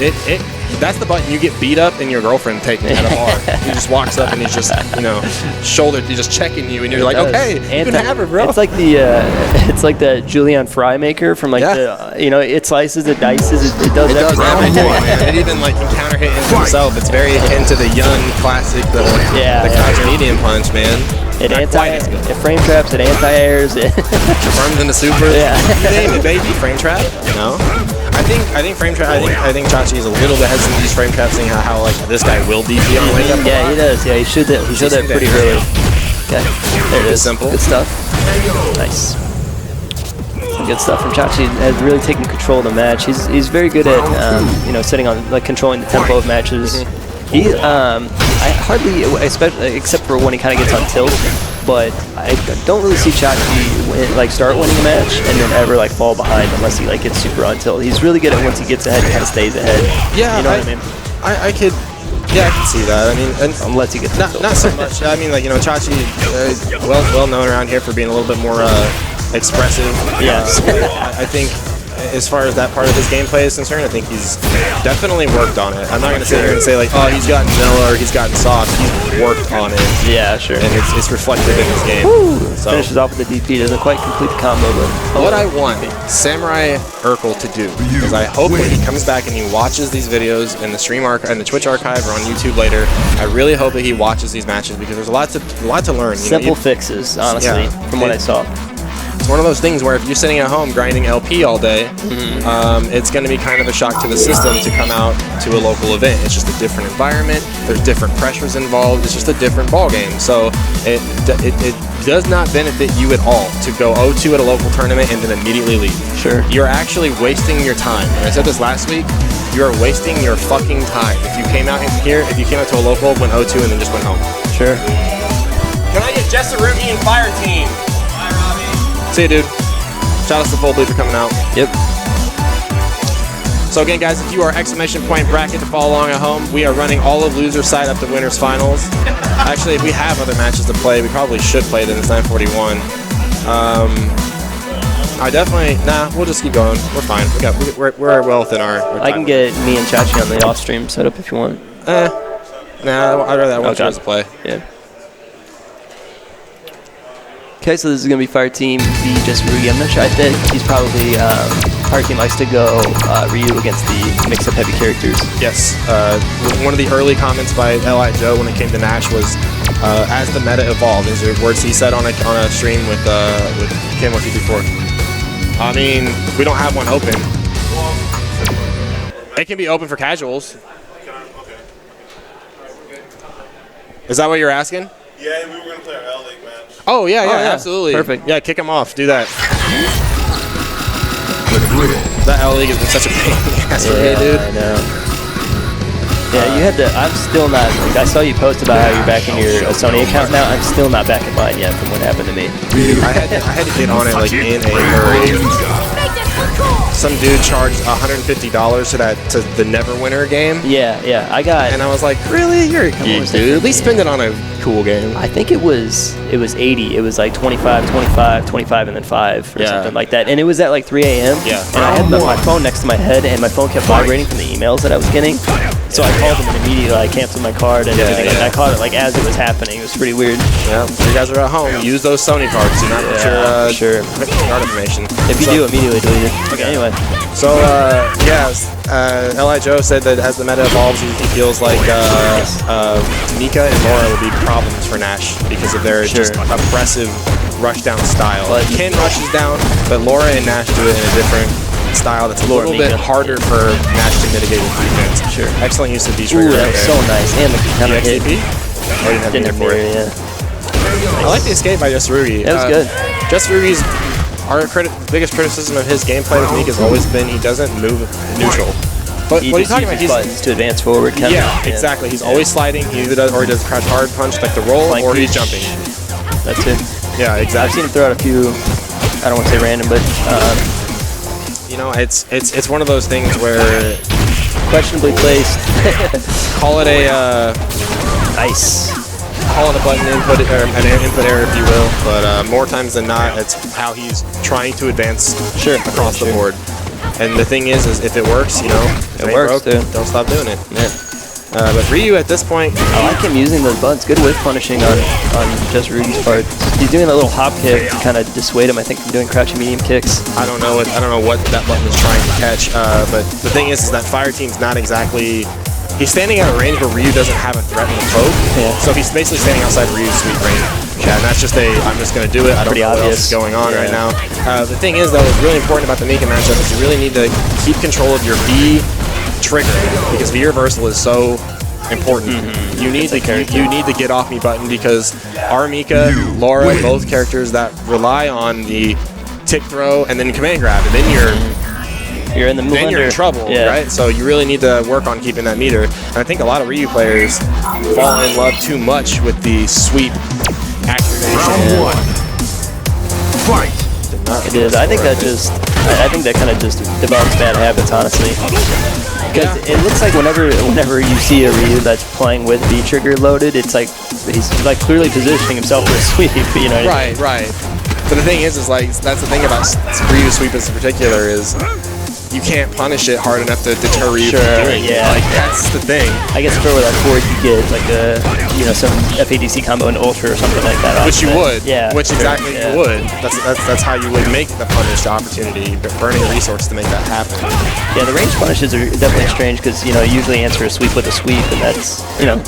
That's the button you get beat up and your girlfriend taking at a bar. He just walks up and he's just, he's just checking you, and you're like, okay, you can have her, bro. It's like the Julian Fry maker from it slices, it dices, it does everything. Man. It even can counter hit into himself. It's very akin to the Yun classic, the crouch medium punch, man. It frame traps, it anti-airs, it confirms into super. Yeah. You name it, baby. Frame trap. I think frame trap. I think Chachi is a little bit hesitant to use frame traps, seeing how this guy will DP on wake up. Yeah, he does. Yeah, he showed that pretty early. Okay, there it is. Simple. Good stuff. Nice. Some good stuff from Chachi. Has really taken control of the match. He's very good at sitting on controlling the tempo of matches. He I hardly, especially except for when he kind of gets on tilt, but I don't really see Chachi start winning a match and then ever fall behind unless he gets super on tilt. He's really good at once he gets ahead, he kind of stays ahead. Yeah, you know what I mean. I could see that. I mean, unless he gets not so much. I mean, Chachi, well known around here for being a little bit more expressive. Yes. I think, as far as that part of his gameplay is concerned, I think he's definitely worked on it. I'm not going to sit here and say he's gotten vanilla or he's gotten soft. He's worked on it. Yeah, sure. And it's reflected in his game. So finishes off with the DP. Doesn't quite complete the combo, but what I want Samurai Urkel to do is I hope when he comes back and he watches these videos in the stream and the Twitch archive or on YouTube later, I really hope that he watches these matches because there's a lot to learn. Simple fixes, honestly, from what I saw. It's one of those things where if you're sitting at home grinding LP all day, it's going to be kind of a shock to the system to come out to a local event. It's just a different environment. There's different pressures involved. It's just a different ball game. So it does not benefit you at all to go 0-2 at a local tournament and then immediately leave. Sure. You're actually wasting your time. And I said this last week. You're wasting your fucking time. If you came out here, if you came out to a local, went 0-2 and then just went home. Sure. Can I get Jesserugi and Fire Team? See you, dude. Shout out to Full Bleed for coming out. Yep. So again, guys, if you are exclamation point bracket to follow along at home, we are running all of loser side up to winners finals. Actually, if we have other matches to play, we probably should play them. It's 9:41. We'll just keep going. We're fine. We're well within our I can get me and Chachi on the off stream setup if you want. I'd rather watch you guys play. Yeah. Okay, so this is going to be Fire Team v Jesserugi. I'm not sure. I think he's probably, Fire Team likes to go Ryu against the mix-up heavy characters. Yes. One of the early comments by L.I. Joe when it came to Nash was, as the meta evolved, these are words he said on a stream with Kim 154. I mean, we don't have one open. It can be open for casuals. Is that what you're asking? Yeah, we were going to play our L-League match. Oh, yeah, absolutely. Perfect. Yeah, kick him off. Do that. That L-League has been such a pain in the ass for me, dude. I know. Yeah, you had to. I'm still not. I saw you post about how you're back in your Sony account now. I'm still not back in mine yet from what happened to me. I had to get on it in a hurry. Some dude charged $150 to the Neverwinter game. Yeah, I got. And I was like, really? You're a geek, dude. At least spend it on a cool game. I think it was 80. It was 25, 25, 25, and then 5 or something like that. And it was at 3 a.m. Yeah. And I had my phone next to my head, and my phone kept vibrating from the emails that I was getting. So I called them and immediately I cancanceled my card and everything. I caught it as it was happening. It was pretty weird. Yeah. If you guys are at home, use those Sony cards. Do not put your card information. If you do, immediately delete it. Okay. Anyway. So L.I. Joe said that as the meta evolves, he feels like Mika and Laura will be problems for Nash because of their just oppressive rush down style. Ken rushes down, but Laura and Nash do it in a different style that's a little bit harder for Nash to mitigate with defense. Sure. Excellent use of beach Ooh, that was so nice. And the counter hit. Didn't have mirror, I like the escape by Jesserugi. That was good. Jesserugi's biggest criticism of his gameplay with Meek has always been he doesn't move neutral. But he what are you talking about? He's buttons to advance forward. Exactly. He's always sliding. He either does crouch hard punch like the roll, or he's jumping. That's it. Yeah, exactly. I've seen him throw out a few. I don't want to say random, but it's one of those things where questionably placed. Call it a nice. Call it a button input or an input error, if you will. But more times than not, it's how he's trying to advance across the board. And the thing is if it works, you know, if It works, dude. don't stop doing it. Yeah. But Ryu at this point, I like him using those buttons. Good whiff punishing on Just Rugi's part. He's doing a little hop kick to kind of dissuade him, I think, from doing crouching medium kicks. I don't know what that button is trying to catch. But the thing is that Fire Team's not exactly. He's standing at a range where Ryu doesn't have a threat in the poke. Yeah. So he's basically standing outside Ryu's sweep range. Yeah, and that's just I'm just going to do it. I don't Pretty know what obvious. else is going on right now. The thing is, though, what's really important about the Mika matchup is you really need to keep control of your V trigger because V reversal is so important. You need you need the get off me button because our Mika, Laura, both characters that rely on the tick throw and then command grab, and then You're in the move then you're in trouble, right? So you really need to work on keeping that meter. And I think a lot of Ryu players fall in love too much with the sweep activation. Fight. It is. I think that kind of just develops bad habits, honestly. Because it looks like whenever you see a Ryu that's playing with V trigger loaded, it's like he's like clearly positioning himself for a sweep. You know what I mean? Right. But the thing is like that's the thing about Ryu sweepers in particular is you can't punish it hard enough to deter Ryu from doing it. Like that's the thing. I guess for with that forward you get like some FADC combo in Ultra or something like that. Which you would. Yeah. Which exactly you would. That's how you would make the punish opportunity, burning a resource to make that happen. Yeah, the range punishes are definitely strange because you usually answer a sweep with a sweep, and that's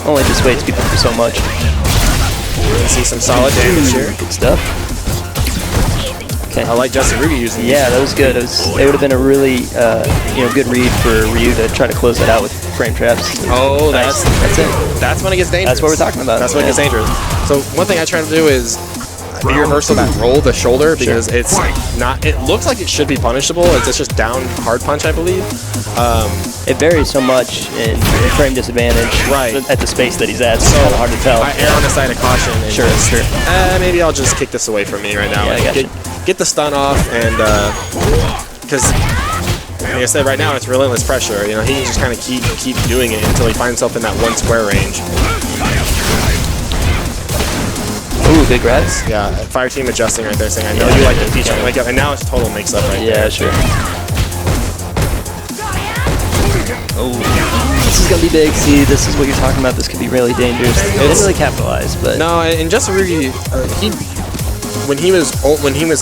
only dissuades people for so much. We're gonna see some solid damage here. Good stuff. Okay. I like Justin Rugi using these. Yeah, that was good. It would have been a really good read for Ryu to try to close that out with frame traps. Oh, that's it. That's when it gets dangerous. That's what we're talking about. That's when it gets dangerous. So one thing I try to do is the reversal that roll the shoulder because it's not. It looks like it should be punishable. It's just down hard punch, I believe. It varies so much in frame disadvantage at the space that he's at. So it's kind of hard to tell. I err on the side of caution. And Sure. Maybe I'll just kick this away from me right now. Yeah, Get the stun off and because like I said, right now it's relentless pressure. You know, he can just kind of keep doing it until he finds himself in that one square range. Ooh, big grabs. Yeah, Fire Team adjusting right there, saying, I know you like the feature, and now it's total mix-up right there. Yeah, sure. Oh, this is gonna be big. See, this is what you're talking about. This could be really dangerous. They didn't really capitalize, but no. And Justin Rugi, when he was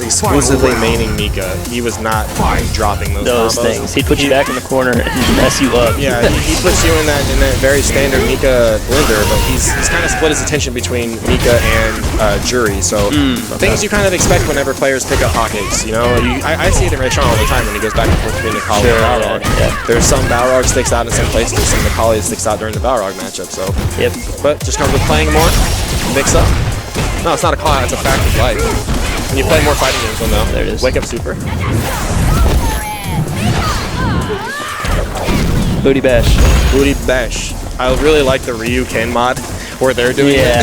exclusively maining Mika, he was not dropping those combos. things. He'd put you back in the corner and mess you up. Yeah, he puts you in that very standard Mika blender, but he's kind of split his attention between Mika and Jury. So things you kind of expect whenever players pick up pockets. You know, I see it in Rayshon all the time when he goes back and forth between the Kali and Balrog. Yeah. There's some Balrog sticks out in some places, some of the Kali sticks out during the Balrog matchup. So, but just comes with playing more, mix up. No, it's not a call, it's a fact of life. When you play more fighting games, you'll know. There it is. Wake up super. Booty bash. Booty bash. I really like the Ryu Ken mod where they're doing it.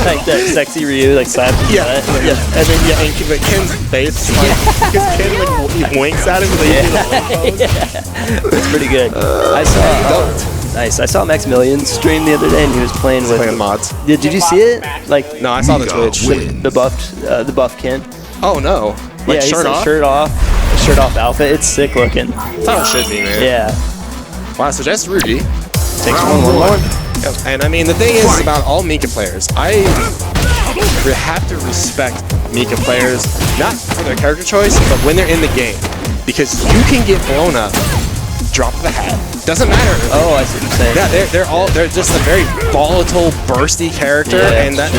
Like that sexy Ryu, like slap. And then but Ken's face, because Ken like winks at him and they do the wing pose. It's pretty good. I saw Maximilian stream the other day, and he was playing with mods. Did you see it? Like no, I saw the Twitch. The buff Ken. Oh no! Like he's shirt off. Shirt off outfit. It's sick looking. That's how it should be, man. Yeah. Wow. So that's Rugi. Takes one. Yep. And I mean, the thing is about all Mika players, I have to respect Mika players not for their character choice, but when they're in the game, because you can get blown up. Drop the hat. Doesn't matter. Oh, I see what you're saying. Yeah, they're just a very volatile, bursty character, and that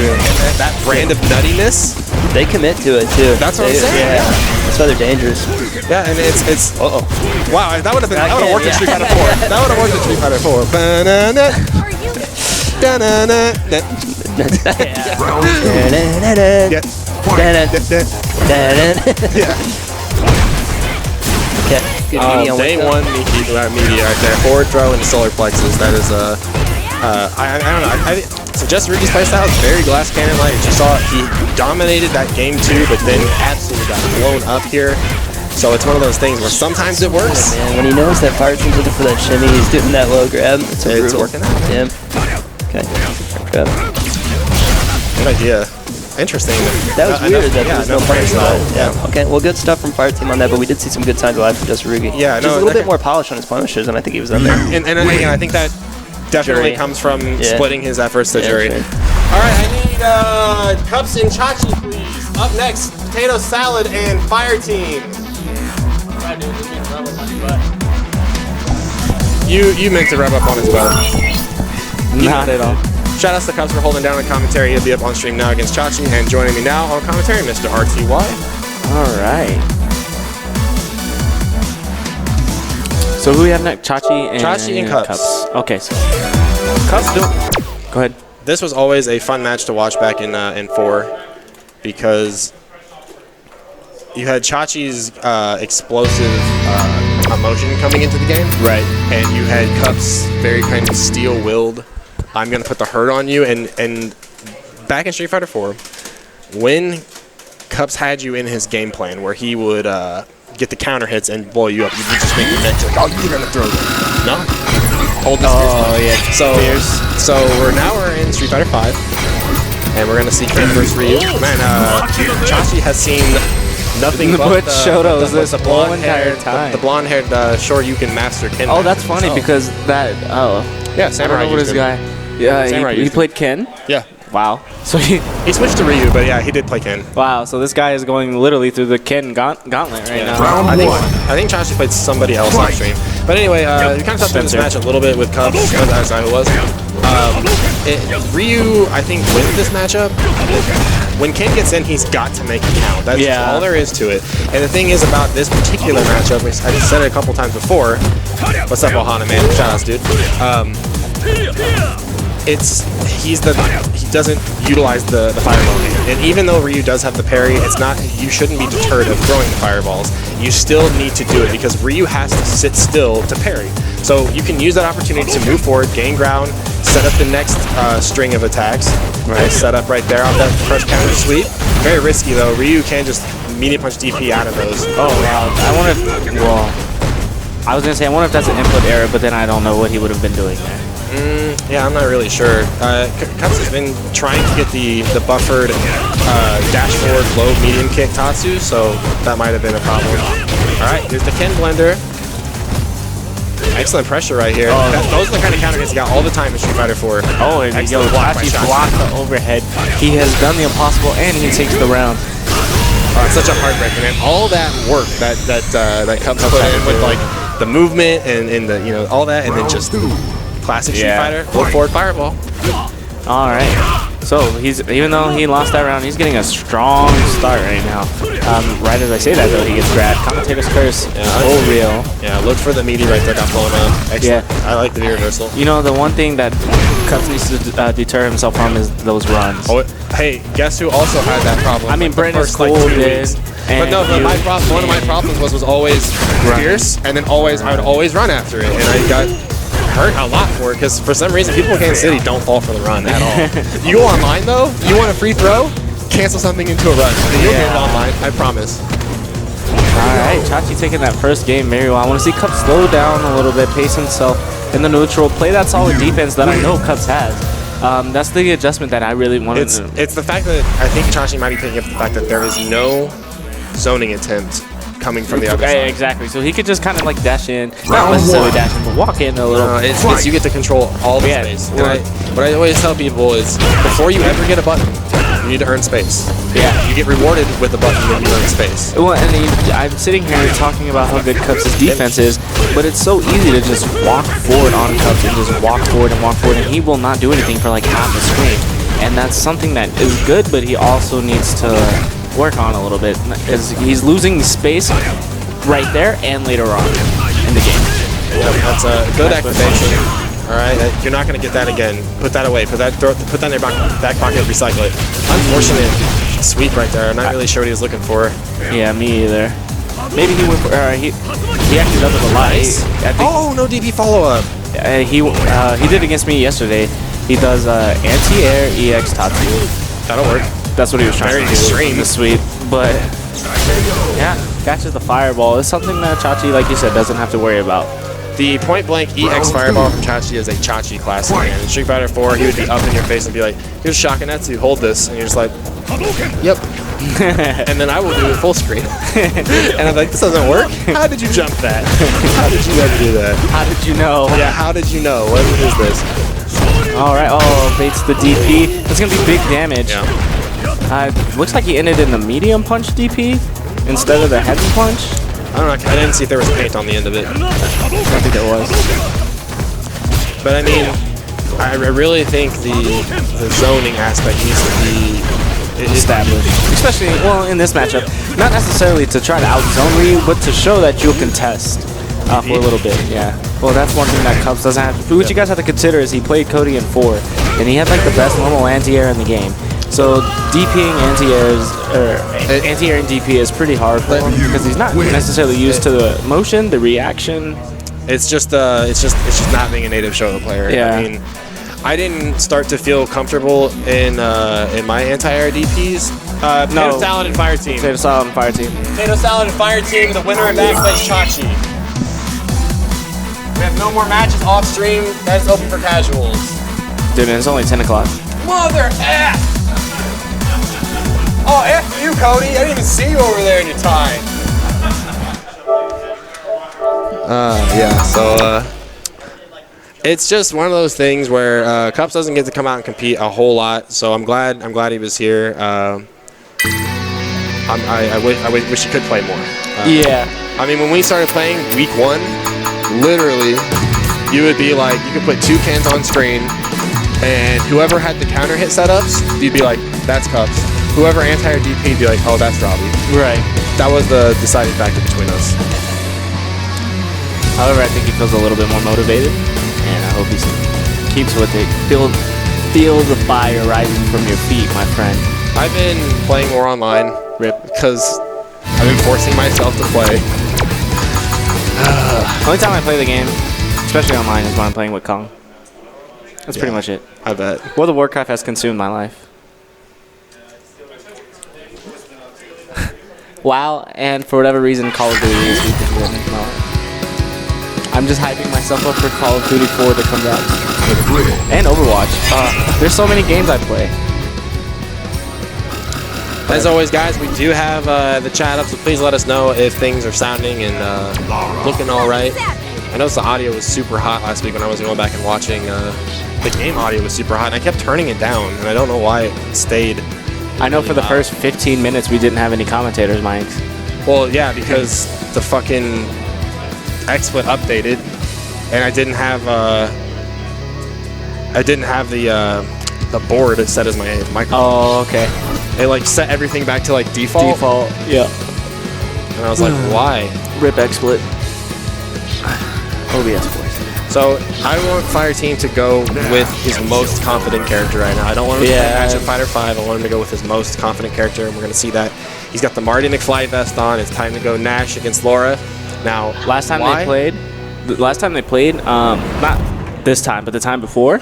brand of nuttiness. They commit to it too. That's what I'm saying. Yeah, that's why they're dangerous. Yeah, and it's. Wow, that would have worked in Street Fighter 4. That would have worked in Street Fighter 4. Banana. Day one media right there. Forward throw and solar plexus. That is I don't know. So Justin Rugi's playstyle is very glass cannon like. You saw he dominated that game too, but then absolutely got blown up here. So it's one of those things where sometimes it works. Man, when he knows that Fire Team's looking for that shimmy, he's doing that low grab. It's working out. Yeah. Okay. Grab. Good idea. Interesting. That was weird that there was no punish though. on that. Yeah. Okay, well, good stuff from Fire Team on that, but we did see some good signs alive from Just Rugi. Yeah, Just a little bit more polish on his punishes, and I think he was in there. And again, I think that definitely Jury. comes from splitting his efforts to jury. Sure. All right, I need cups and chachi, please. Up next, potato salad and Fire Team. You meant to rub up on his butt. Not at all. Shout outs to Cubs for holding down the commentary. He'll be up on stream now against Chachi. And joining me now on commentary, Mr. RTY. All right. So who we have next? Chachi and Cups. Okay, so Cups do. Go ahead. This was always a fun match to watch back in 4 because you had Chachi's explosive emotion coming into the game. Right. And you had Cups very kind of steel-willed. I'm going to put the hurt on you. And back in Street Fighter 4, when Cups had you in his game plan where he would get the counter hits and blow you up, you would just make the next, like, oh, you're going to throw them. No? Hold this. Yeah. So we're in Street Fighter 5, and we're going to see Ken versus Ryu. Man, Chachi has seen nothing but Shotos this the whole entire time. The blonde-haired Shoryuken master Ken. Oh, that's funny because that. Yeah, Samurai. I don't know what his guy. Yeah, he played Ken. Yeah. Wow. So he switched to Ryu, but yeah, he did play Ken. Wow. So this guy is going literally through the Ken gauntlet right now. I think Chachi played somebody else on stream. But anyway, we kind of touched on this match a little bit with Cubs, as I was. Ryu, I think, wins this matchup. When Ken gets in, he's got to make it count. That's all there is to it. And the thing is about this particular matchup, I just said it a couple times before. What's up, Ohana, man? Shout outs, dude. He doesn't utilize the fireball game. And even though Ryu does have the parry, you shouldn't be deterred of throwing the fireballs. You still need to do it because Ryu has to sit still to parry. So you can use that opportunity to move forward, gain ground, set up the next string of attacks. Right, set up right there off that crush counter sweep. Very risky though. Ryu can just medium punch DP out of those. Oh wow! I was gonna say I wonder if that's an input error, but then I don't know what he would have been doing there. Yeah, I'm not really sure. Cups has been trying to get the buffered dash forward low medium kick Tatsu, so that might have been a problem. All right, here's the Ken blender. Excellent pressure right here. Those are the kind of counter hits you got all the time in Street Fighter 4. Oh, and Chachi's blocked the overhead. He has done the impossible, and he takes the round. It's such a heartbreaker, man. All that work that Cups put in with like the movement and the all that, and then just classic Street Fighter, look forward fireball. All right. So even though he lost that round, he's getting a strong start right now. Right as I say that though, he gets grabbed. Commentator's curse, real. Yeah, look for the meaty right there, got blown up. Excellent. Yeah, I like the reversal. You know, the one thing that Cups needs to deter himself from is those runs. Oh, hey, guess who also had that problem? I mean, Brendan like 2 weeks. But no, one of my problems was always fierce, and then I would always run after it, and I got hurt a lot for it because for some reason people in Kansas City don't fall for the run at all. You go online though, you want a free throw, cancel something into a run. You'll get it online, I promise. Alright, Chachi taking that first game very well. I want to see Cups slow down a little bit, pace himself in the neutral, play that solid defense that I know Cups has. That's the adjustment that I really wanted to. It's the fact that I think Chachi might be picking up the fact that there is no zoning attempt coming from the other side. Exactly. So he could just kind of like dash in, not necessarily dash in, but walk in a little. It's you get to control all the space. What I always tell people is before you ever get a button, you need to earn space. Yeah. You get rewarded with a button when you earn space. Well, and I'm sitting here talking about how good Cups' defense is, but it's so easy to just walk forward on Cups and just walk forward, and he will not do anything for like half the screen. And that's something that is good, but he also needs to work on a little bit, as he's losing space right there and later on in the game. That's a good activation. All right, you're not going to get that again. Put that away. Put that in your back pocket. Recycle it. Unfortunate sweep right there. I'm not really sure what he was looking for. Yeah, me either. Maybe he went for. He actually does it a lot. Oh, no DP follow up. He did against me yesterday. He does anti-air EX Tatsu. That'll work. That's what he was trying to do. Extreme. The sweep, but yeah, catches the fireball. It's something that Chachi, like you said, doesn't have to worry about. The point blank EX fireball from Chachi is a Chachi classic, man. In Street Fighter 4, he would be up in your face and be like, here's Shakunetsu, hold this. And you're just like, yep. And then I will do it full screen. And I'm like, this doesn't work? How did you jump that? How did you ever do that? How did you know? Yeah, how did you know? What is this? All right. Oh, baits the DP. That's going to be big damage. Yeah. Looks like he ended in the medium punch DP instead of the heavy punch. I don't know. I didn't see if there was paint on the end of it. I don't think there was. But I mean, I really think the zoning aspect needs to be established. Especially, well, in this matchup. Not necessarily to try to outzone Ryu, but to show that you'll contest for a little bit. Yeah. Well, that's one thing that Cubs doesn't have. What you guys have to consider is he played Cody in 4, and he had like the best normal anti-air in the game. So DPing anti-air and DP is pretty hard for him because he's not necessarily used to the motion, the reaction. It's just not being a native Shoto player. Yeah. I mean, I didn't start to feel comfortable in my anti-air DPs. Potato Salad and Fire Team. Potato Salad and Fire Team. Potato Salad and Fire Team. The winner of that plays Chachi. We have no more matches off stream. That's open for casuals. Dude, man, it's only 10 o'clock. Mother F! Oh, F you, Cody. I didn't even see you over there in your tie. Yeah, so it's just one of those things where Cups doesn't get to come out and compete a whole lot. So I'm glad he was here. I wish he could play more. Yeah. I mean, when we started playing week 1, literally, you would be like, you could put 2 cans on screen, and whoever had the counter hit setups, you'd be like, that's Cups. Whoever anti-air DP, you'd be like, oh, that's Robbie. Right. That was the deciding factor between us. However, I think he feels a little bit more motivated, and I hope he keeps with it. Feel the fire rising from your feet, my friend. I've been playing more online, because I've been forcing myself to play. The only time I play the game, especially online, is when I'm playing with Kong. That's pretty much it. I bet. World of Warcraft has consumed my life. WoW, and for whatever reason, Call of Duty is representing my life. I'm just hyping myself up for Call of Duty 4 that comes out. And Overwatch. There's so many games I play. As always, guys, we do have the chat up, so please let us know if things are sounding and looking all right. I noticed the audio was super hot last week when I was going back and watching. The game audio was super hot, and I kept turning it down, and I don't know why it stayed. I know for the first 15 minutes we didn't have any commentators' mics. Well, yeah, because the fucking XSplit updated, and I didn't have the board set as my microphone. Oh, okay. It like set everything back to like default. Default, yeah. And I was like, why? Rip XSplit. OBS voice. So I want Fire Team to go with his most confident character right now. I don't want him to match up Fighter 5. I want him to go with his most confident character, and we're going to see that. He's got the Marty McFly vest on. It's time to go Nash against Laura. Now, last time they played, not this time, but the time before,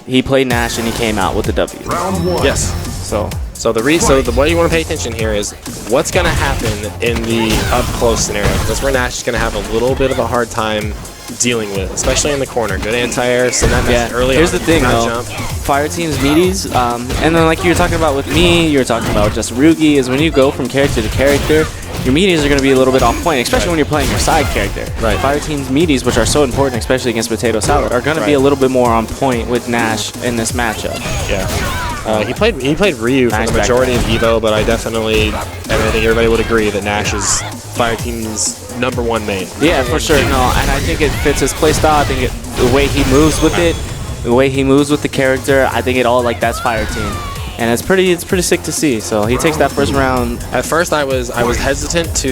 he played Nash and he came out with the W. Round 1. Yes. So the way you want to pay attention here is what's going to happen in the up close scenario. That's where Nash is going to have a little bit of a hard time dealing with, especially in the corner. Good anti-air, so that message early Here's on. the thing though, Fire Team's meaties, and then like you were talking about with me, you were talking about just Rugi, is when you go from character to character, your meaties are going to be a little bit off point, especially when you're playing your side character. Right. Fire Team's meaties, which are so important, especially against Potato Salad, are going to be a little bit more on point with Nash in this matchup. Yeah. He played Ryu for the majority of Evo, but I definitely, and I think everybody would agree that Nash is Fire Team's #1 main. Yeah, for sure. No, and I think it fits his playstyle. I think the way he moves with it, the way he moves with the character, I think it all that's Fire Team, and it's pretty sick to see. So he takes that first round. At first, I was hesitant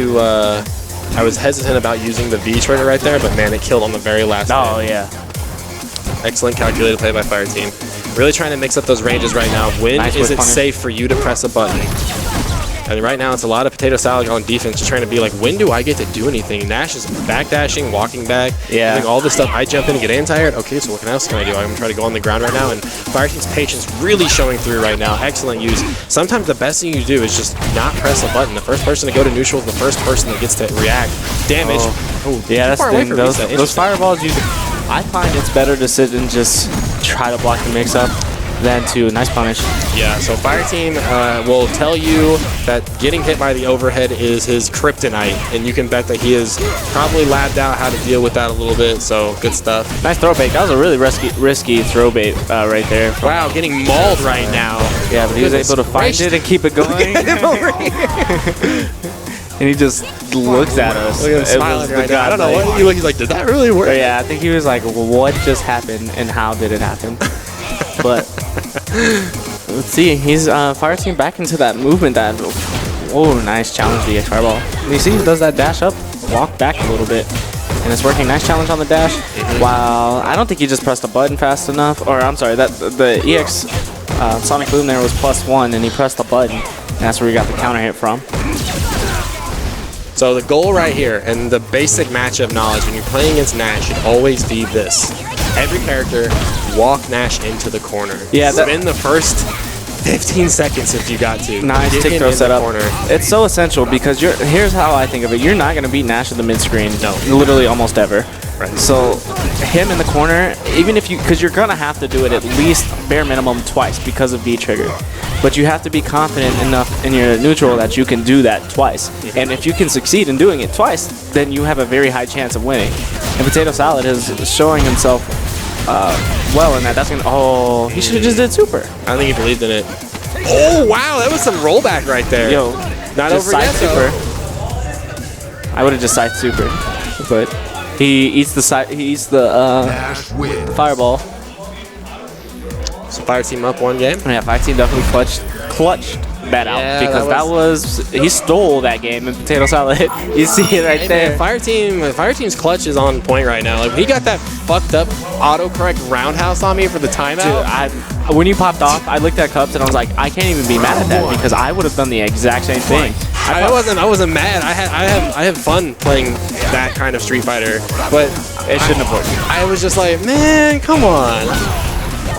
about using the V trigger right there, but man, it killed on the very last. Oh hit. yeah. Excellent calculated play by Fire Team. Really trying to mix up those ranges right now. When is it safe for you to press a button? And right now, it's a lot of Potato Salad on defense, just trying to be like, when do I get to do anything? Nash is backdashing, walking back, doing all this stuff. I jump in and get anti-aired. Okay, so what else can I do? I'm going to try to go on the ground right now, and Fire Team's patience really showing through right now. Excellent use. Sometimes the best thing you do is just not press a button. The first person to go to neutral is the first person that gets to react. Damage. Yeah, that's the far away thing. from Those, reset. those fireballs, I find it's better to sit and just try to block the mix-up than to nice punish. Yeah, so Fire Team will tell you that getting hit by the overhead is his kryptonite, and you can bet that he has probably labbed out how to deal with that a little bit, so good stuff. Nice throw bait. That was a really risky throw bait right there. Wow, getting mauled right now. Yeah, but he was able to find it and keep it going. And he just looks at us. Look at him smiling right now. I don't know what he looked. He's like, did that really work? But yeah, I think he was like, well, what just happened and how did it happen? But let's see. He's Fire Team back into that movement. Nice challenge the fireball. You see, he does that dash up, walk back a little bit, and it's working. Nice challenge on the dash. Wow, I don't think he just pressed a button fast enough. Or I'm sorry, that the EX Sonic Boom there was +1, and he pressed the button, and that's where we got the counter hit from. So the goal right here, and the basic matchup knowledge when you're playing against Nash should always be this. Every character, walk Nash into the corner. Yeah, spend the first 15 seconds if you got to. Nice Get tick him throw in the setup. corner. It's so essential because here's how I think of it. You're not going to beat Nash at the mid-screen. No. Literally almost ever. Right. So him in the corner, even if because you're going to have to do it at least bare minimum twice because of V-trigger. But you have to be confident enough in your neutral that you can do that twice. And if you can succeed in doing it twice, then you have a very high chance of winning. And Potato Salad is showing himself well in that. That's gonna. Oh, he should have just did super. I don't think he believed in it. Oh, wow, that was some rollback right there. Yo, not just over yet, super. I would have just side super, but he eats the Nash wins. fireball. So Fire Team up one game. Yeah, Fire Team definitely clutched that out Yeah, because he stole that game in Potato Salad. You see it right Hey, there. man, Fire Team's clutch is on point right now. Like, he got that fucked up autocorrect roundhouse on me for the timeout. Dude, when you popped off, I looked at Cups and I was like, I can't even be mad at that because I would have done the exact same thing. I wasn't mad. I have fun playing that kind of Street Fighter, but It shouldn't have worked. I was just like, man, come on.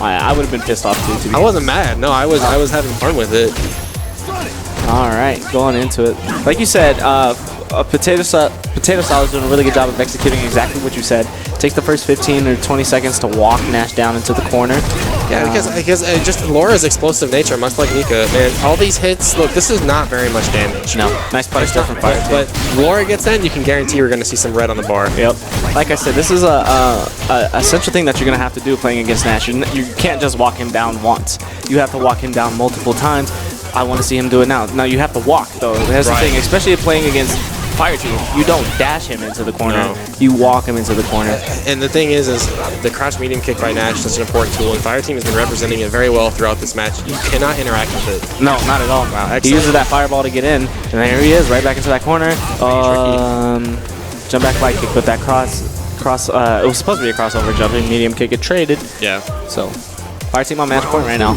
I would have been pissed off too. To be I wasn't mad. No, I was having fun with it. All right, going into it. Like you said, Potato Salad's doing a really good job of executing exactly what you said. Takes the first 15 or 20 seconds to walk Nash down into the corner. Yeah, because just Laura's explosive nature, much like Mika, man, all these hits, look, this is not very much damage. No, nice punish there from Fire Team. But Laura gets in, you can guarantee we're going to see some red on the bar. Yep. Like I said, this is a essential thing that you're going to have to do playing against Nash. You can't just walk him down once. You have to walk him down multiple times. I want to see him do it now. Now you have to walk, though. That's the thing, especially if playing against Fire Team. You don't dash him into the corner. No. You walk him into the corner. And the thing is the crouch medium kick by Nash is such an important tool, and Fire Team has been representing it very well throughout this match. You cannot interact with it. No, not at all. Wow, He excellent. uses that fireball to get in, and there he is, right back into that corner. Jump back light kick with that cross. It was supposed to be a crossover jumping medium kick. It traded. Yeah. So, Fire Team on match point right now.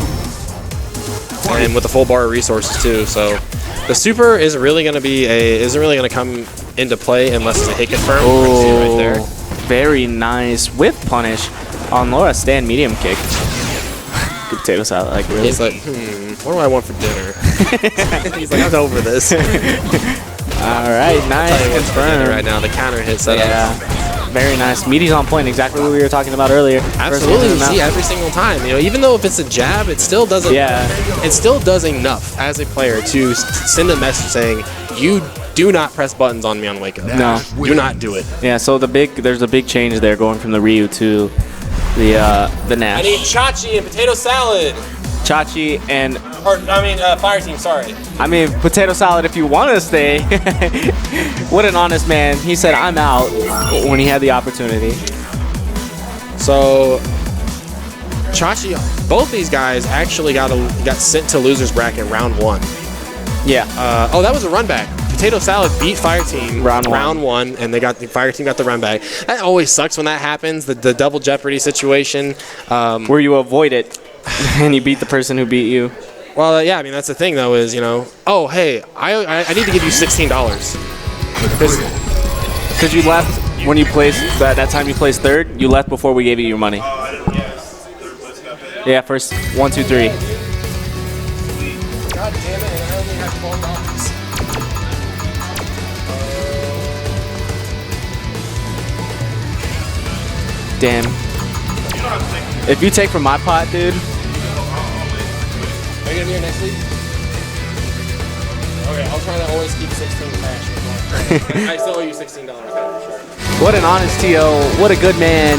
And with the full bar of resources too, so the super isn't really going to come into play unless it's a hit confirm. Oh, See it right there. Very nice whip punish on Laura stand medium kick. Good potato salad, like really. He's like, what do I want for dinner? He's like, I'm over this. All right, nice Tell you what's for dinner confirm. right now, the counter hit setup. Yeah, very nice. Meaty's on point, exactly what we were talking about earlier. Absolutely, you see every single time. You know, even though if it's a jab, it still doesn't. Yeah. It still does enough as a player to send a message saying, "You do not press buttons on me on wake up. No. Do not do it." Yeah, so there's a big change there going from the Ryu to the Nash. I need Chachi and potato salad. Chachi and Fire Team. Sorry. potato salad if you want to stay. What an honest man. He said I'm out when he had the opportunity. So Chachi, both these guys actually got sent to losers bracket round 1. Yeah. That was a run back. Potato Salad beat Fire Team round one, and the Fire Team got the run back. That always sucks when that happens. The double jeopardy situation. Where you avoid it and you beat the person who beat you. Well, yeah. I mean, that's the thing though. Is oh hey, I need to give you $16 because you left when you placed that time you placed third. You left before we gave you your money. Yeah, first 1, 2, 3. God damn it! I only have $12. Damn. If you take from my pot, dude. Are you gonna be here next week? Okay, I'll try to always keep 16 cash. I still owe you $16 for sure. What an honest TO. What a good man.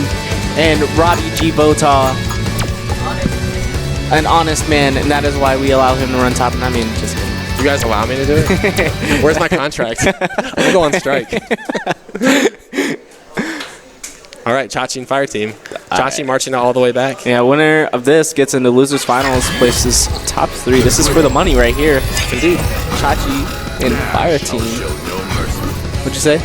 And Robbie G. Botaw. An honest man, and that is why we allow him to run top. And I mean, just kidding. You guys allow me to do it? Where's my contract? I'm going on strike. All right, Chachi and Fire Team. Chachi marching all the way back. Yeah, winner of this gets into losers finals, places top 3. This is for the money right here. Indeed. Chachi and Fire Team. What'd you say?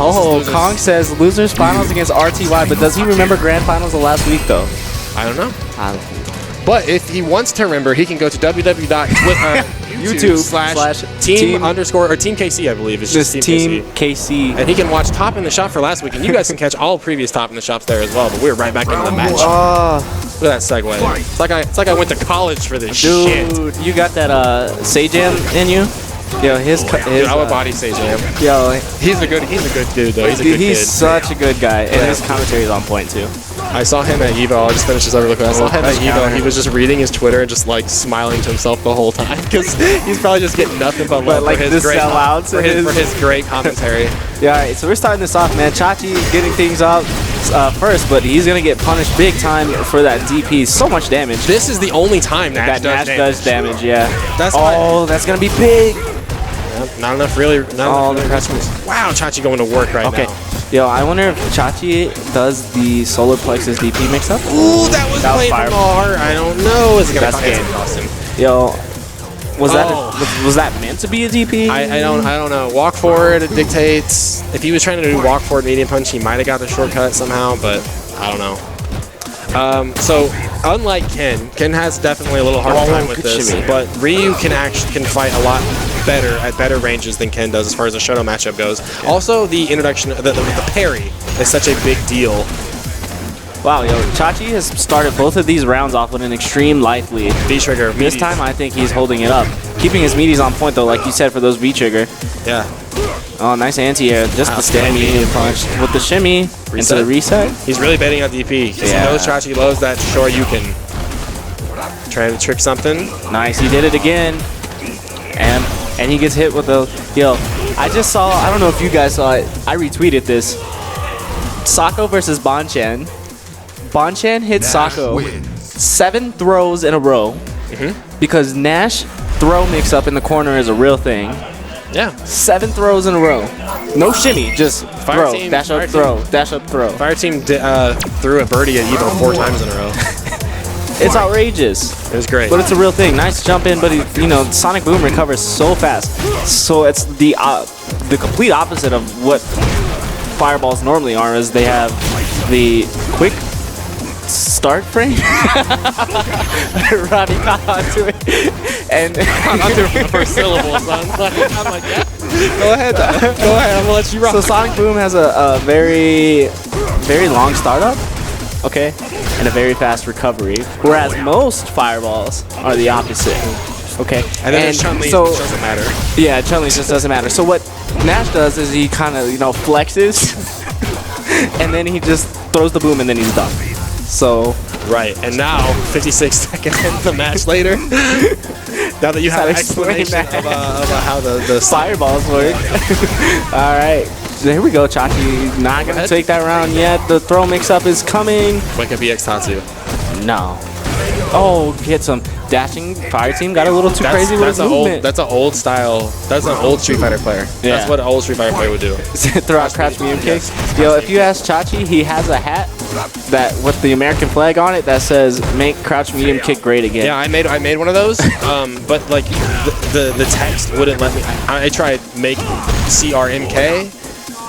Oh, Kong says losers finals against RTY, but does he remember grand finals of last week though? I don't know. But if he wants to remember, he can go to www.youtube/team_team KC, I believe. It's just Team KC. And he can watch Top in the Shop for last week, and you guys can catch all previous Top in the Shops there as well. But we're right back into the match. Look at that segue. It's like I went to college for this shit. Dude, you got that Sajam in you? Yo, his Dude, I would body Sajam. Yo, he's a good dude though. He's a good kid. He's such a good guy, and his commentary is on point too. I saw him at Evo. I'll just finish this over real quick. I saw him at Evo, and he was just reading his Twitter and just like smiling to himself the whole time because he's probably just getting nothing but love like for his great sellouts for his great commentary. Yeah, all right, so we're starting this off, man. Chachi getting things up first, but he's gonna get punished big time for that DP. So much damage. This is the only time Nash does damage. Yeah. That's that's gonna be big. Not enough, really. Not enough customers. Wow, Chachi going to work right now. Yo, I wonder if Chachi does the solar plexus DP mix up. Ooh, that was played from the heart. I don't know. Is it gonna cost him? Yo, was that meant to be a DP? I don't know. Walk forward, it dictates. If he was trying to do walk forward medium punch, he might have got the shortcut somehow, but I don't know. So unlike Ken has definitely a little hard time with this, but Ryu can fight a lot better at better ranges than Ken does as far as the Shoto matchup goes. Also, the introduction of the parry is such a big deal. Wow, yo, Chachi has started both of these rounds off with an extreme life lead. V-trigger. This time, I think he's holding it up. Keeping his meaties on point, though, like you said, for those V-trigger. Yeah. Oh, nice anti-air. Just the stand medium punch. With the shimmy into the reset. He's really betting on DP. He knows Chachi loves that Shoryuken. Trying to trick something. Nice, he did it again. And he gets hit with the... Yo, I just saw... I don't know if you guys saw it. I retweeted this. Sako versus Bonchan. Bonchan hit Sako 7 throws in a row because Nash throw mix-up in the corner is a real thing. Yeah. 7 throws in a row. No shimmy, just throw, dash up, throw, dash up, throw. Fire Team threw a birdie at Evo 4 times in a row. It's outrageous. It was great. But it's a real thing. Nice jump in, but Sonic Boom recovers so fast. So it's the complete opposite of what fireballs normally are, is they have the quick start frame. Roddy caught onto it. And onto the first syllable, son. I'm like, yeah. Go ahead. Go ahead. I'm gonna let you rock. So Sonic Boom has a very, very long startup. Okay. And a very fast recovery, whereas most fireballs are the opposite. Okay, and then Chun-Li doesn't matter. Yeah, Chun-Li just doesn't matter. So what Nash does is he kind of flexes, and then he just throws the boom, and then he's done. So right, and now 56 seconds into the match later, now that you have an explanation of how the fireballs work. All right. There we go, Chachi. Not going to take that round yet. The throw mix-up is coming. Wake up EX Tatsu. No. Oh, hit some dashing. Fire Team got a little too crazy with his movement. That's an old style. That's an old Street Fighter player. Yeah. That's what an old Street Fighter player would do. Throw out crouch medium kicks. Yo, if you ask Chachi, he has a hat that with the American flag on it that says "Make crouch medium kick great again." Yeah, I made one of those. But like the text wouldn't let me. I tried make CRMK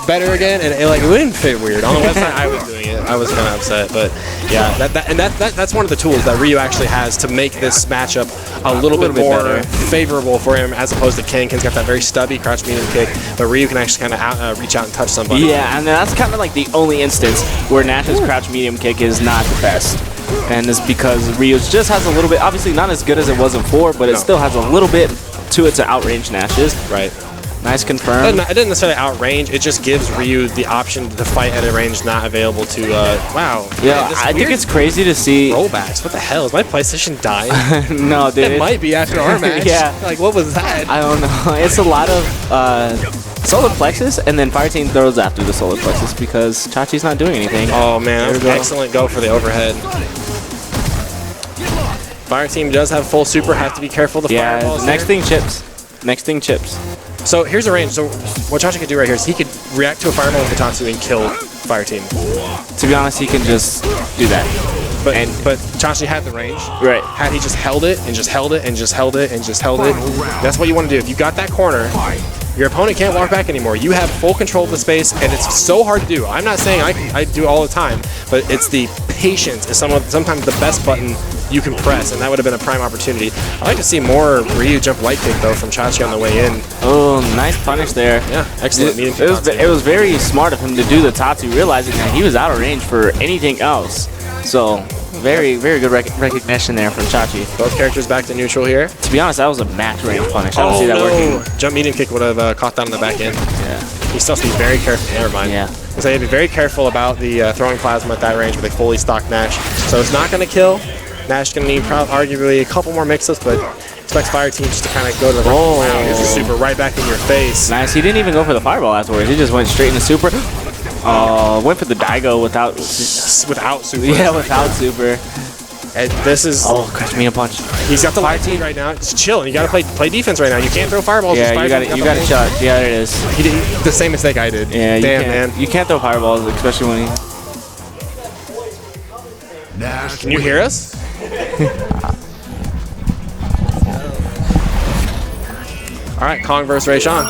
better again, and it wouldn't fit weird. On the website I was doing it. I was kind of upset, but yeah, that's one of the tools that Ryu actually has to make this matchup a little bit more favorable for him as opposed to Ken. Ken's got that very stubby crouch medium kick, but Ryu can actually kind of reach out and touch somebody. Yeah, and that's kind of like the only instance where Nash's crouch medium kick is not the best. And it's because Ryu's just has a little bit, obviously not as good as it was in 4, but it still has a little bit to it to outrange Nash's. Right. Nice confirm. It didn't necessarily outrange. It just gives Ryu the option to fight at a range not available to. Wow. Yeah, I think it's crazy to see rollbacks. What the hell? Is my PlayStation dying? No, dude. It might be after our match. Yeah. Like, what was that? I don't know. It's a lot of solar plexus, and then Fireteam throws after the solar plexus because Chachi's not doing anything. Oh man, excellent go for the overhead. Fireteam does have full super. Have to be careful. The fireballs. Next thing chips. Next thing chips. So here's a range. So what Chachi could do right here is he could react to a fireball with Kotatsu and kill Fireteam. To be honest, he can just do that. But Chachi had the range. Right. Had he just held it and just held it and just held it and just held it, that's what you want to do. If you got that corner, your opponent can't walk back anymore. You have full control of the space, and it's so hard to do. I'm not saying I do it all the time, but it's the patience is sometimes the best button you can press, and that would have been a prime opportunity. I'd like to see more Ryu jump light kick, though, from Chachi on the way in. Oh, nice punish there. Yeah, excellent. It was very smart of him to do the Tatsu, realizing that he was out of range for anything else. So, very, very good recognition there from Chachi. Both characters back to neutral here. To be honest, that was a max range punish. I don't see that working. Jump medium kick would have caught that on the back end. Yeah. He still has to be very careful. Never mind. Yeah. So you have to be very careful about the throwing plasma at that range with a fully stocked Nash. So it's not going to kill. Nash is going to need arguably a couple more mix-ups, but expects Fireteam just to kind of go to the wow, here's a super right back in your face. Nice. He didn't even go for the fireball afterwards. He just went straight into super. Went for the Daigo without super. Yeah, without super. And this is catch me a punch. He's got the light team right now. Just chill. You got to play defense right now. You can't throw fireballs. Yeah, you got to shot. Yeah, there it is. He did the same mistake I did. Yeah, damn man. You can't throw fireballs, especially when he. Can you hear us? All right, Kong versus Ray Sean.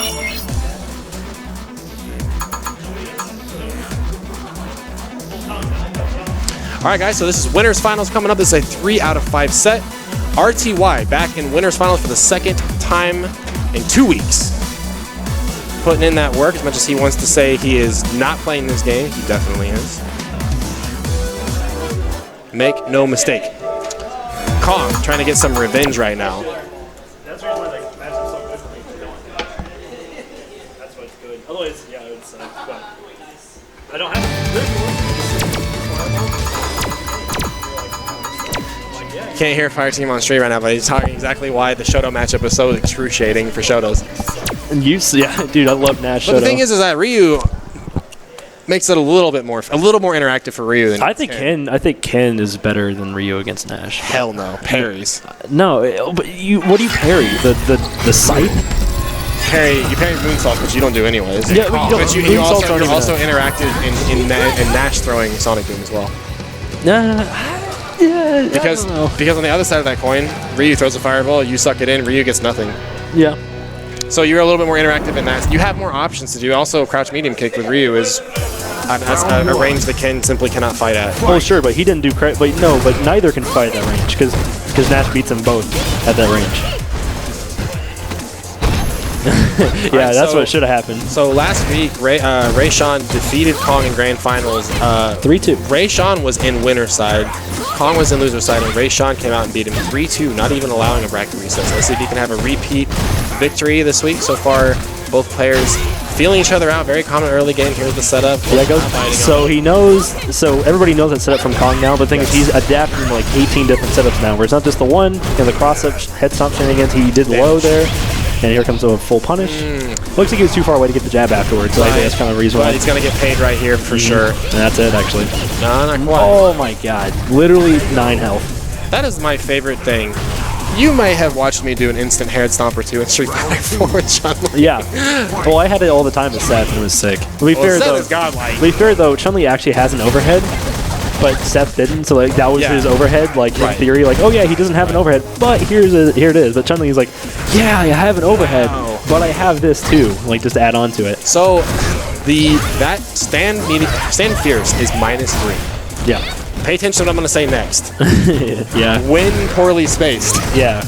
All right, guys, so this is winners finals coming up. This is a 3 out of 5 set. RTY back in winners finals for the second time in 2 weeks. Putting in that work. As much as he wants to say he is not playing this game, he definitely is. Make no mistake. Kong trying to get some revenge right now. That's why like matchups so good for me. That's what's good. Otherwise, yeah, it's but I don't have Can't hear Fireteam on stream right now, but he's talking exactly why the Shoto matchup is so excruciating for Shotos. And yeah, dude, I love Nash. But the thing is that Ryu makes it a little more interactive for Ryu than I think Ken is better than Ryu against Nash. Hell no, parries. No, but what do you parry? The scythe? You parry moonsaults, which you don't do anyways. Yeah, but you also interacted in Nash throwing Sonic Boom as well. Yeah, because on the other side of that coin, Ryu throws a fireball, you suck it in, Ryu gets nothing. Yeah. So you're a little bit more interactive in that. You have more options to do. Also, crouch medium kick with Ryu is a range that Ken simply cannot fight at. Oh, sure, but he didn't do credit. But neither can fight at that range because Nash beats them both at that range. Yeah, right, that's what should have happened. So last week, Ray Sean defeated Kong in grand finals. 3-2. Ray Sean was in winner side. Kong was in loser side, and Ray Sean came out and beat him 3-2, not even allowing a bracket reset. So let's see if he can have a repeat victory this week. So far, both players feeling each other out. Very common early game. Here's the setup. Yeah, so he knows. So everybody knows that setup from Kong now. But the thing is, he's adapting like 18 different setups now. Where it's not just the one and the cross-up head stomp shenanigans. He did low there. And here comes a full punish. Looks like he was too far away to get the jab afterwards, so I think that's kind of reasonable. But he's going to get paid right here for sure. And that's it, actually. No, not quite. Oh my god. Literally 9 health. That is my favorite thing. You may have watched me do an instant head stomp or two in Street Fighter 4 with Chun-Li. Yeah. Well, I had it all the time with Seth, and it was sick. To be fair, though, Chun-Li actually has an overhead. But Seth didn't, so like that was his overhead. Like in theory, like he doesn't have an overhead, but here it is. But Chun-Li is like, yeah, I have an overhead, but I have this too. Like just add on to it. So that stand fierce is -3. Yeah. Pay attention to what I'm going to say next. Yeah. When poorly spaced. Yeah.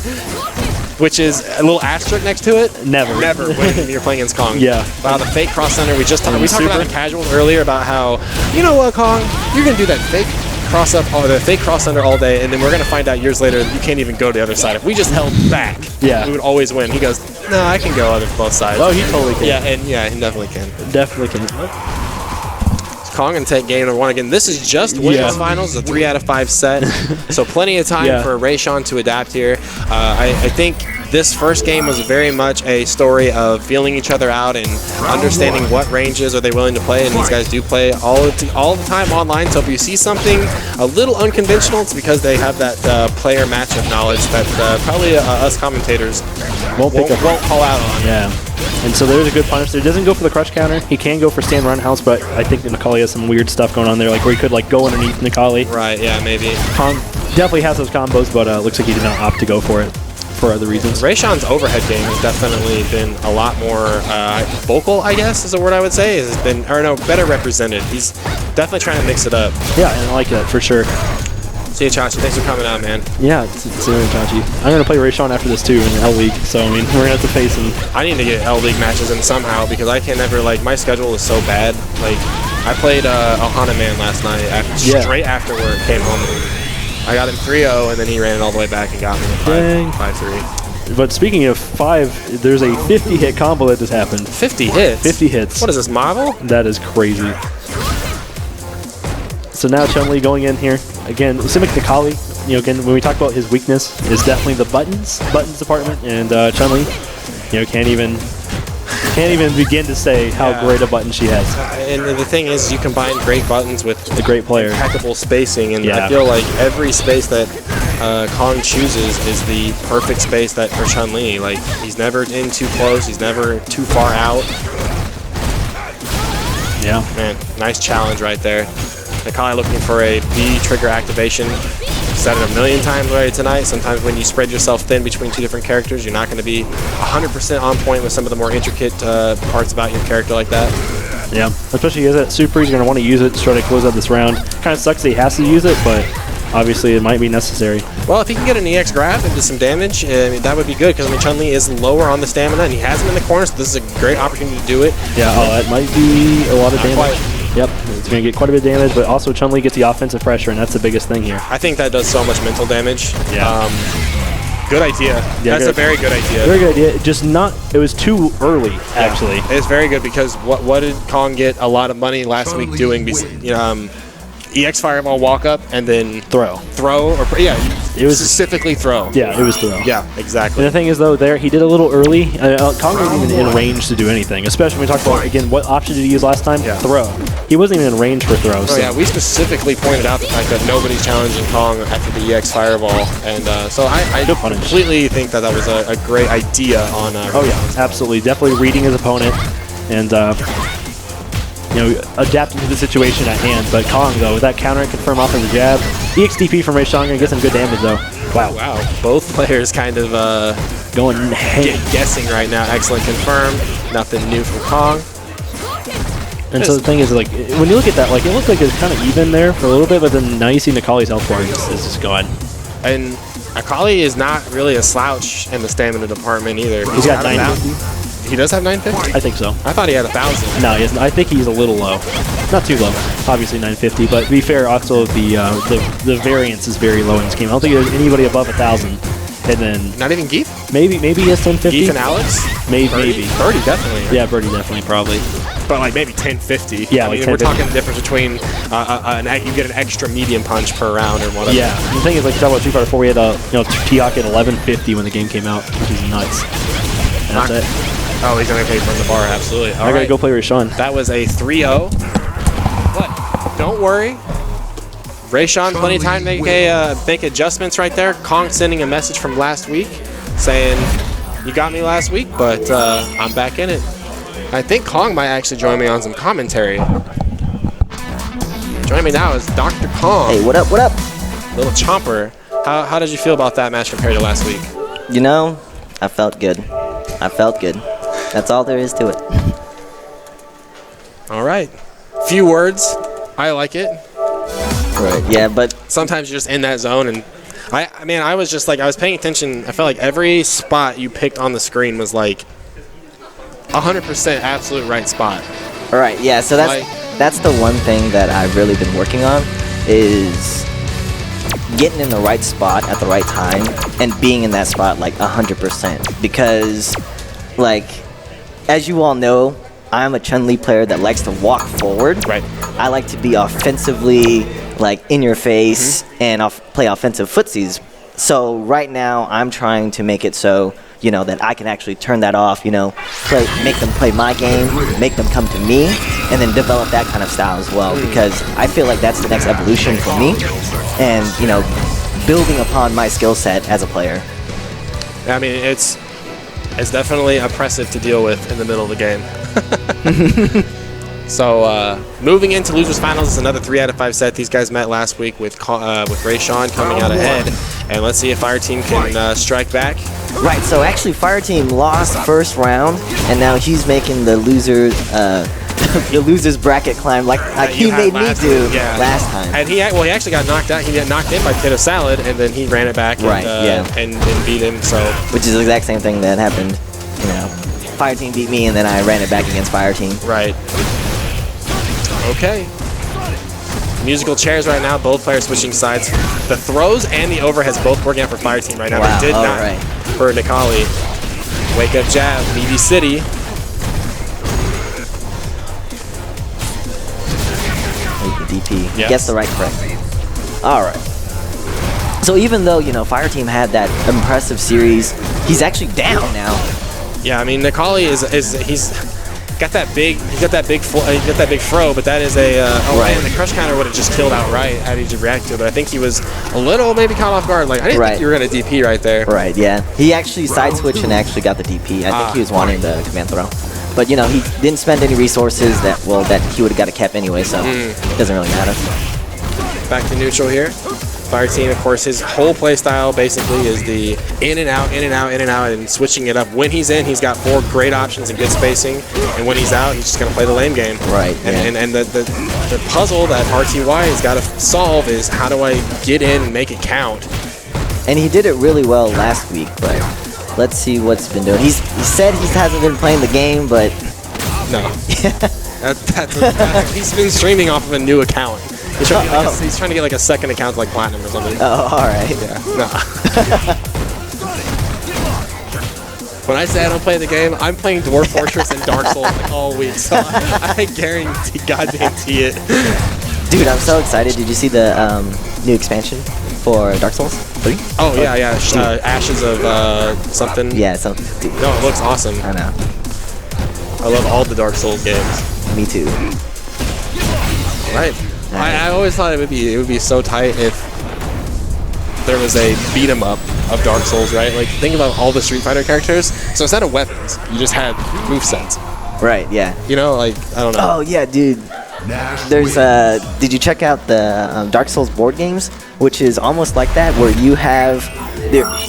Which is a little asterisk next to it. Never when you're playing against Kong. Yeah. Wow, the fake cross center. We talked about in casuals earlier about how, you know what, Kong, you're gonna do that fake cross up, the fake cross under all day, and then we're going to find out years later you can't even go to the other side. If we just held back, we would always win. He goes, no, I can go on both sides. Oh, he totally can. Yeah, he definitely can. Definitely can. Kong and take game number 1 again. This is just women's finals, a 3 out of 5 set. So plenty of time for Rayshawn to adapt here. I think this first game was very much a story of feeling each other out and understanding what ranges are they willing to play. And these guys do play all the time online. So if you see something a little unconventional, it's because they have that player matchup knowledge that probably us commentators won't call out on. Yeah. And so there's a good punish there. He doesn't go for the crush counter. He can go for stand roundhouse, but I think Nikali has some weird stuff going on there, like where he could like go underneath Nikali. Right, yeah, maybe. Kong definitely has those combos, but looks like he did not opt to go for it for other reasons. Rayshawn's overhead game has definitely been a lot more vocal, I guess is the word I would say. Has been, or no, better represented. He's definitely trying to mix it up. Yeah, and I like that for sure. See you, Chachi. Thanks for coming out, man. Yeah, it's Chachi. I'm going to play Rayshawn after this, too, in the L League. So, I mean, we're going to have to face him. I need to get L League matches in somehow because I can never, like, my schedule is so bad. Like, I played Ohana Man last night straight after work, came home. I got him 3-0, and then he ran it all the way back and got me 5-3. But speaking of 5, there's a 50-hit combo that just happened. 50 hits? 50 hits. What is this, Marvel? That is crazy. So now Chun-Li going in here. Again, similar to Nikali, again, when we talk about his weakness, is definitely the buttons department, and Chun-Li, can't even begin to say how great a button she has. And the thing is, you combine great buttons with a great player, impeccable spacing, and I feel like every space that Kong chooses is the perfect space that for Chun-Li. Like, he's never in too close, he's never too far out. Yeah. Man, nice challenge right there. Nikali looking for a B trigger activation. Said it a million times already tonight. Sometimes when you spread yourself thin between two different characters, you're not going to be 100% on point with some of the more intricate parts about your character like that. Yeah, especially as that super, he's going to want to use it to try to close out this round. Kind of sucks that he has to use it, but obviously it might be necessary. Well, if he can get an EX grab and do some damage, that would be good because Chun-Li is lower on the stamina and he has him in the corner, so this is a great opportunity to do it. Yeah, that might be a lot of damage. Yep, it's going to get quite a bit of damage, but also Chun-Li gets the offensive pressure, and that's the biggest thing here. I think that does so much mental damage. Yeah. Good idea. Yeah, that's a very good idea. Very good idea. Just it was too early, actually. It's very good because what did Kong get a lot of money last week doing? EX Fireball walk up and then throw, or it was specifically throw. Yeah, it was throw. Yeah, exactly. And the thing is, though, he did a little early. Kong wasn't even in range to do anything, especially when we talk about again what option did he use last time? Yeah. Throw. He wasn't even in range for throw. Oh yeah, we specifically pointed out the fact that nobody's challenging Kong after the EX Fireball, and so I completely think that was a great idea on. Oh yeah, absolutely, definitely reading his opponent and. Adapting to the situation at hand. But Kong, though, with that counter confirm off of the jab. EXDP from Rayshawn gonna get some good damage, though. Wow. Both players kind of going guessing right now. Excellent confirm. Nothing new from Kong. And so the thing is, like, when you look at that, like, it looked like it was kind of even there for a little bit, but then now you see Nikali's health bar is just gone. And Nikali is not really a slouch in the stamina department either. He's got 950. He does have 950? I think so. I thought he had 1,000. No, he hasn't. I think he's a little low. Not too low. Obviously 950, but to be fair, also the variance is very low in this game. I don't think there's anybody above 1,000. And then not even Geef? Maybe he has 1050. Geef and Alex? Maybe. Birdie definitely. Yeah, Birdie definitely, probably. But like maybe 1050. Yeah, I mean, we're talking the difference between you get an extra medium punch per round or whatever. Yeah. The thing is, like, talk about Street Fighter 4, we had T-Hawk at 1150 when the game came out, which is nuts. And that's it. Oh, he's going to pay from the bar, absolutely. I got to go play Rayshawn. That was a 3-0. But don't worry. Rayshawn, plenty of time to make adjustments right there. Kong sending a message from last week saying, you got me last week, but I'm back in it. I think Kong might actually join me on some commentary. Joining me now is Dr. Kong. Hey, what up, what up? Little Chomper. How did you feel about that match compared to last week? I felt good. That's all there is to it. All right. Few words. I like it. Right. Yeah, but sometimes you're just in that zone, and I was just like, I was paying attention. I felt like every spot you picked on the screen was like 100% absolute right spot. All right. Yeah. So that's the one thing that I've really been working on is getting in the right spot at the right time and being in that spot like 100%. Because, like, as you all know, I'm a Chun-Li player that likes to walk forward. Right. I like to be offensively, like, in your face and play offensive footsies. So right now, I'm trying to make it so, you know, that I can actually turn that off, you know, make them play my game, make them come to me, and then develop that kind of style as well. Because I feel like that's the next evolution for me. And, you know, building upon my skill set as a player. I mean, it's definitely oppressive to deal with in the middle of the game. So moving into losers finals is another 3 out of 5 set. These guys met last week with Ray Sean coming out ahead, and let's see if Fireteam can strike back. Right. So actually, Fireteam lost first round, and now he's making the losers bracket climb like he made me do last time. And he actually got knocked out. He got knocked in by Potato Salad, and then he ran it back and beat him. So which is the exact same thing that happened. You know, Fireteam beat me, and then I ran it back against Fireteam. Right. Okay. Musical chairs right now, both players switching sides. The throws and the overheads both working out for Fireteam right now. Wow. They did not for Nikali. Wake up jab, Meaty City. DP. Yes. Gets the right correct. All right. So even though, you know, Fireteam had that impressive series, he's actually down now. Yeah, I mean, Nikali he's got that big throw, but that is a man, the crush counter would have just killed outright had he just reacted to it. But I think he was a little maybe caught off guard. Like I didn't think you were gonna DP right there. Right. Yeah. He actually side switched and actually got the DP. I think he was wanting the command throw. But, you know, he didn't spend any resources that he would have got a cap anyway, so it doesn't really matter. Back to neutral here. Fireteam, of course, his whole play style basically is the in and out, in and out, in and out, and switching it up. When he's in, he's got 4 great options and good spacing, and when he's out, he's just going to play the lane game. Right. And the puzzle that RTY has got to solve is how do I get in and make it count? And he did it really well last week, but let's see what's been doing. He said he hasn't been playing the game, but no. He's been streaming off of a new account. He's trying to get like a second account like Platinum or something. Oh, all right. Yeah. No. When I say I don't play the game, I'm playing Dwarf Fortress and Dark Souls like all week, so I guarantee it. Dude, I'm so excited. Did you see the new expansion for Dark Souls 3? Oh, yeah. Ashes of something. Yeah, something. No, it looks awesome. I know. I love all the Dark Souls games. Me too. Right. I always thought it would be so tight if there was a beat 'em up of Dark Souls, right? Like think about all the Street Fighter characters. So instead of weapons, you just had movesets. Right. Yeah. You know, like I don't know. Oh yeah, dude. There's did you check out the Dark Souls board games, which is almost like that, where you have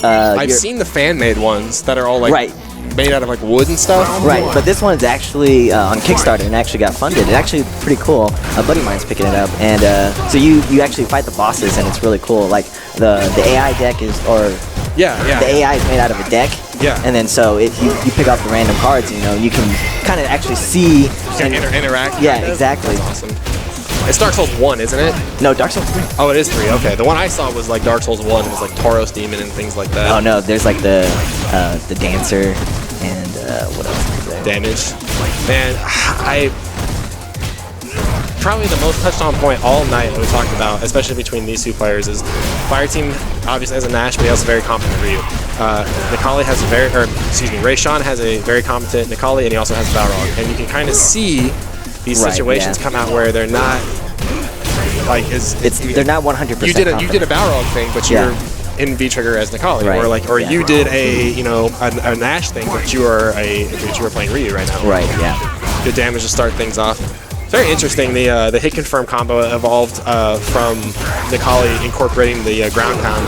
I've seen the fan-made ones that are all like made out of like wood and stuff. Right, but this one's actually on Kickstarter and actually got funded. It's actually pretty cool. A buddy of mine's picking it up, and so you actually fight the bosses, and it's really cool. Like the AI deck is, the AI is made out of a deck. Yeah. And then so you pick up the random cards, you know, you can kind of actually see and interact. Yeah, exactly. That's awesome. It's Dark Souls 1, isn't it? No, Dark Souls 3. Oh, it is 3. Okay, the one I saw was like Dark Souls 1. It was like Tauros Demon and things like that. Oh no, there's like the dancer and what else is there? Damage. Man, probably the most touched on point all night that we talked about, especially between these two players, is Fireteam obviously has a Nash, but he has a very competent Ryu. Nikali has Ray Sean has a very competent Nikali, and he also has Balrog. And you can kind of see these situations come out where they're not like they're not 100%. You did a Balrog thing, but you're in V trigger as Nikali, or you did a Nash thing, but you are playing Ryu right now. Right. Yeah. Good damage to start things off. Very interesting. The hit confirm combo evolved from Nikali incorporating the ground pound,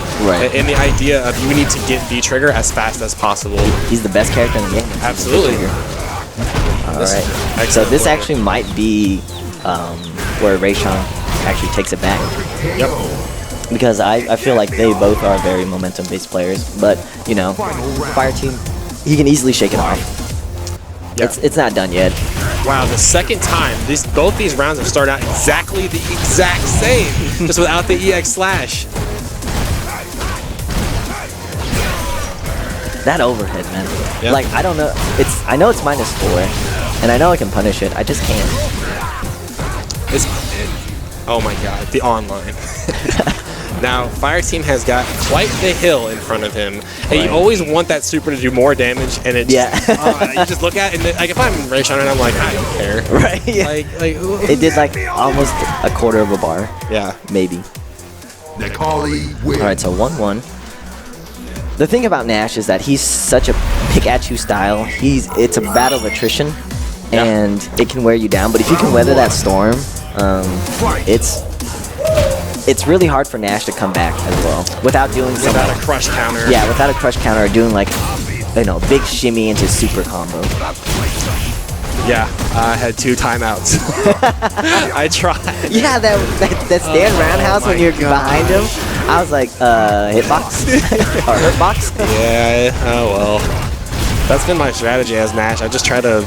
and the idea of you need to get V trigger as fast as possible. He's the best character in the game. Absolutely. All right. So this actually might be where Ray Sean actually takes it back. Yep. Because I feel like they both are very momentum-based players, but you know, Fireteam, he can easily shake it off. Yeah. It's not done yet. Wow, the second time, both these rounds have started out exactly the exact same, just without the EX slash. That overhead, man. Yep. Like, I don't know. I know it's -4, and I know I can punish it. I just can't. Oh my god, the online. Now, Fireteam has got quite the hill in front of him, and you always want that super to do more damage, and it just, you just look at it, and then, like, if I'm Rayshawn and I'm like, I don't care. Right, yeah. Like, it did, like, almost a quarter of a bar. Yeah. Maybe. Alright, so 1-1. The thing about Nash is that he's such a pick-at-you style. It's a battle of attrition, and it can wear you down, but if you can weather that storm, it's really hard for Nash to come back as well without doing something. Without a crush counter. Yeah, without a crush counter or doing like, big shimmy into super combo. Yeah, I had 2 timeouts. I tried. Yeah, that stand roundhouse when you're behind him. I was like, hitbox or hurtbox. Yeah. Oh well. That's been my strategy as Nash. I just try to.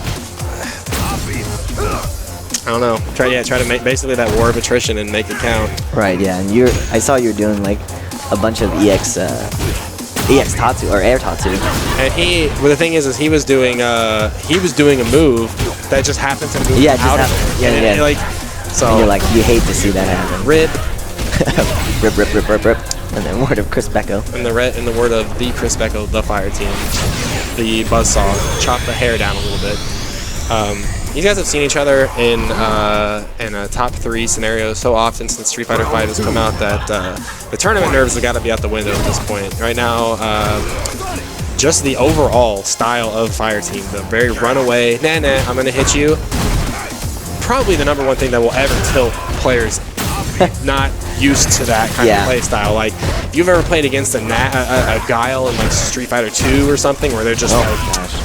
I don't know. Try to make basically that war of attrition and make it count. Right. Yeah. And I saw you were doing like a bunch of EX Tatsu or Air Tatsu. And the thing is he was doing a move that just happened to move out of it. Yeah. So and you're like, you hate to see that happen. Rip. rip. And then word of Chris Becco. In the word of the Chris Becco, the fire team, the buzzsaw, chop the hair down a little bit. You guys have seen each other in a top 3 scenario so often since Street Fighter V has come out that the tournament nerves have got to be out the window at this point. Right now, just the overall style of Fireteam, the very runaway, I'm going to hit you, probably the #1 thing that will ever tilt players not used to that kind of play style. Like, if you've ever played against a Guile in like Street Fighter 2 or something where they're just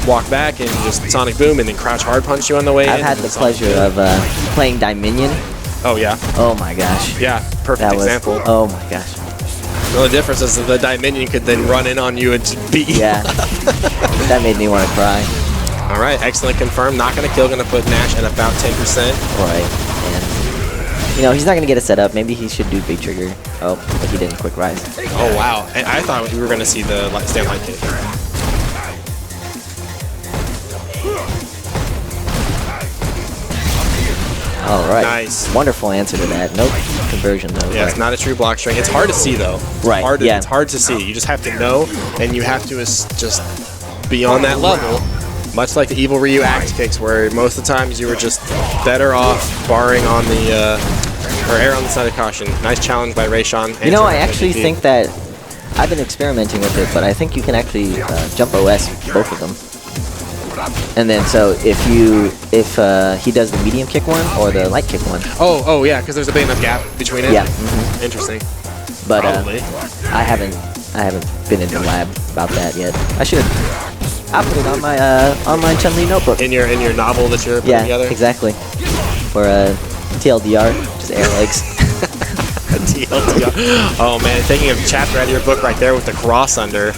walk back and just Sonic Boom and then crash hard punch you on the way I've had the pleasure of playing Dominion. Oh yeah. Oh my gosh. Yeah, perfect example. Oh my gosh. The only difference is that the Dominion could then run in on you and just beat you. Yeah. That made me want to cry. All right, excellent confirmed. Not going to kill, going to put Nash at about 10%. Right. And he's not going to get a setup. Maybe he should do big trigger. Oh, but he didn't quick rise. Oh, wow. And I thought we were going to see the stand light kick. All right. Nice. Wonderful answer to that. No conversion, though. Yeah, it's not a true block string. It's hard to see, though. Right, It's hard to see. You just have to know, and you have to just be on that level. Much like the Evil Ryu axe kicks, where most of the times you were just better off barring on the, or err on the side of caution. Nice challenge by Rayshawn. I actually think that I've been experimenting with it, but I think you can actually jump OS both of them. And then so if he does the medium kick one or the light kick one. Oh yeah, because there's a big enough gap between it. Yeah. Interesting. But Probably. I haven't been in the lab about that yet. I should. I'll put it on my online Chun-Li notebook. In your novel that you're putting together? Yeah, exactly. For TLDR, just air legs. TLDR. Oh man, taking a chapter out of your book right there with the cross under.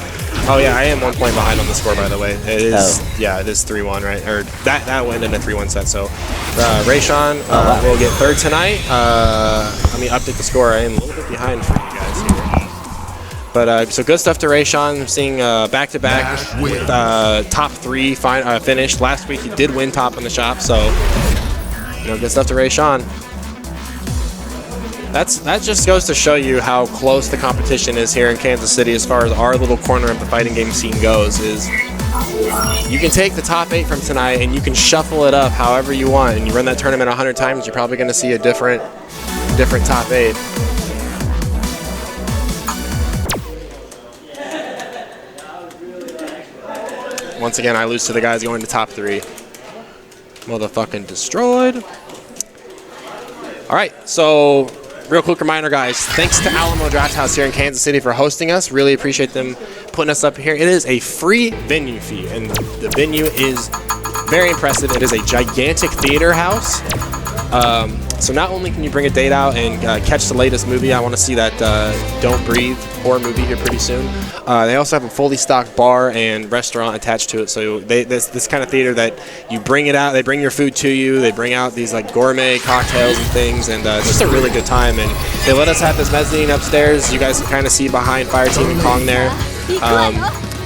Oh yeah, I am 1 point behind on the score, by the way. It is, yeah, it is 3-1, right? Or that went in a 3-1 set. So Rayshawn will get 3rd tonight. Let me update the score. I am a little bit behind for you guys here. But so good stuff to Rayshawn. I'm seeing back-to-back with top 3 finished. Last week he did win top in the shop, so good stuff to Rayshawn. That just goes to show you how close the competition is here in Kansas City as far as our little corner of the fighting game scene goes. Is you can take the top 8 from tonight and you can shuffle it up however you want, and you run that tournament 100 times, you're probably going to see a different top 8. Once again, I lose to the guys going to top 3. Motherfucking destroyed. All right, so real quick reminder, guys, thanks to Alamo Draft House here in Kansas City for hosting us. Really appreciate them putting us up here. It is a free venue fee, and the venue is very impressive. It is a gigantic theater house. So not only can you bring a date out and catch the latest movie, I want to see that Don't Breathe horror movie here pretty soon. They also have a fully stocked bar and restaurant attached to it. So this kind of theater that you bring it out, they bring your food to you, they bring out these like gourmet cocktails and things, and it's just a really good time. And they let us have this mezzanine upstairs. You guys can kind of see behind Fireteam and Kong there.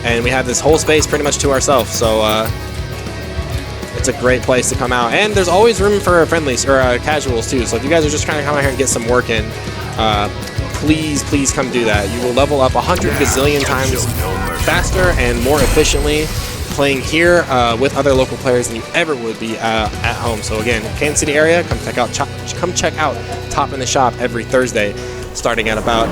And we have this whole space pretty much to ourselves. So it's a great place to come out. And there's always room for friendlies or casuals too. So if you guys are just trying to come out here and get some work in, please come do that. You will level up 100 gazillion times faster and more efficiently playing here with other local players than you ever would be at home. So again, Kansas City area, come check out Top in the Shop every Thursday, starting at about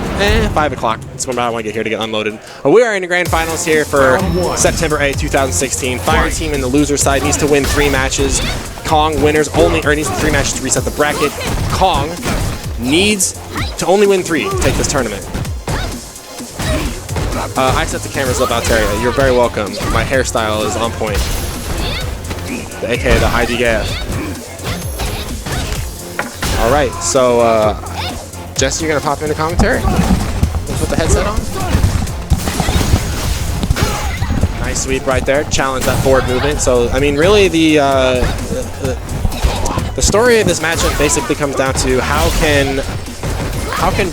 5 o'clock. That's when I want to get here to get unloaded. But we are in the grand finals here for September 8, 2016. Fire Team in the loser side needs to win 3 matches. Kong winners only, or needs 3 matches to reset the bracket. Kong needs to only win 3 to take this tournament. I set the cameras up, Altaria. You're very welcome. My hairstyle is on point. AKA the IDGAF. All right, so Jesse, you're gonna pop into commentary? Put the headset on. Nice sweep right there. Challenge that forward movement. So, I mean, really the story of this matchup basically comes down to how can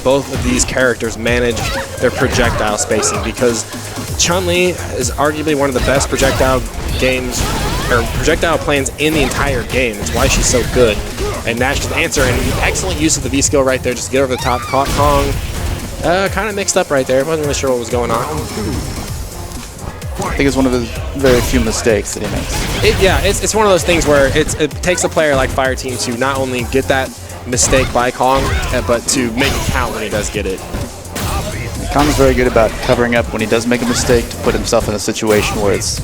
both of these characters manage their projectile spacing, because Chun-Li is arguably one of the best projectile games or projectile plans in the entire game. It's why she's so good. And Nash can answer, and excellent use of the V skill right there. Just get over the top. Kong kind of mixed up right there. Wasn't really sure what was going on. I think it's one of his very few mistakes that he makes. Yeah, it's one of those things where it takes a player like Fireteam to not only get that mistake by Kong, but to make it count when he does get it. Kong's very good about covering up when he does make a mistake to put himself in a situation where it's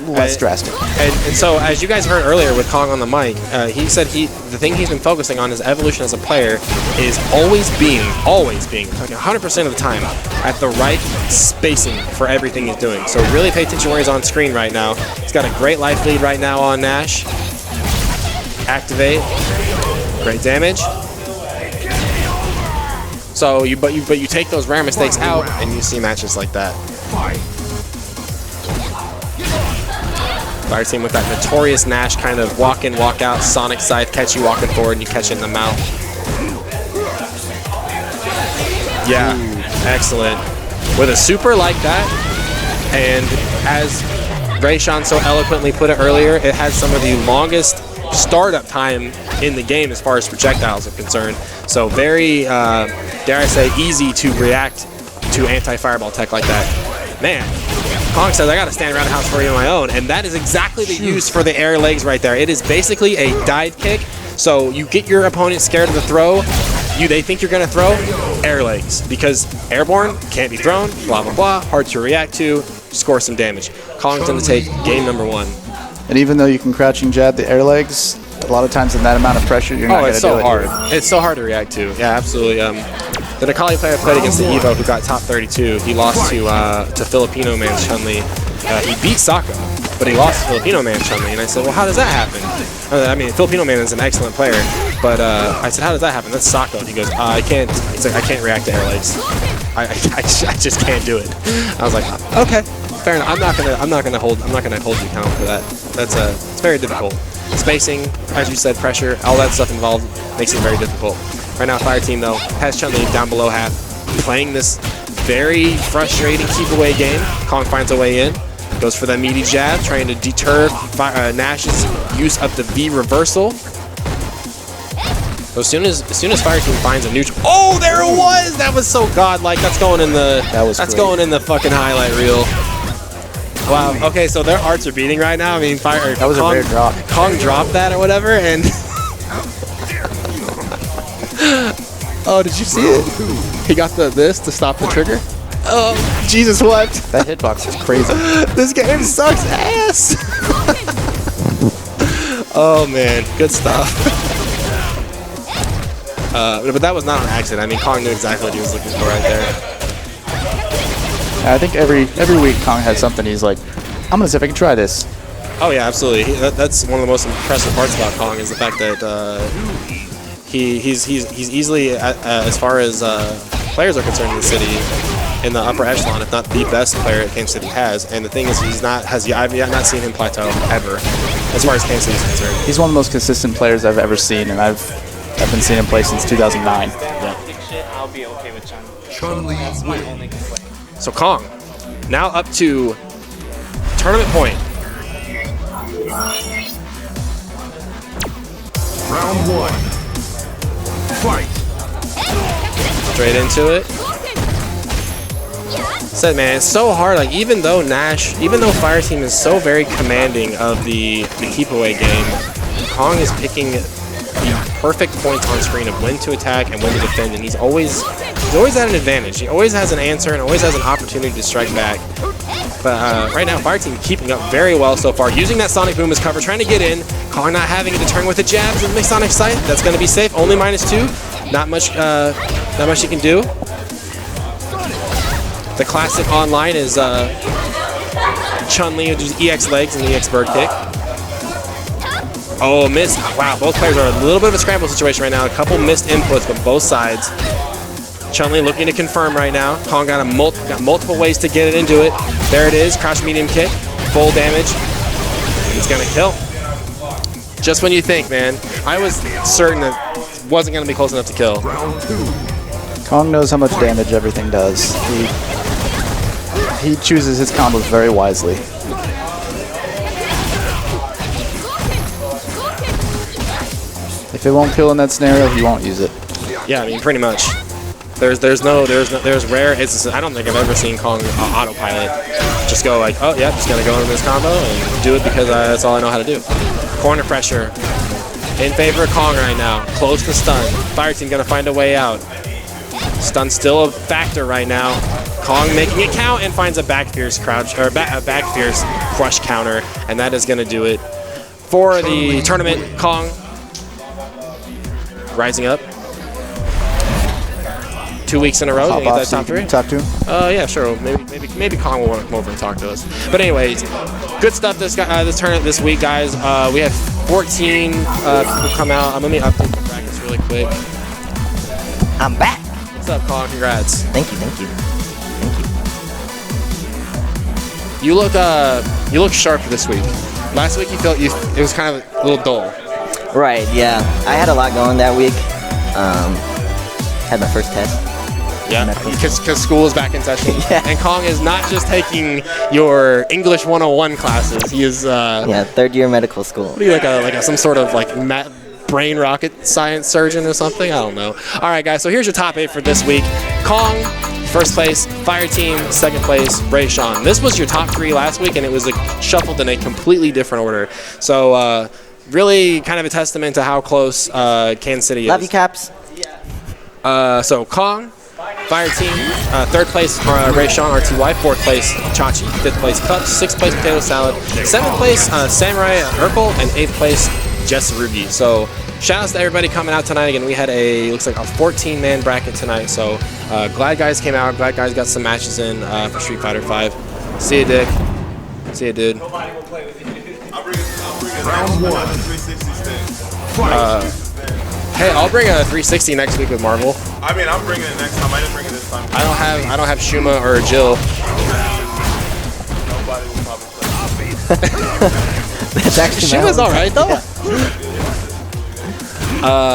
less drastic. And so, as you guys heard earlier with Kong on the mic, he said the thing he's been focusing on his evolution as a player is always being, like 100% of the time, at the right spacing for everything he's doing. So really pay attention where he's on screen right now. He's got a great life lead right now on Nash. Activate. Great damage. So but you take those rare mistakes out and you see matches like that. Fire Team with that notorious Nash kind of walk in, walk out, Sonic scythe, catch you walking forward and you catch it in the mouth. Yeah, excellent. With a super like that, and as Rayshawn so eloquently put it earlier, it has some of the longest startup time in the game as far as projectiles are concerned. So very, dare I say, easy to react to anti-fireball tech like that. Man, Kong says, I gotta stand around the house for you on my own, and that is exactly the use for the air legs right there. It is basically a dive kick, so you get your opponent scared of the throw, they think you're gonna throw, air legs, because airborne, can't be thrown, blah, blah, blah, hard to react to, score some damage. Kong's gonna take game number 1. And even though you can crouching jab the air legs, a lot of times in that amount of pressure, you're not going to do it. Oh, it's so hard. It's so hard to react to. Yeah, absolutely. The Necalli player played against the Evo, who got top 32. He lost to Filipino man Chun-Li. He beat Sako, but he lost to Filipino man Chun-Li. And I said, well, how does that happen? I mean, Filipino man is an excellent player, but I said, how does that happen? That's Sako. And he goes, I can't. He's like, I can't react to air legs. I just can't do it. I was like, okay, fair enough. I'm not gonna hold you accountable for that. It's very difficult. Spacing, as you said, pressure, all that stuff involved makes it very difficult. Right now, Fire Team though has Chun-Li down below half, playing this very frustrating keep away game. Kong finds a way in, goes for that meaty jab, trying to deter Nash's use of the V reversal. So as soon as Fire Team finds a neutral, oh, there it was! That was so godlike. That's going in the going in the fucking highlight reel. Wow. Okay, so their hearts are beating right now. I mean, that was a rare drop. Kong dropped that or whatever, and oh, did you see it? He got this to stop the trigger. Oh, Jesus wept. That hitbox is crazy. This game sucks ass. Oh man, good stuff. But that was not an accident. I mean, Kong knew exactly what he was looking for right there. I think every week Kong has something he's like, I'm gonna see if I can try this. Oh yeah, absolutely. That's one of the most impressive parts about Kong is the fact that he's easily, as far as players are concerned in the city, in the upper echelon, if not the best player that Kansas City has. And the thing is, I've yet not seen him plateau ever, as far as Kansas City is concerned. He's one of the most consistent players I've ever seen, and I've been seeing him play since 2009. Yeah. I'll be okay with Chun-Li wins. So Kong, now up to tournament point. Round 1. Fight. Straight into it. Said, man, it's so hard. Like, even though Fireteam is so very commanding of the keep away game, Kong is picking the perfect points on screen of when to attack and when to defend, and he's always at an advantage. He always has an answer and always has an opportunity to strike back. But right now, Fireteam keeping up very well so far, using that Sonic Boom as cover, trying to get in. Kong not having it to turn with the jabs and Sonic Sight. That's going to be safe. Only -2. Not much he can do. The classic online is Chun-Li, which is EX legs and EX bird kick. Oh, missed. Wow, both players are in a little bit of a scramble situation right now. A couple missed inputs from both sides. Chun-Li looking to confirm right now. Kong got multiple ways to get it into it. There it is, crouch medium kick, full damage. It's gonna kill. Just when you think, man. I was certain that it wasn't gonna be close enough to kill. Round 2. Kong knows how much damage everything does. He chooses his combos very wisely. If it won't kill in that scenario, he won't use it. Yeah, I mean, pretty much. There's rare instances. I don't think I've ever seen Kong autopilot. Just go like, oh yeah, just gonna go into this combo and do it because that's all I know how to do. Corner pressure in favor of Kong right now. Close to stun. Fireteam gonna find a way out. Stun still a factor right now. Kong making it count and finds a back fierce crouch or back fierce crush counter, and that is gonna do it for the tournament. Kong rising up. 2 weeks in a row. Get that top 3. Top 2. Yeah, sure. Maybe Kong will want to come over and talk to us. But anyways, good stuff this tournament this week, guys. We have 14 people come out. Let me update the brackets really quick. I'm back. What's up, Kong? Congrats. Thank you. You look sharp this week. Last week it was kind of a little dull. Right, yeah. I had a lot going that week. Had my first test. Yeah, because school is back in session. Yeah. And Kong is not just taking your English 101 classes. He is yeah, third-year medical school. What are you, like some sort of like brain rocket science surgeon or something? I don't know. All right, guys. So here's your top 8 for this week. Kong, first place. Fireteam, second place. Ray Sean. This was your top 3 last week, and it was shuffled in a completely different order. So really, kind of a testament to how close Kansas City is. Love you, Caps. So Kong, Fireteam, third place Ray Sean RTY, fourth place Chachi, fifth place Cups, sixth place Potato Salad, seventh place Samurai Urkel, and eighth place Jess Ruby. So shout outs to everybody coming out tonight. Again, we had looks like a 14-man bracket tonight. So glad guys came out. Glad guys got some matches in for Street Fighter 5. See you, Dick. See you, dude. Round 1. 360 stand. Fight. Hey, I'll bring a 360 next week with Marvel. I mean, I'm bringing it next time. I didn't bring it this time. I don't have Shuma or Jill. Nobody will probably play. That's actually Shuma's all right though.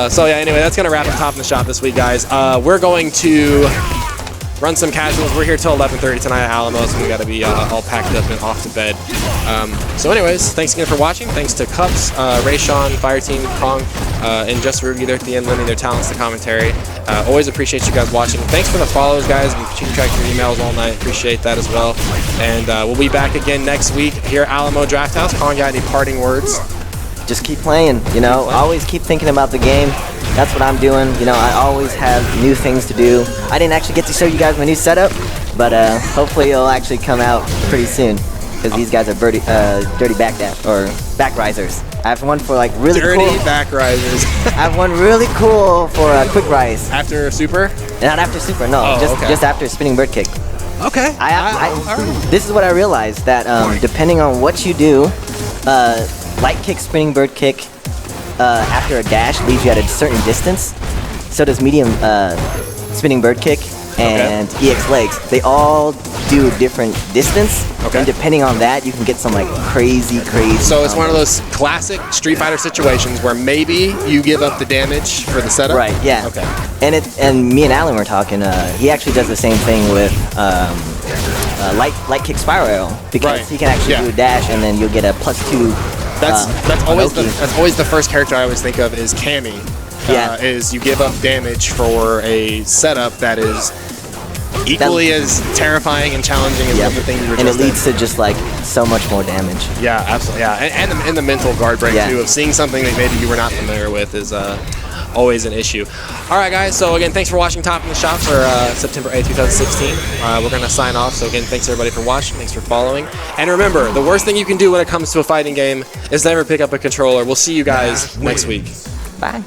So yeah, anyway, that's gonna wrap up Top in the Shop this week, guys. We're going to run some casuals. We're here till 11:30 tonight at Alamo, so we got to be all packed up and off to bed. So anyways, thanks again for watching. Thanks to Cups, Ray Sean, Fireteam, Kong, and Just Ruby there at the end, lending their talents to commentary. Always appreciate you guys watching. Thanks for the follows, guys. We keep track of your emails all night. Appreciate that as well. And we'll be back again next week here at Alamo Draft House. Kong, got any parting words? Just keep playing, you know. Always keep thinking about the game. That's what I'm doing. You know, I always have new things to do. I didn't actually get to show you guys my new setup, but hopefully it'll actually come out pretty soon. Because these guys are dirty back risers. I have one for like really dirty cool. back risers. I have one really cool for quick rise. After Super? Not after Super, no. Oh, just after spinning bird kick. Okay. This is what I realized, that depending on what you do, light kick, spinning bird kick after a dash leaves you at a certain distance. So does medium spinning bird kick and EX legs. They all do a different distance. Okay. And depending on that, you can get some like crazy. So it's one of those classic Street Fighter situations where maybe you give up the damage for the setup. Right. Yeah. Okay. And me and Alan were talking. He actually does the same thing with light kick spiral arrow because he can actually do a dash and then you'll get a +2. That's always the first character I always think of is Cammy. Is you give up damage for a setup that is equally as terrifying and challenging as the thing you were and just it leads to just like so much more damage. Yeah, absolutely. Yeah, and the mental guard break too of seeing something that maybe you were not familiar with is always an issue. All right, guys. So again, thanks for watching Top in the Shop for September 8th, 2016. We're gonna sign off. So again, thanks everybody for watching. Thanks for following. And remember, the worst thing you can do when it comes to a fighting game is never pick up a controller. We'll see you guys next week. Bye.